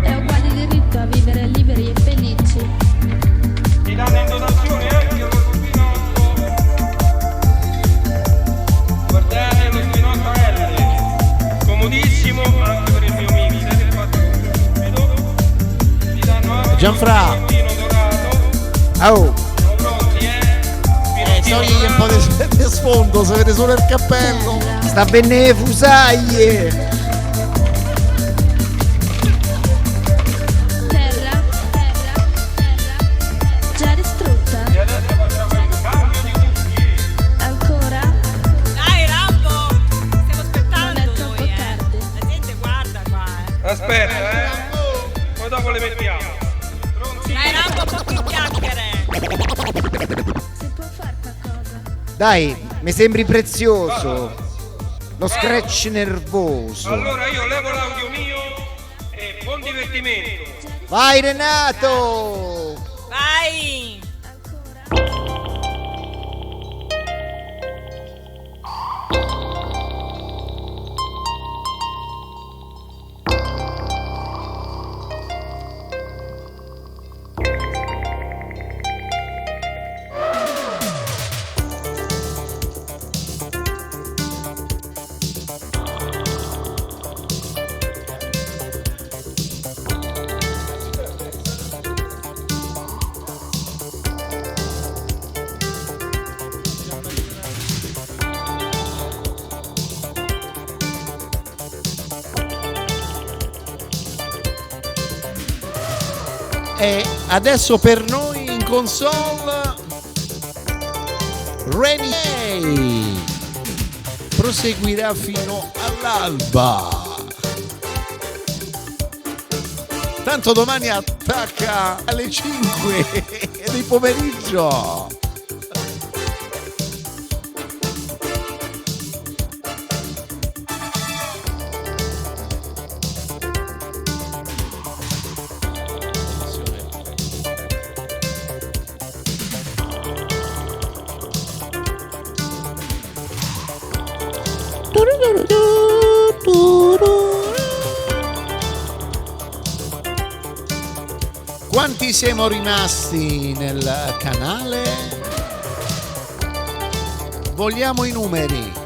e uguale diritto a vivere liberi e felici. Ti danno in donazione anche lo spinotto. Guardate lo spinotto L, comodissimo anche per il mio mixer. Ti danno anche Gianfra. un spinottino dorato. Oh. Siamo pronti, Togli un po' di sfondo, si vede solo il cappello. Sta bene le fusaglie. Terra, già distrutta. Ancora? Dai Rambo, stiamo aspettando Non è troppo noi, tardi. La gente guarda qua, Aspetta, poi dopo le mettiamo. Dai Rambo, poche chiacchiere. Si può fare qualcosa? Dai, mi sembri prezioso. Lo scratch nervoso. Allora io levo l'audio mio e buon divertimento. Vai Renato! Vai! E adesso per noi in console Rennie proseguirà fino all'alba. Tanto domani attacca alle 5 di pomeriggio. Quanti siamo rimasti nel canale? Vogliamo i numeri.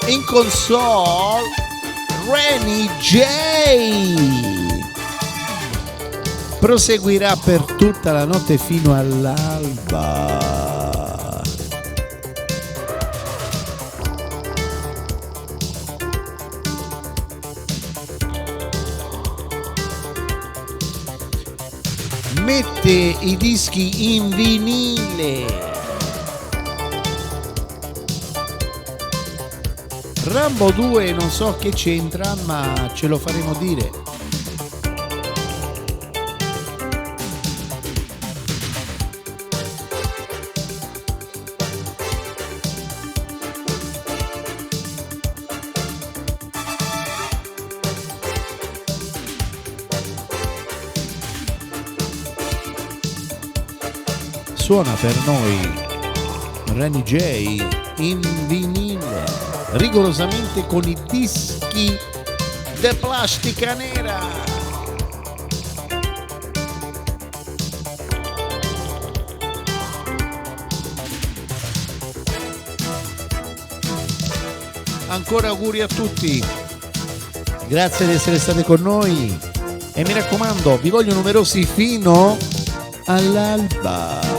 In console Rennie J proseguirà per tutta la notte fino all'alba. mette i dischi in vinile. Rambo 2 non so che c'entra, ma ce lo faremo dire. Suona per noi Renny J in vinile, rigorosamente con i dischi de plastica nera. Ancora auguri a tutti, grazie di essere state con noi e mi raccomando, vi voglio numerosi fino all'alba.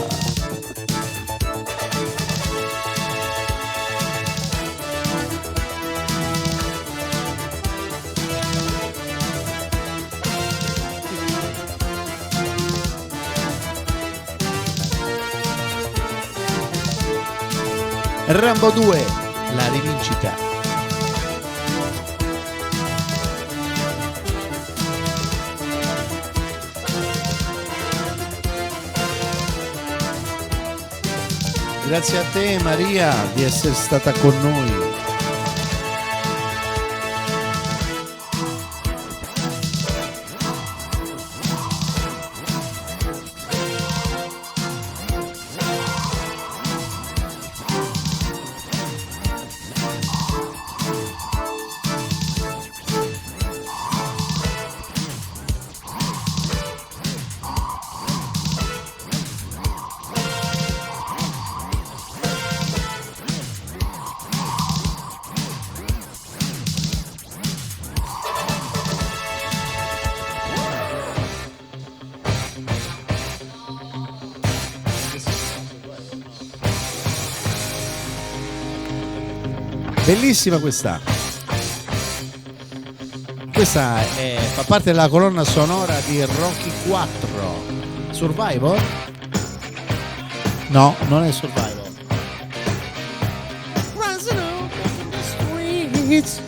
Rambo 2, la rivincita. Grazie a te Maria di essere stata con noi. Bellissima questa. Questa fa parte della colonna sonora di Rocky 4. Survivor? No, non è Survivor. Rising up in the streets.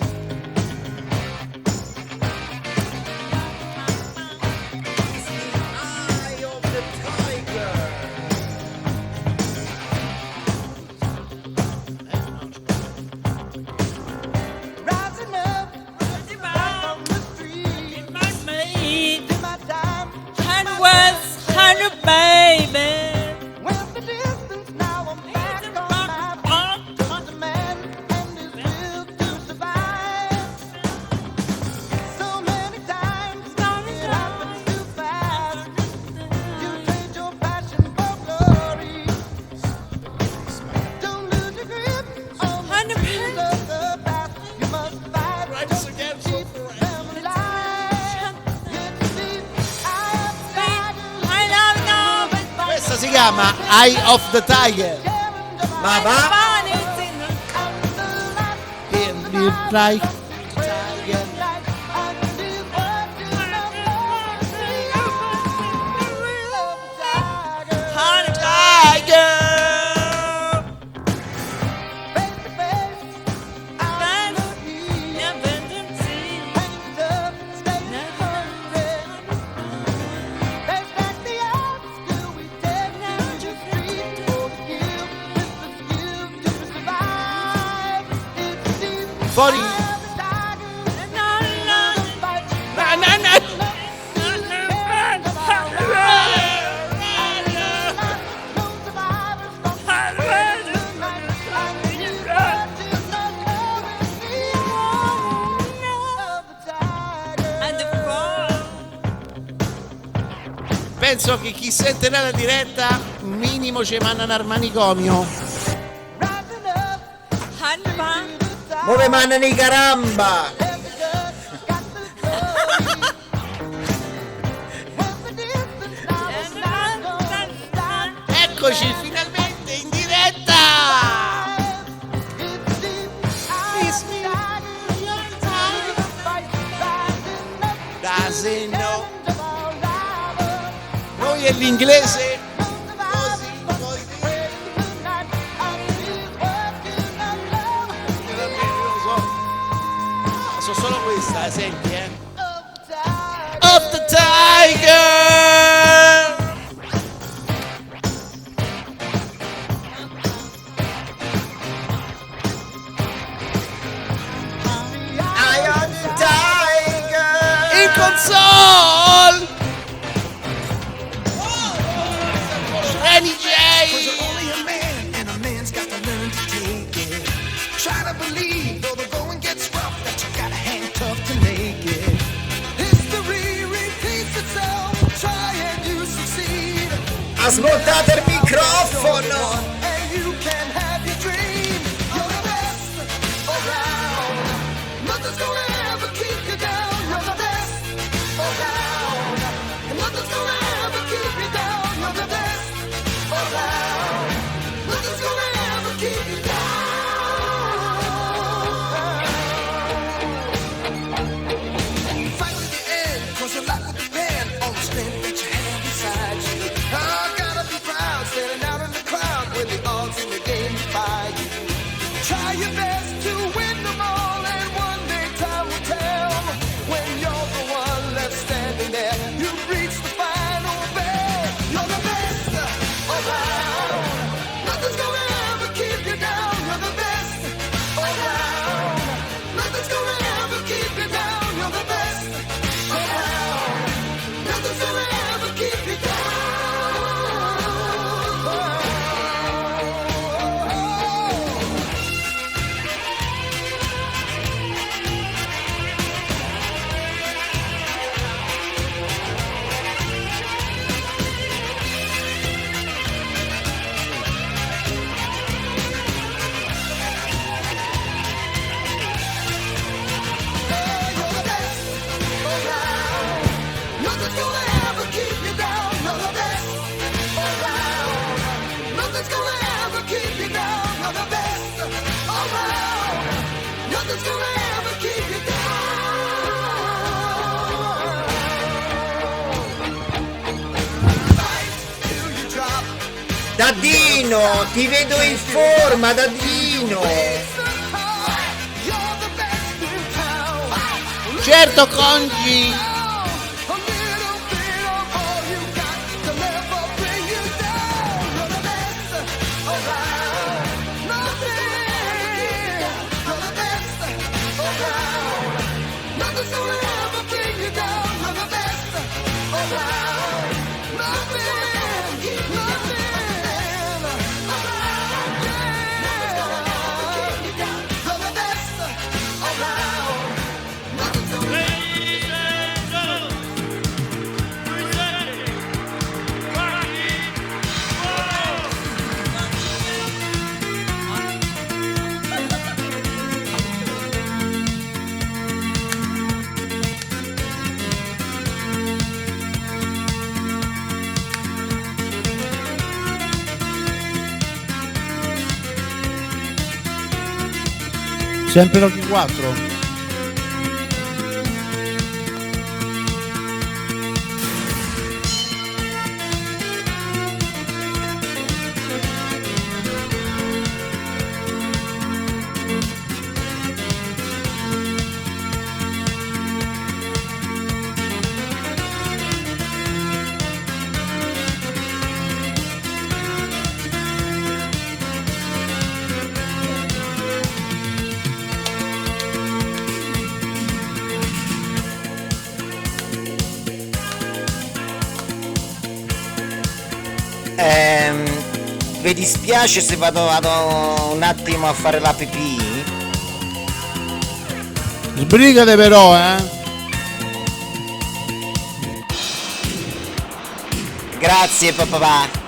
Si chiama Eye of the Tiger. Ma va? Fuori. Penso che chi sentirà la diretta minimo ci mandano al manicomio. Come mandano i caramba! Eccoci finalmente in diretta! Doesn't know. Noi e l'inglese. So solo questa, senti, Of the Tiger. Eye on the Tiger. In console. Renny J. Only a man, and a man's got to learn to take it. Try to believe, though the going gets rough, that you gotta hang tough to make it. History repeats itself. Try and you succeed. Ha smontato il microfono. And you can have your dream. You're the best around. Nothing's gonna ever keep you down. You're the best around. And nothing's gonna ever keep you down. You're the best around. Nothing's gonna ever keep you down. Fight to the end, 'cause your life will depend on the strength that you have inside you. I gotta be proud, standing out in the crowd when the odds in the game defy you. Try your best to win them all, and one day time will tell. When you're the one left standing there, you've reached the final bell. You're the best around. Nothing's gonna ever keep you down. You're the best around. Nothing's gonna ever keep you down. You're the best around. Nothing's gonna ever keep you down. Nothing's gonna ever keep you down. You're the best around. Nothing's gonna ever keep you down. You're the best around. Nothing's gonna ever keep you down. Fight till you drop. Dadino, ti vedo in forma, Dadino. Certo, Congi. Nothing's gonna ever keep you down. You're the best around. Nothing. You're the best around. Nothing's gonna Sempre Rocky 4. Vi dispiace se vado un attimo a fare la pipì? Sbrigate però, Grazie papà.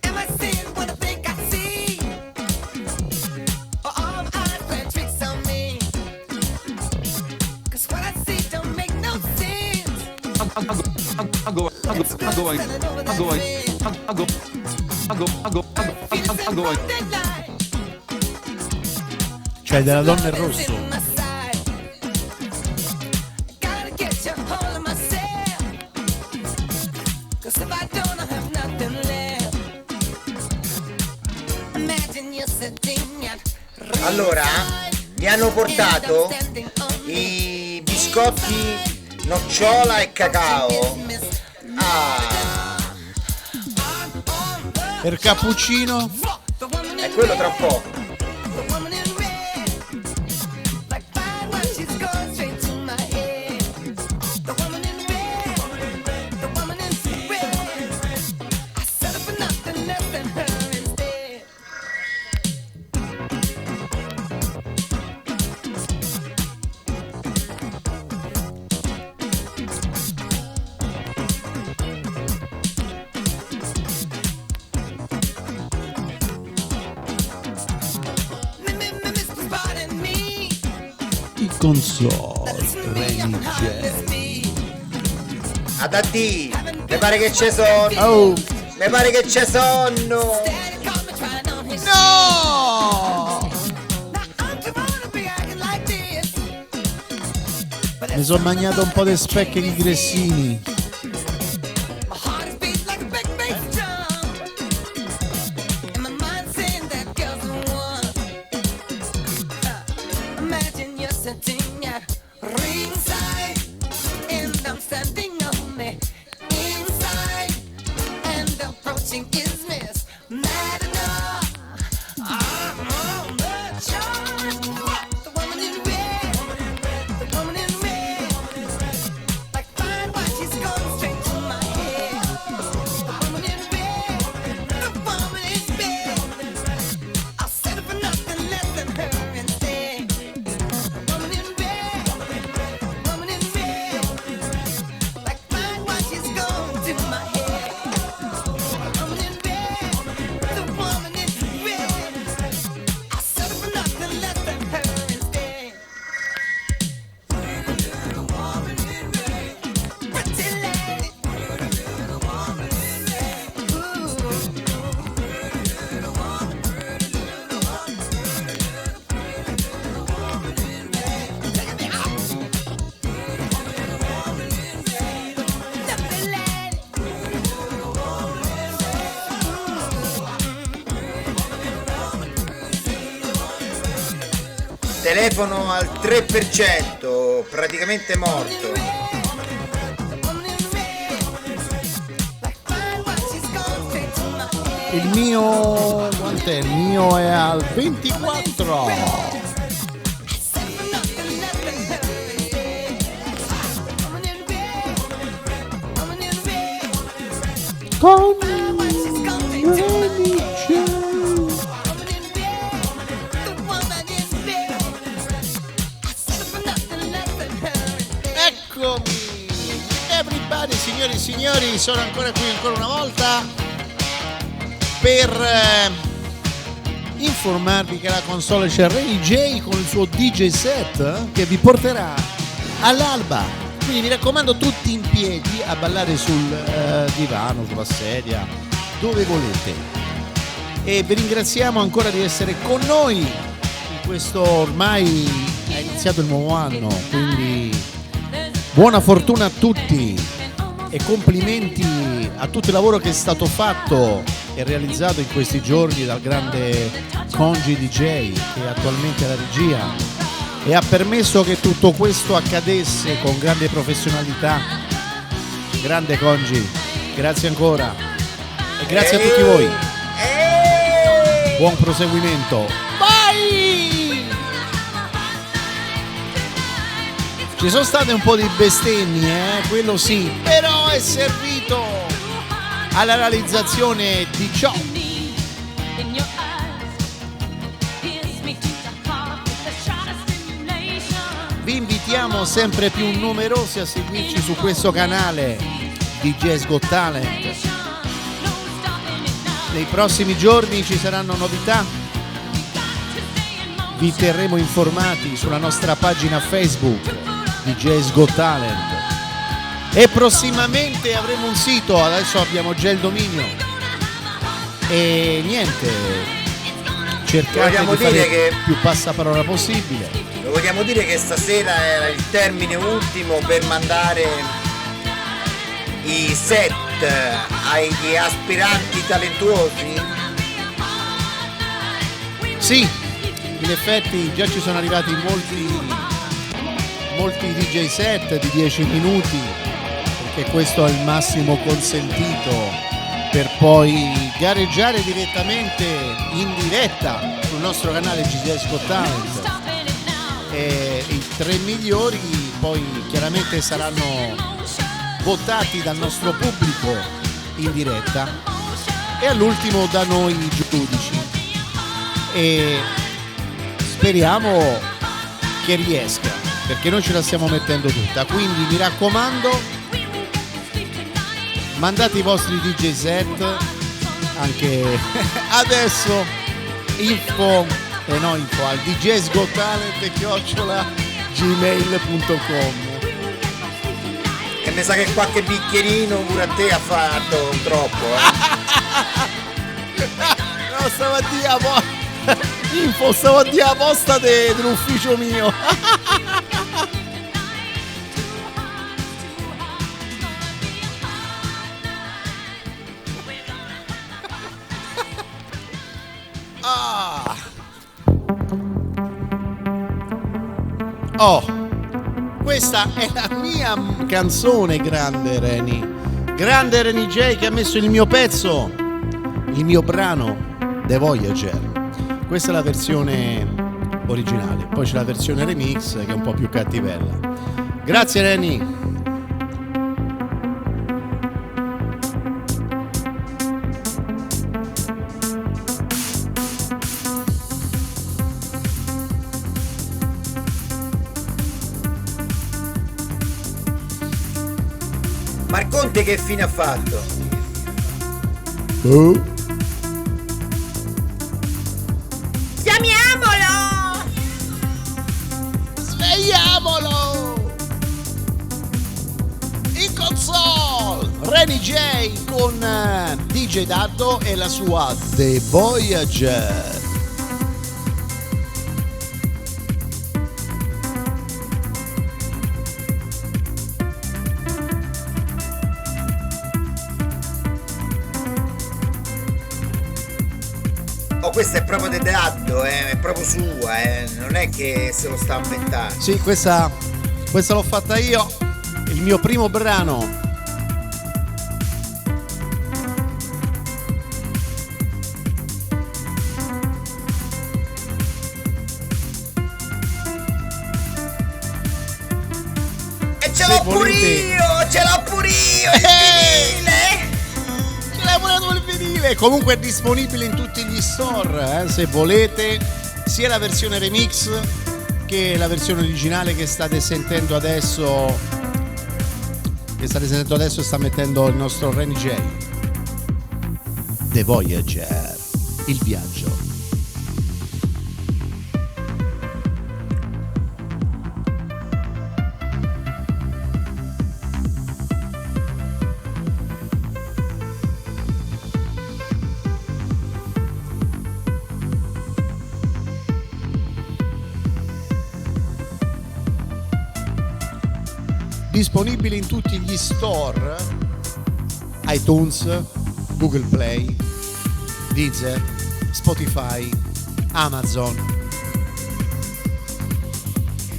Am I seeing what I think I see? Or all my eyes playing tricks on me? 'Cause what I see don't make no sense. Cioè della donna in rosso. Gotta get you hold of myself. 'Cause if I don't, I have nothing left. Imagine you're sitting at Allora, mi hanno portato i biscotti nocciola e cacao. Per cappuccino? È quello tra poco. Console Remy J. Ad addio, mi pare che c'è sonno. Mi pare che c'è sonno. No! Mi sono mangiato un po' di specchi di gressini. Imagine you're sitting at ringside, and I'm standing on the inside, and approaching is Miss Mad enough. I'm on the charge. The woman in red, the woman in red, like fine wine, she's going straight to my head. The woman in red, the woman in red. I'll settle for nothing less than her instead. Woman in red, woman in red, like fine wine, she's going to my head. Woman in red, the woman in red. I'll settle for nothing less than her instead. Pretty little woman in red, pretty lady. Pretty little woman in red, ooh. Pretty little woman, pretty little woman, pretty little woman in red. Take me out. Pretty little woman in red, lovely lady. Pretty little woman in Telefono al 3%, praticamente morto. Il mio quant'è? Il mio è al 24. eccomi! Everybody, signori e signori, sono ancora qui ancora una volta per informarvi che alla console c'è Reni J con il suo DJ set che vi porterà all'alba. Quindi mi raccomando, tutti in piedi a ballare sul divano, sulla sedia, dove volete. E vi ringraziamo ancora di essere con noi in questo, ormai è iniziato il nuovo anno, quindi buona fortuna a tutti e complimenti a tutto il lavoro che è stato fatto e realizzato in questi giorni dal grande Congi DJ, che è attualmente alla regia e ha permesso che tutto questo accadesse con grande professionalità. Grande Congi, grazie ancora e grazie a tutti voi. Buon proseguimento. Vai! Ci sono state un po' di bestemmie, quello sì, però è servito alla realizzazione di ciò. Vi invitiamo sempre più numerosi a seguirci su questo canale DJ's Got Talent. Nei prossimi giorni ci saranno novità, vi terremo informati sulla nostra pagina Facebook DJ's Got Talent e prossimamente avremo un sito, adesso abbiamo già il dominio e niente, cercate di fare più passaparola possibile. Lo vogliamo dire che stasera era il termine ultimo per mandare i set agli aspiranti talentuosi? Sì, in effetti già ci sono arrivati molti DJ set di 10 minuti, perché questo è il massimo consentito per poi gareggiare direttamente in diretta sul nostro canale DJ's Got Talent. E i 3 migliori poi chiaramente saranno votati dal nostro pubblico in diretta e all'ultimo da noi giudici, e speriamo che riesca, perché noi ce la stiamo mettendo tutta. Quindi mi raccomando, mandate i vostri DJ set anche adesso, info al djsgottalent@gmail.com. E mi sa che qualche bicchierino pure a te ha fatto troppo, No, stavo a dire info, stavo a dire la posta dell'ufficio mio. Oh, questa è la mia canzone, grande Reni J, che ha messo il mio pezzo, il mio brano The Voyager. Questa è la versione originale, poi c'è la versione remix che è un po' più cattivella. Grazie Reni. Marconte che fine ha fatto? Chiamiamolo! Svegliamolo! In console Reni J con DJ Daddo e la sua The Voyager. Questa è proprio di Daddo, è proprio sua, non è che se lo sta inventando. Sì, questa l'ho fatta io, il mio primo brano. E ce l'ho pure io, il vinile! Il vinile comunque è disponibile in tutti gli store, se volete, sia la versione remix che la versione originale che state sentendo adesso che state sentendo adesso sta mettendo il nostro Renny J. The Voyager, il viaggio. Disponibile in tutti gli store, iTunes, Google Play, Deezer, Spotify, Amazon.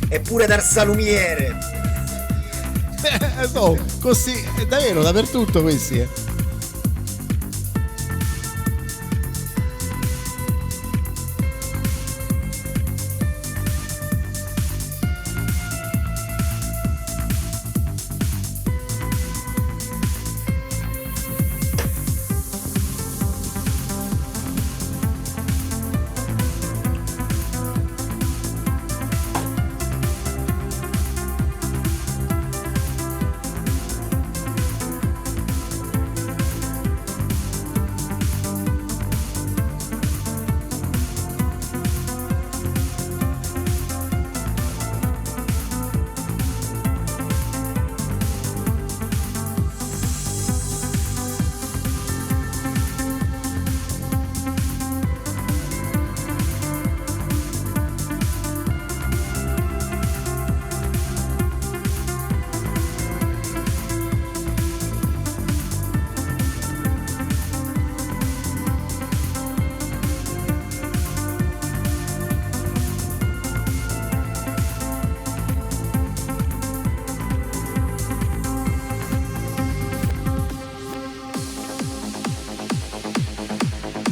Eppure dal salumiere. No, così, è davvero dappertutto questi.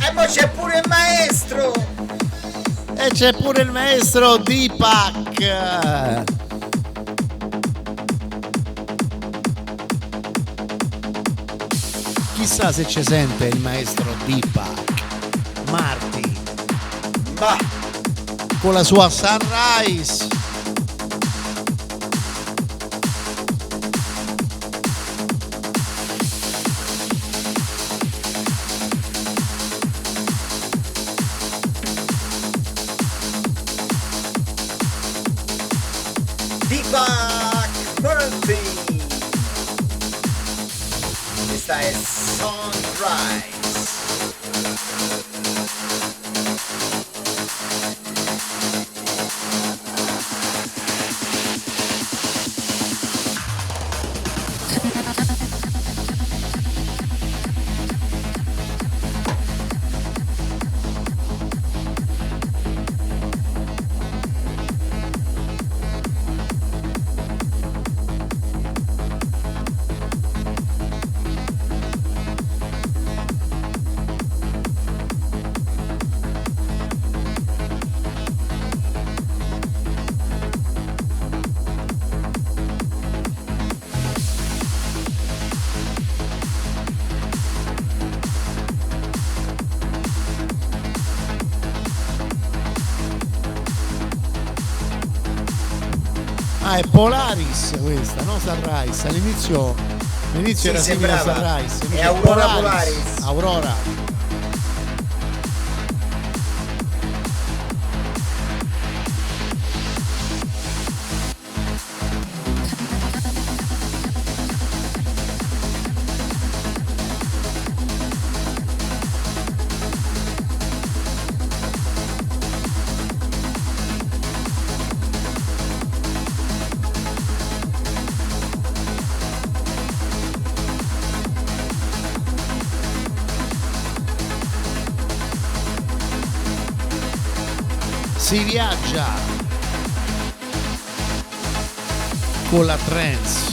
E poi c'è pure il maestro. E c'è pure il maestro Deepak. Chissà se ci sente il maestro Deepak Marti. Bah. Con la sua Sunrise. Deepak Murphy. Questa è Sunrise. Ah, è Polaris questa, no Sunrise. All'inizio Sì, era simile a sembrava. Sunrise. È invece Aurora Polaris. Aurora. Si viaggia con la trance.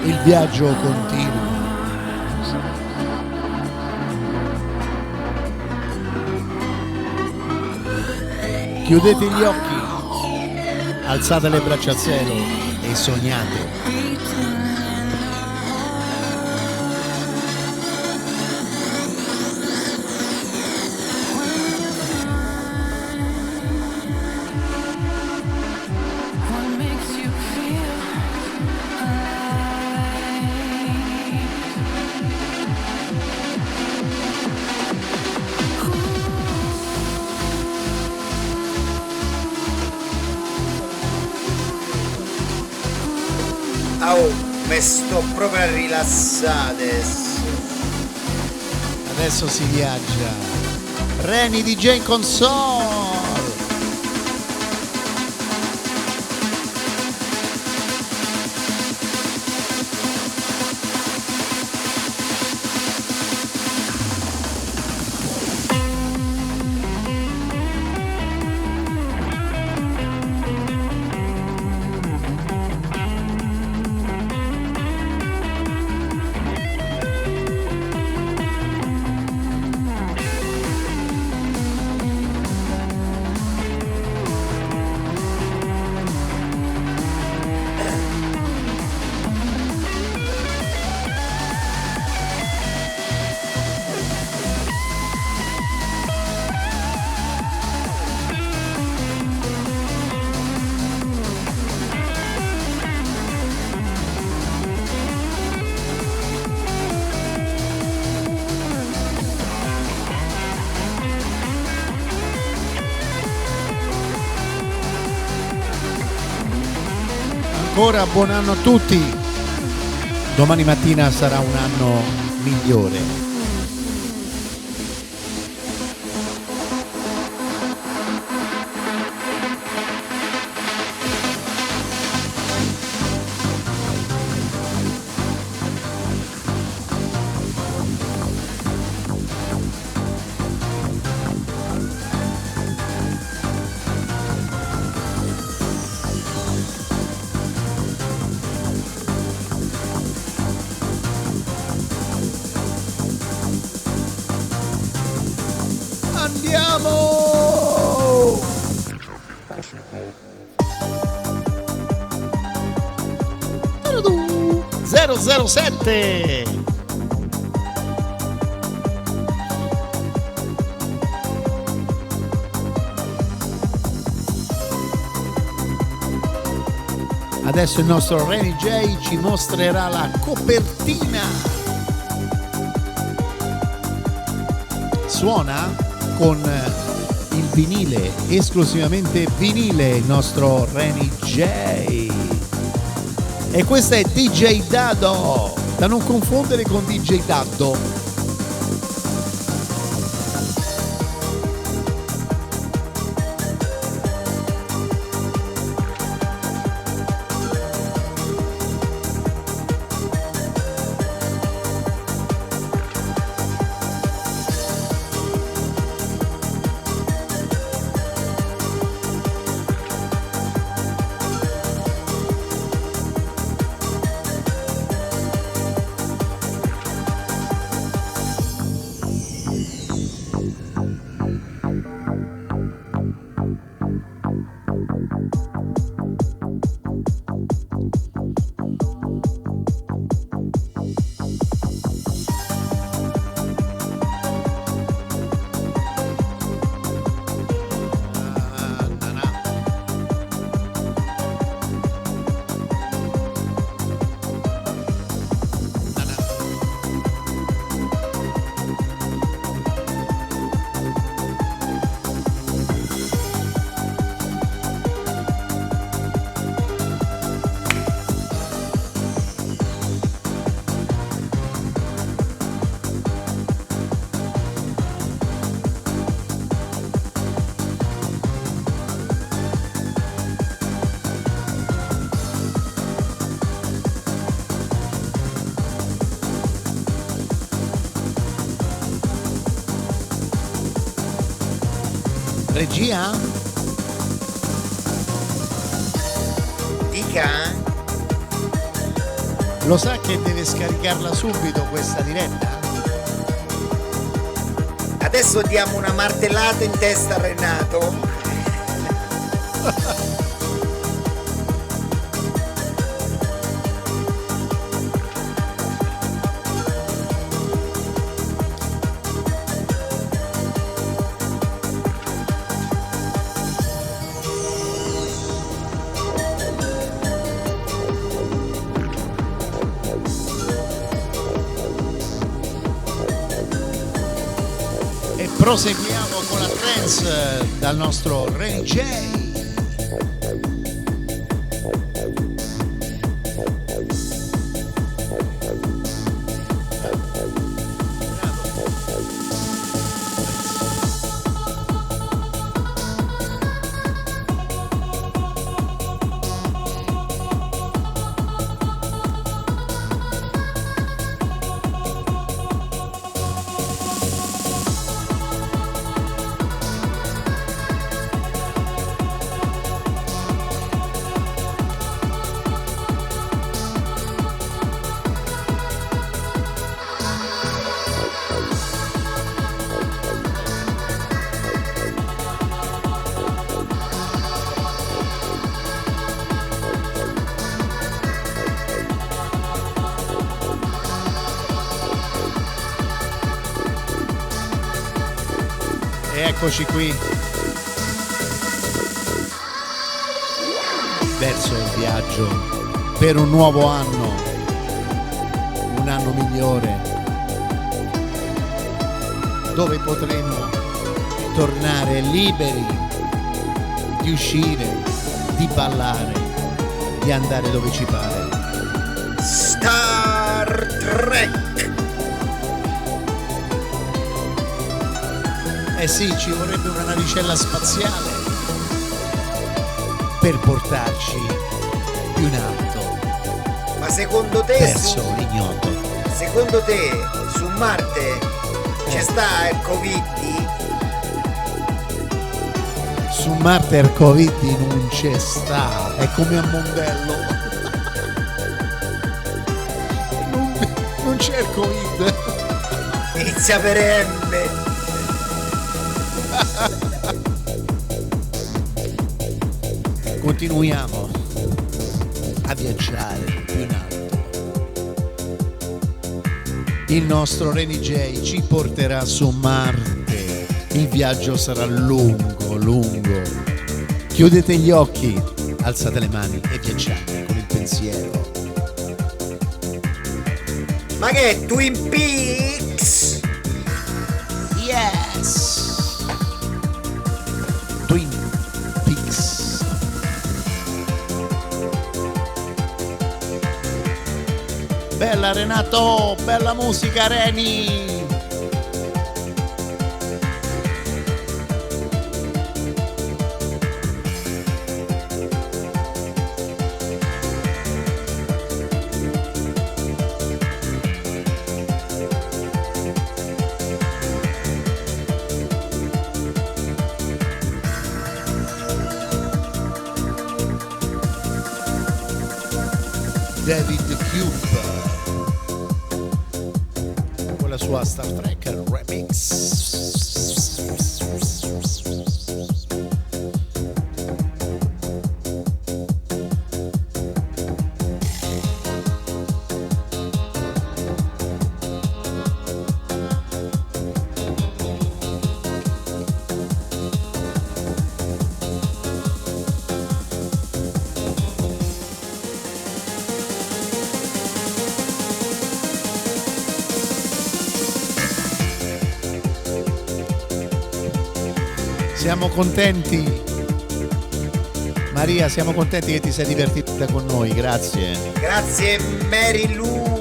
Il viaggio continua. Chiudete gli occhi, alzate le braccia al cielo e sognate. Oh, mi sto proprio a rilassare adesso. Adesso si viaggia. Reni DJ in console. Ancora buon anno a tutti. Domani mattina sarà un anno migliore. Andiamo! 007. Adesso il nostro Reni J ci mostrerà la copertina. Suona con il vinile, esclusivamente vinile, il nostro Reni J. E questa è DJ Dado, da non confondere con DJ Daddo. Regia? Dica? Lo sa che deve scaricarla subito questa diretta? Adesso diamo una martellata in testa a Renato. E proseguiamo con la trance dal nostro Ray J. Eccoci qui verso il viaggio per un nuovo anno, un anno migliore, dove potremo tornare liberi di uscire, di ballare, di andare dove ci pare. Star Trek. Eh sì, ci vorrebbe una navicella spaziale per portarci più in alto. Ma secondo te verso l'ignoto. Secondo te su Marte ci sta il Covid? Su Marte il Covid non c'è sta, è come a Mondello. Non c'è il Covid. Inizia per M. Continuiamo a viaggiare più in alto. Il nostro Reni J ci porterà su Marte. Il viaggio sarà lungo, lungo. Chiudete gli occhi, alzate le mani e viaggiate con il pensiero. Ma che è Twin Peaks? Yes! Twin Peaks. Bella Renato, bella musica Reni. David Cube con la sua Star Trek Remix. Siamo contenti. Maria, siamo contenti che ti sei divertita con noi, grazie. Grazie Mary Lou.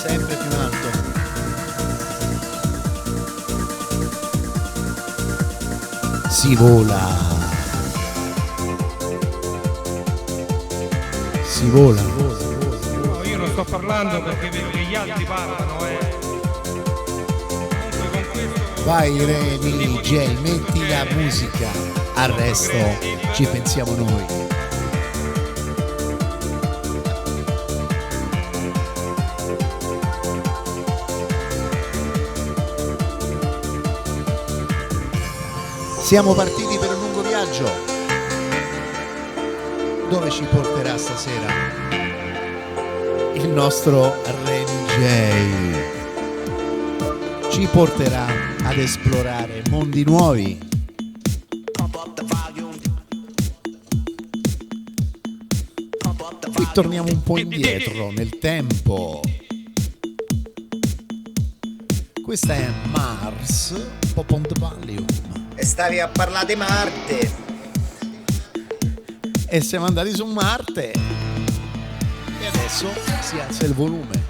Sempre più in alto. Si vola. si vola. No, io non sto parlando perché vedo che gli altri parlano, Vai Remy J, metti la musica, al resto ci pensiamo noi. Siamo partiti per un lungo viaggio. Dove ci porterà stasera il nostro Remy J? Ci porterà ad esplorare mondi nuovi. Qui torniamo un po' indietro nel tempo. Questa è Mars, Pop on the Volume. E stavi a parlare di Marte. E siamo andati su Marte. E adesso si alza il volume.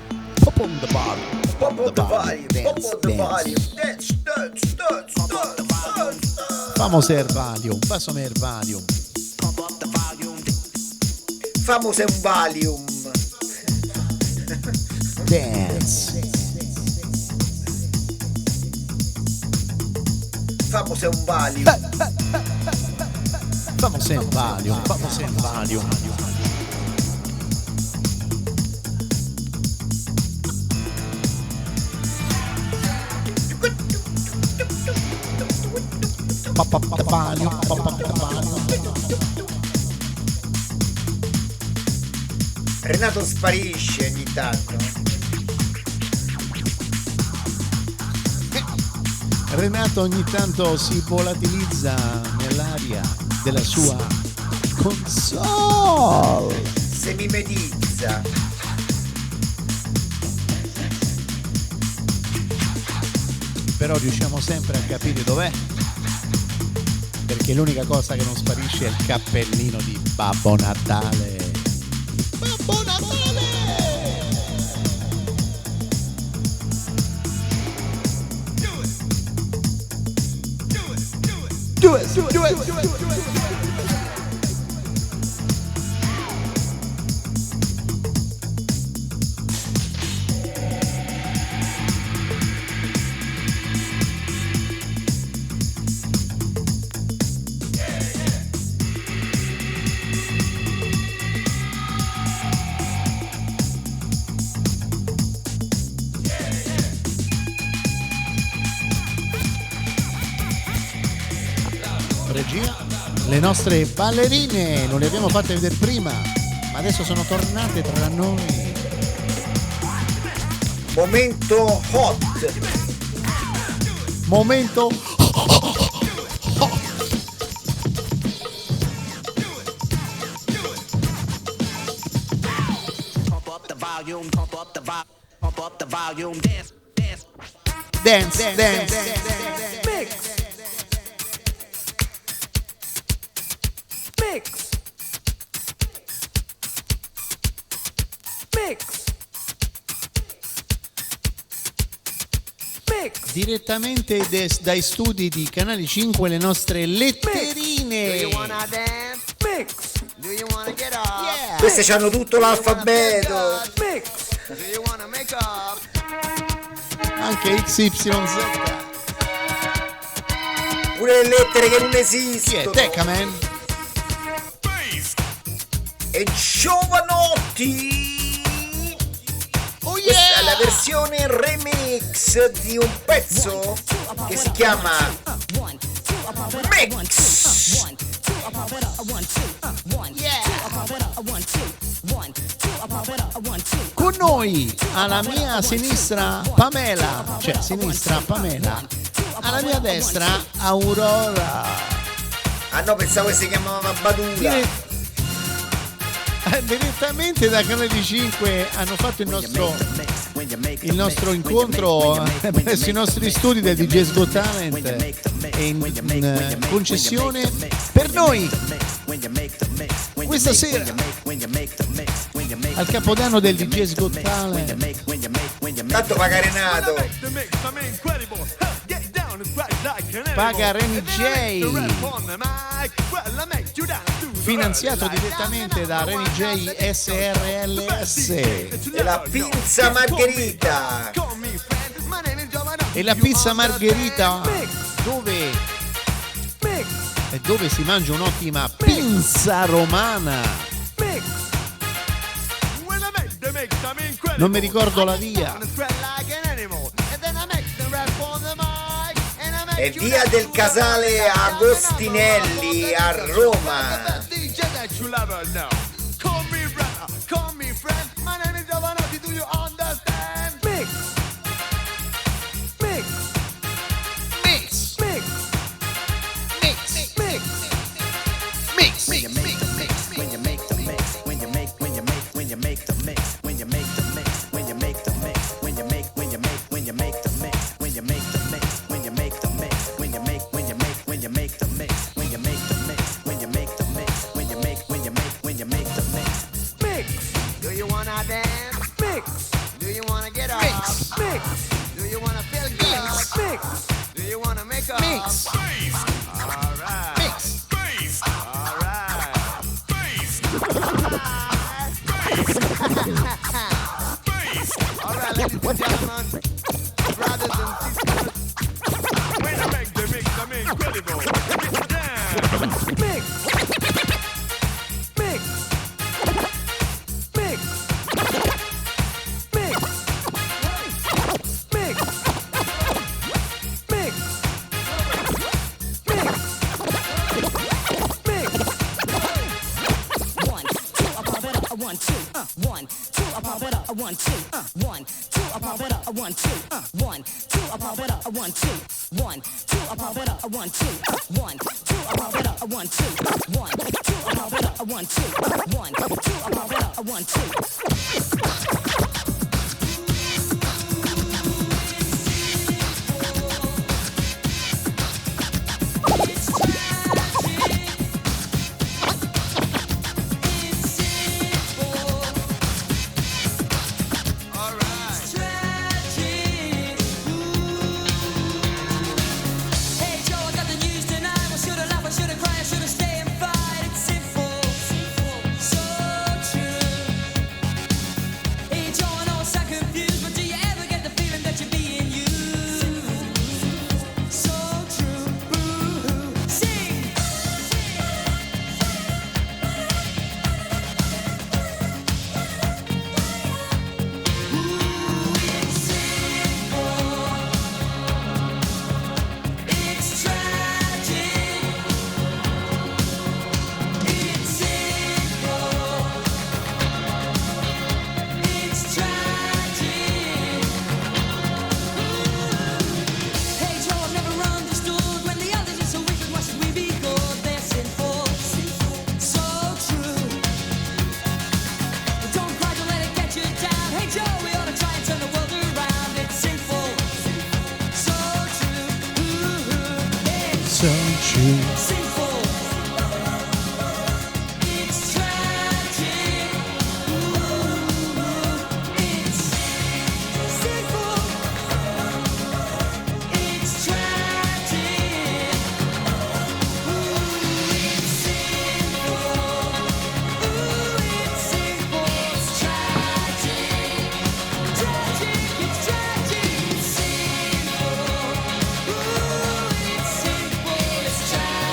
Pop on the Volume. Pop on the volume. Pop on the volume. Famos Herbalium. Passami Herbalium. Famos un Valium. Dance. Famos un Valium. Famos un Valium. Famos un Valium. Renato sparisce ogni tanto. Renato ogni tanto si volatilizza nell'aria della sua console. Se mimetizza. Però riusciamo sempre a capire dov'è, perché l'unica cosa che non sparisce è il cappellino di Babbo Natale. Babbo Natale! Do it, do it, do it, do it, do it. Regia, le nostre ballerine non le abbiamo fatte vedere prima, ma adesso sono tornate tra noi. Momento hot. Momento dance, dance, Mix. Mix. Mix. Mix. direttamente dai studi di Canale 5 le nostre letterine. Mix. Do you wanna get up? Yeah. Queste c'hanno tutto l'alfabeto. Mix. Do you wanna make up? Anche XYZ. Pure le lettere che non Chi è? esistono. Decaman? E giovanotti. Oh yeah! Questa è la versione remix di un pezzo che si chiama Mix. Con noi alla mia sinistra Pamela, cioè sinistra Pamela, alla mia destra Aurora. Ah no, pensavo che si chiamava Badura. Direttamente da Canale 5 hanno fatto il nostro incontro presso i nostri studi del DJ's Got Talent e in concessione per noi questa sera al capodanno del DJ's Got Talent. Tanto paga Renato. Paga Remy J. finanziato direttamente da Reni J SRLS. E la pizza margherita. E la pizza margherita dove si mangia un'ottima pizza romana. Non mi ricordo la via. È via del Casale Agostinelli a Roma.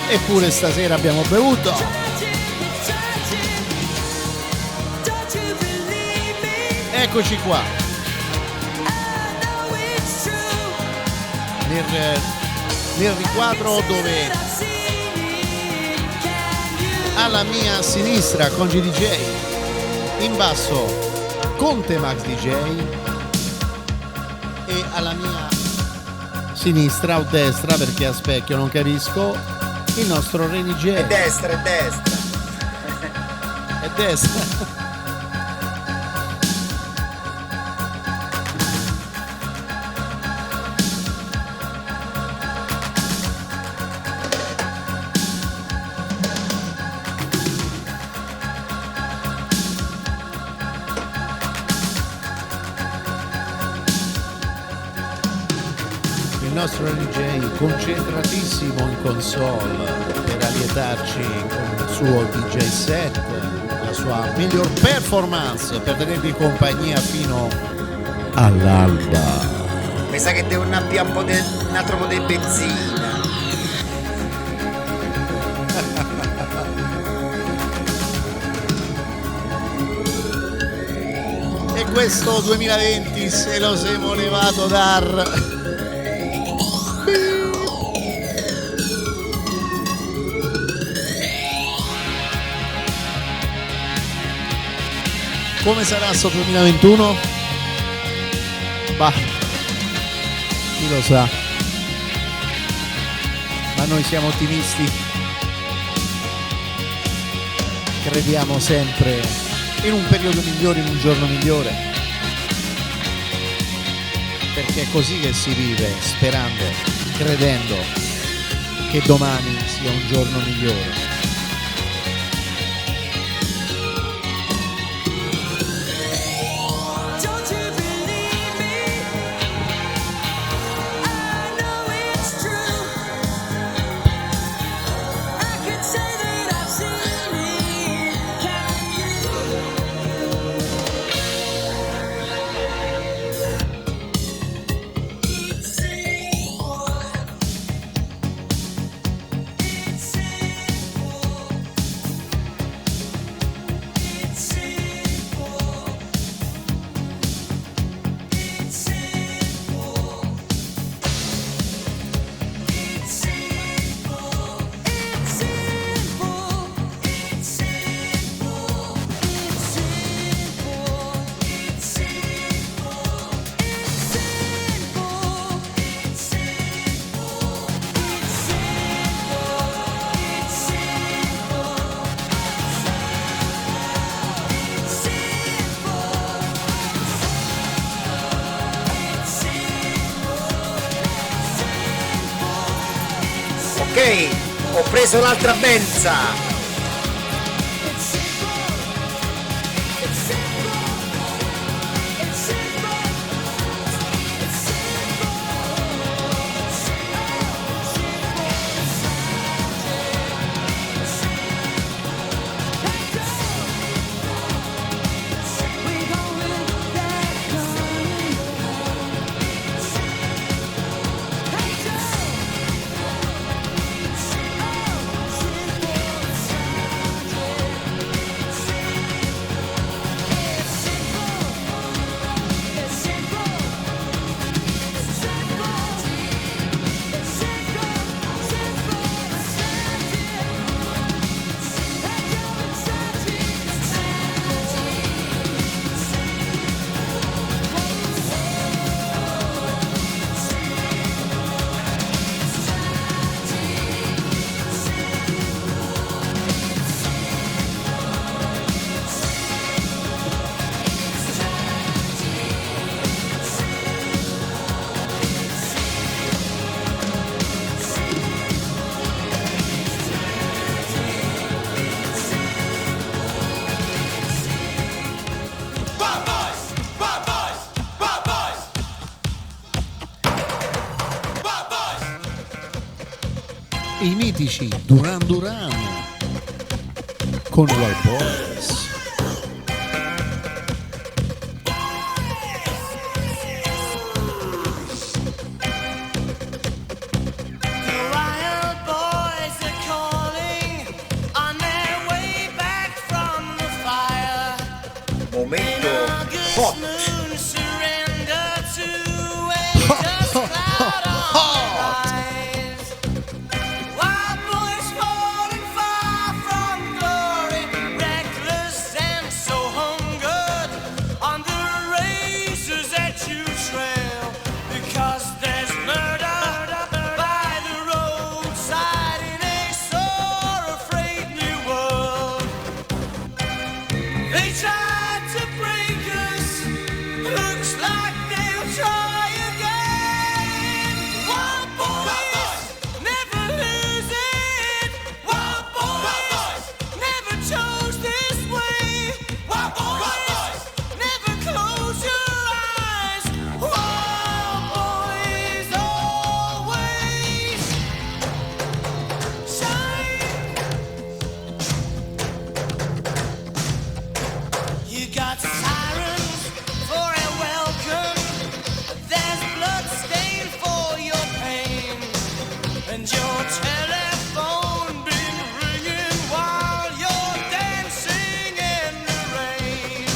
Eppure stasera abbiamo bevuto. Eccoci qua. Nel riquadro dove alla mia sinistra Congi DJ, in basso Conte Max DJ e alla mia sinistra o destra, perché a specchio non capisco, il nostro Reni J. È destra, è destra. È destra. nostro DJ concentratissimo in console per allietarci con il suo DJ set, la sua miglior performance per tenervi compagnia fino all'alba. Mi sa che devo annabbiare un altro po' di benzina. E questo 2020 se lo siamo levato dar. Come sarà sto 2021? Bah, chi lo sa. Ma noi siamo ottimisti. Crediamo sempre in un periodo migliore, in un giorno migliore. Perché è così che si vive, sperando, credendo che domani sia un giorno migliore. Ok, ho preso l'altra benza. I mitici Duran Duran con Wild Boys. Wild boys are calling on their way back from the fire. Momento hot. Moon surrender to a dust cloud on the rise. Wild boys falling far from glory, reckless and so hungered on the razors that you trail, because there's murder by the roadside in a sore afraid new world. They tried to break us And your telephone been ringing while you're dancing in the rain.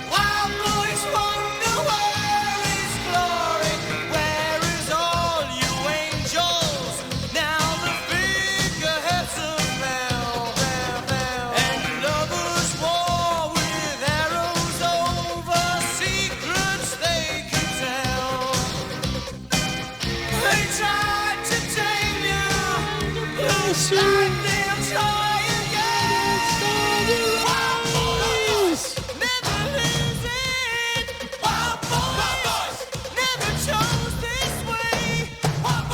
Wild boys wonder where is glory, where is all you angels? Now the figureheads have fell, and lovers war with arrows over secrets they can tell. They tried to tame you, looks like they'll try again. Wild boys never visit. Wild boys never chose this way. Wild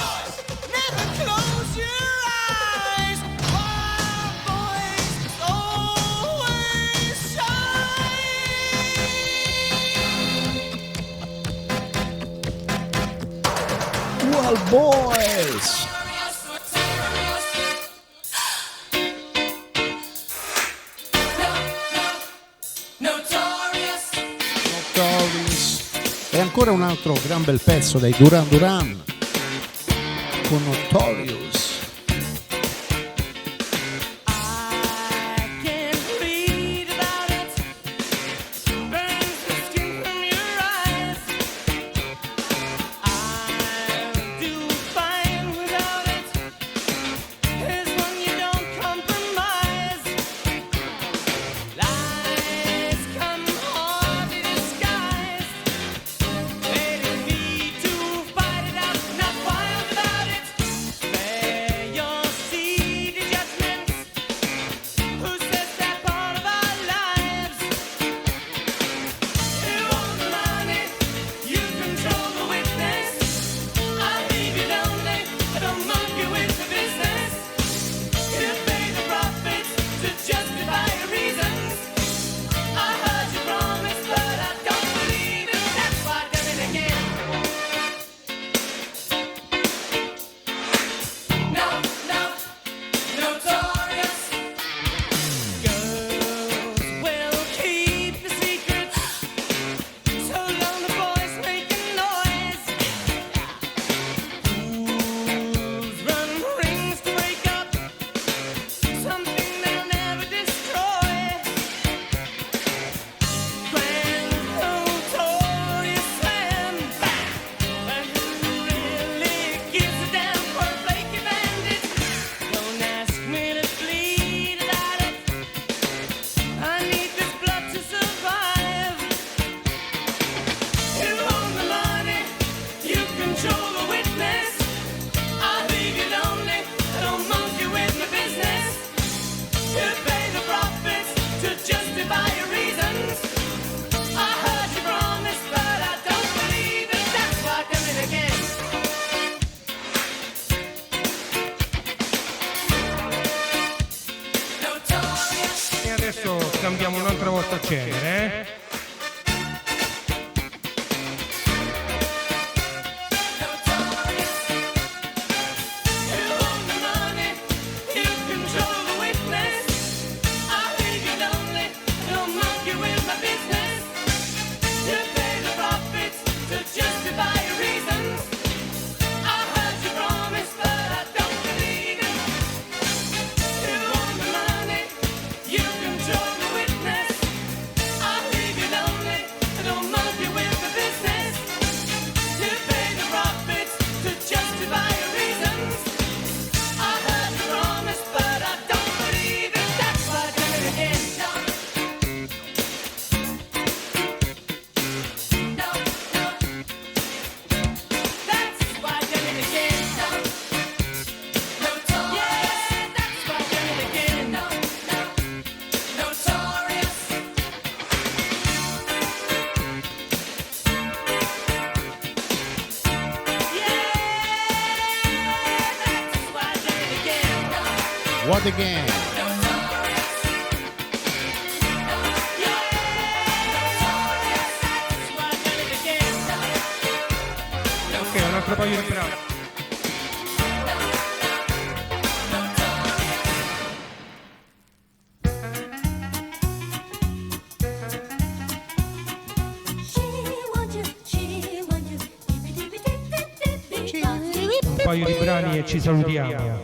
boys never close your eyes. Wild boys always Wild Boys. Notorious. E ancora un altro gran bel pezzo dai Duran Duran con Notorious. Cambiamo un'altra volta genere, What Again. Ok, un altro paio di brani. She paio di brani e ci salutiamo.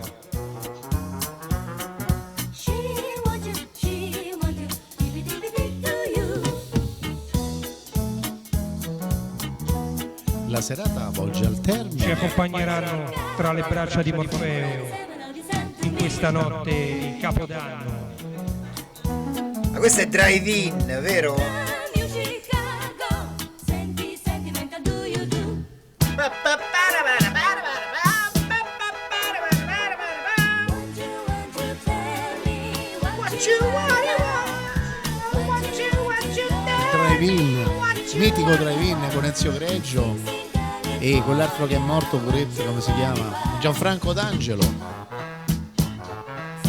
La serata volge al termine. Ci accompagneranno tra le braccia di Morfeo in questa notte di Capodanno. Ma questo è drive-in, vero? Drive-in, mitico drive-in con Ezio Greggio e quell'altro che è morto Puretti, come si chiama? Gianfranco D'Angelo.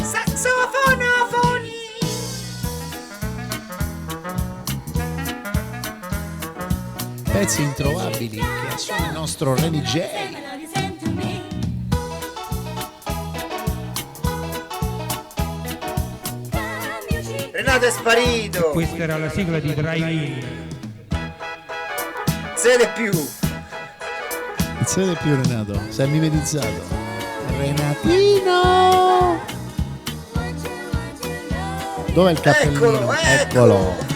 Saxofonofoni. Pezzi introvabili che sono il nostro Remy J. Renato è sparito. Questa era la sigla di Drive-In. Sede più. Non si vede più Renato, sei mimetizzato. Renatino! Dov'è il cappellino? Eccolo. Eccolo.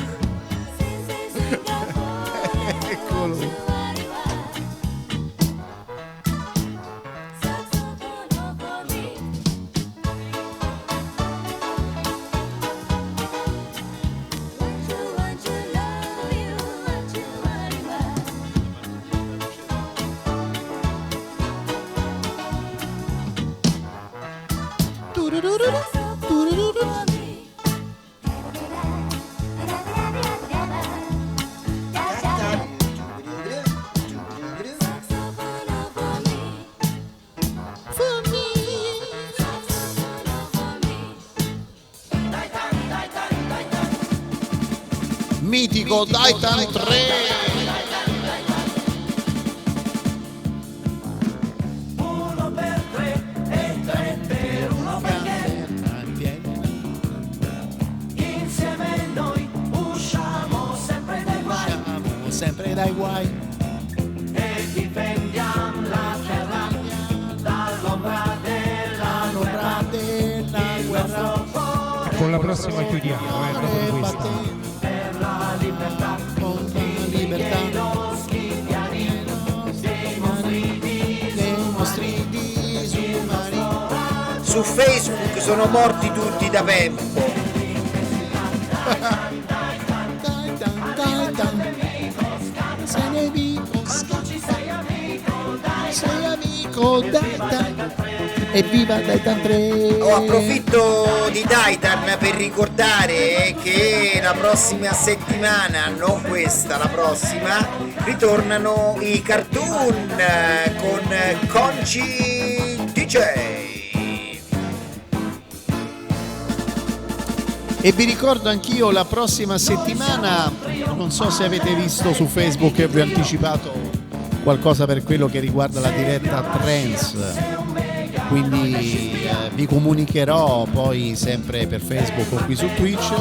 Mitico Titan 3. Uno per tre e tre per uno perché insieme noi usciamo sempre dai guai. Sempre dai guai. E difendiamo la terra dall'ombra della guerra. Il nostro cuore Con la prossima chiudiamo, dopo questa. per la libertà. Su Facebook sono morti tutti da Pempo. Sei nemico, sei amico, Titan. Evviva Titan 3. Approfitto di Titan per ricordare che la prossima settimana, non questa, la prossima, ritornano i cartoon con Conci DJ. E vi ricordo anch'io la prossima settimana, non so se avete visto su Facebook che vi ho anticipato qualcosa per quello che riguarda la diretta trance, quindi vi comunicherò poi sempre per Facebook o qui su Twitch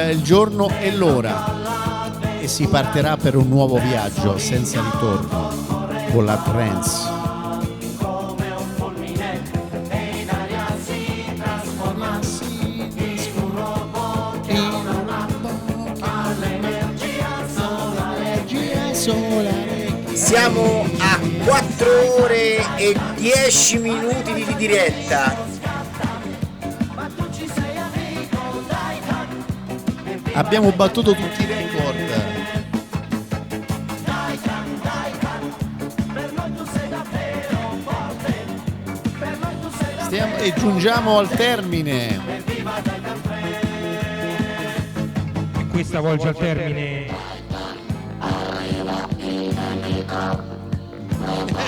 il giorno e l'ora, e si partirà per un nuovo viaggio senza ritorno con la trance. Siamo a 4 ore e 10 minuti di diretta. Abbiamo battuto tutti i record. E giungiamo al termine. E questa volge al termine.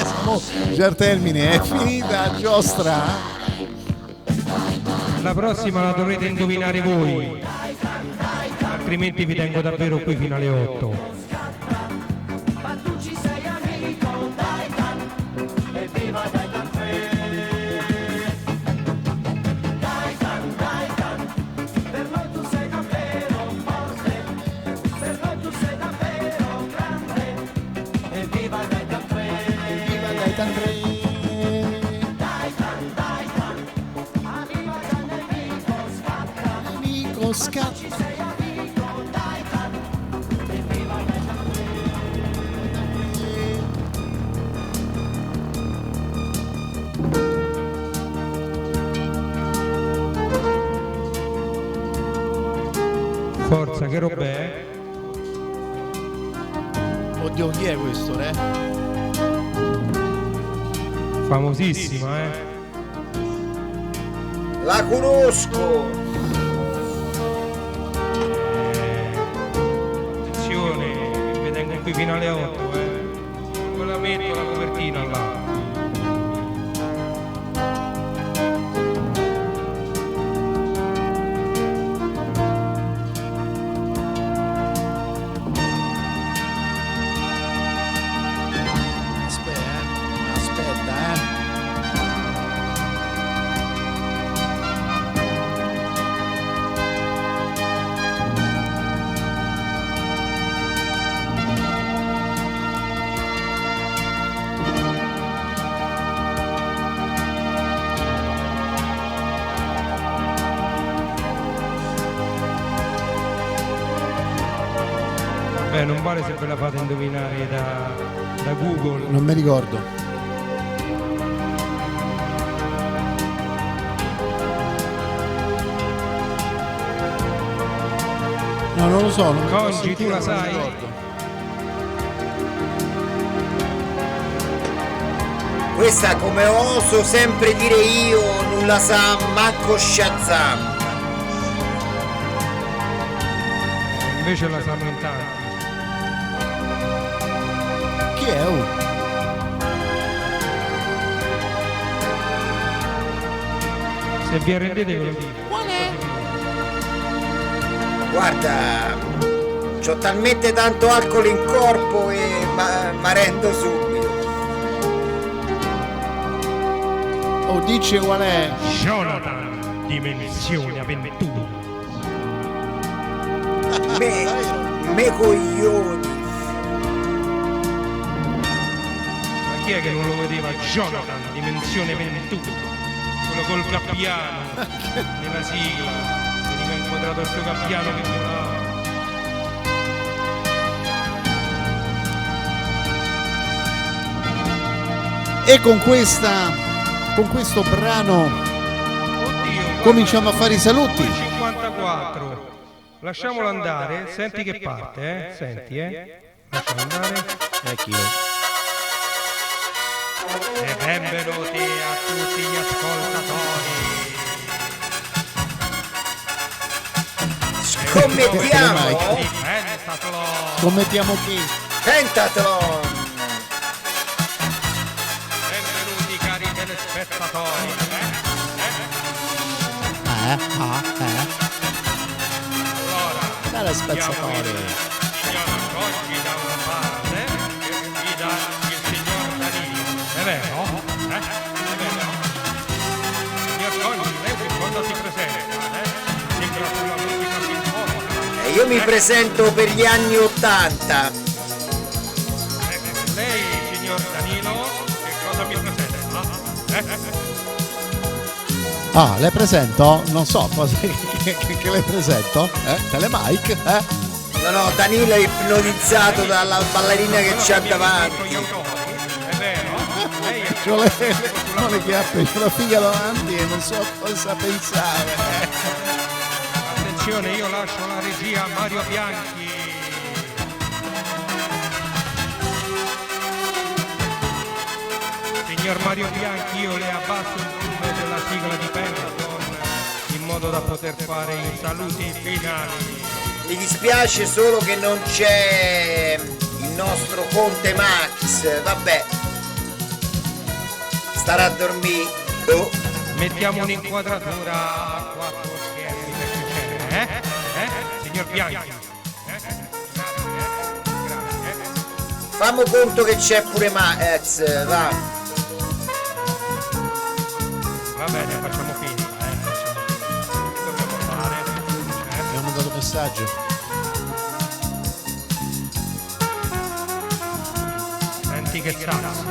Siamo già al termine, è finita la giostra. La prossima la dovrete indovinare voi, altrimenti vi tengo davvero qui fino alle 8. Titan 3. mosca. Forza, che roba è? Oddio, chi è questo, re? Famosissima, La conosco. Attenzione, vi tengo qui fino alle 8, Non la metto la copertina là. Non vale se ve la fate indovinare da Google. Non mi ricordo. No, non lo so. Non Congi, tu la sai? Questa, come oso sempre dire io, non la sa manco Shazam. Invece la sanno in tanti. Chi è? Se vi arrendete ve lo dico. Qual è? Guarda, c'ho talmente tanto alcol in corpo e ma rendo subito. Oh, dice qual è? Jonathan, dimensione avventura. Me coglioni. Ma chi è che non lo vedeva? Jonathan, dimensione avventura. Quello col gabbiano nella sigla. Veniva inquadrato il suo gabbiano che volava. E con questo brano cominciamo a fare i saluti. 54. Lasciamolo andare, senti che parte, senti, lasciamo andare. Chi E benvenuti a tutti gli ascoltatori. Scommettiamo chi? Pentathlon. Benvenuti cari telespettatori. Dalla spezzatori. Signor Congi da una parte e qui da il signor Danilo. È vero? È vero? Signor Congi, lei quando si presenta? Sembra sulla musica sinfonica. Io mi presento per gli anni '80. Lei, signor Danilo, che cosa mi presenta? Ah, le presento? Non so cosa che le presento? Telemike? No, Danilo è ipnotizzato dalla ballerina che c'ha davanti. È vero? C'ho le chiappe, c'ho la figlia davanti e non so cosa pensare. Attenzione, io lascio la regia a Mario Bianchi. Signor Mario Bianchi, io le abbasso il volume della sigla di Pentaton in modo da poter fare i saluti finali. Mi dispiace solo che non c'è il nostro Conte Max. Vabbè, starà a dormire. Mettiamo un'inquadratura a 4 schermi perché c'è, signor Bianchi? Fammo conto che c'è pure Max, va. Va bene, facciamo finta, Che dobbiamo fare? Abbiamo mandato messaggio. Senti che sasso.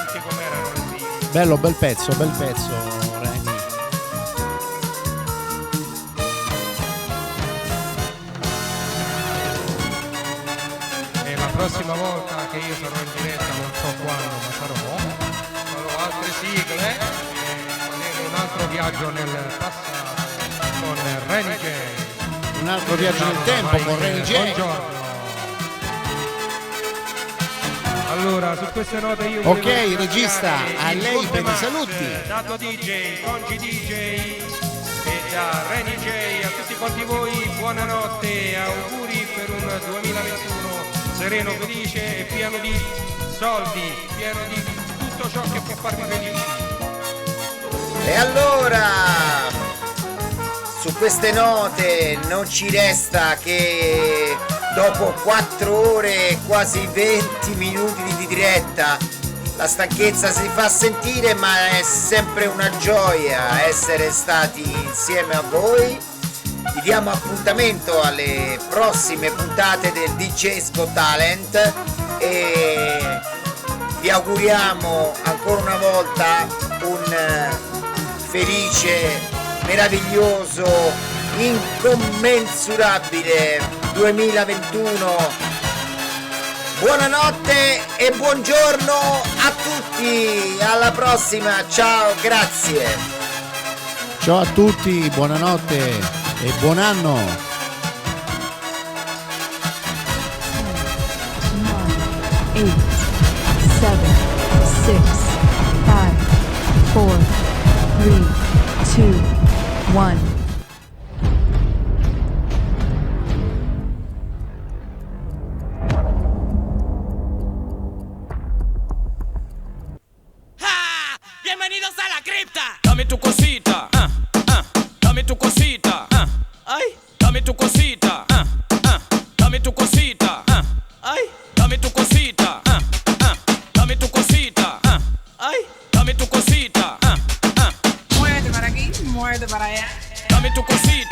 Senti com'erano le sigle. Bello, bel pezzo, Reni. prossima volta che io sarò in diretta, non so quando, ma farò altre sigle e faremo un altro viaggio nel passato con Renny J. Un altro viaggio nel tempo con Renny J. Buongiorno. Allora, su queste note io Ok, volevo regista, ringraziare a il lei Conte per i Max, saluti. Dato DJ, Conci DJ e da Renny J a tutti quanti voi buonanotte, auguri per un 2021 sereno, felice e pieno di soldi, pieno di tutto ciò che può farvi felici. E allora, su queste note non ci resta che dopo 4 ore e quasi 20 minuti di diretta, la stanchezza si fa sentire, ma è sempre una gioia essere stati insieme a voi. Vi diamo appuntamento alle prossime puntate del DJ's Got Talent e vi auguriamo ancora una volta un felice, meraviglioso, incommensurabile 2021. Buonanotte e buongiorno a tutti, alla prossima, ciao, grazie. Ciao a tutti, buonanotte e buon anno. 8, 7, 6, 5, 4, 3, 2, 1. Bienvenidos a la cripta. Dame tu cosita, dame tu cosita, ay, dame tu cosita, dame tu cosita, ay, dame tu cosita, dame tu cosita, ay, dame tu cosita, Muévete para aquí, muévete para allá. dame tu cosita.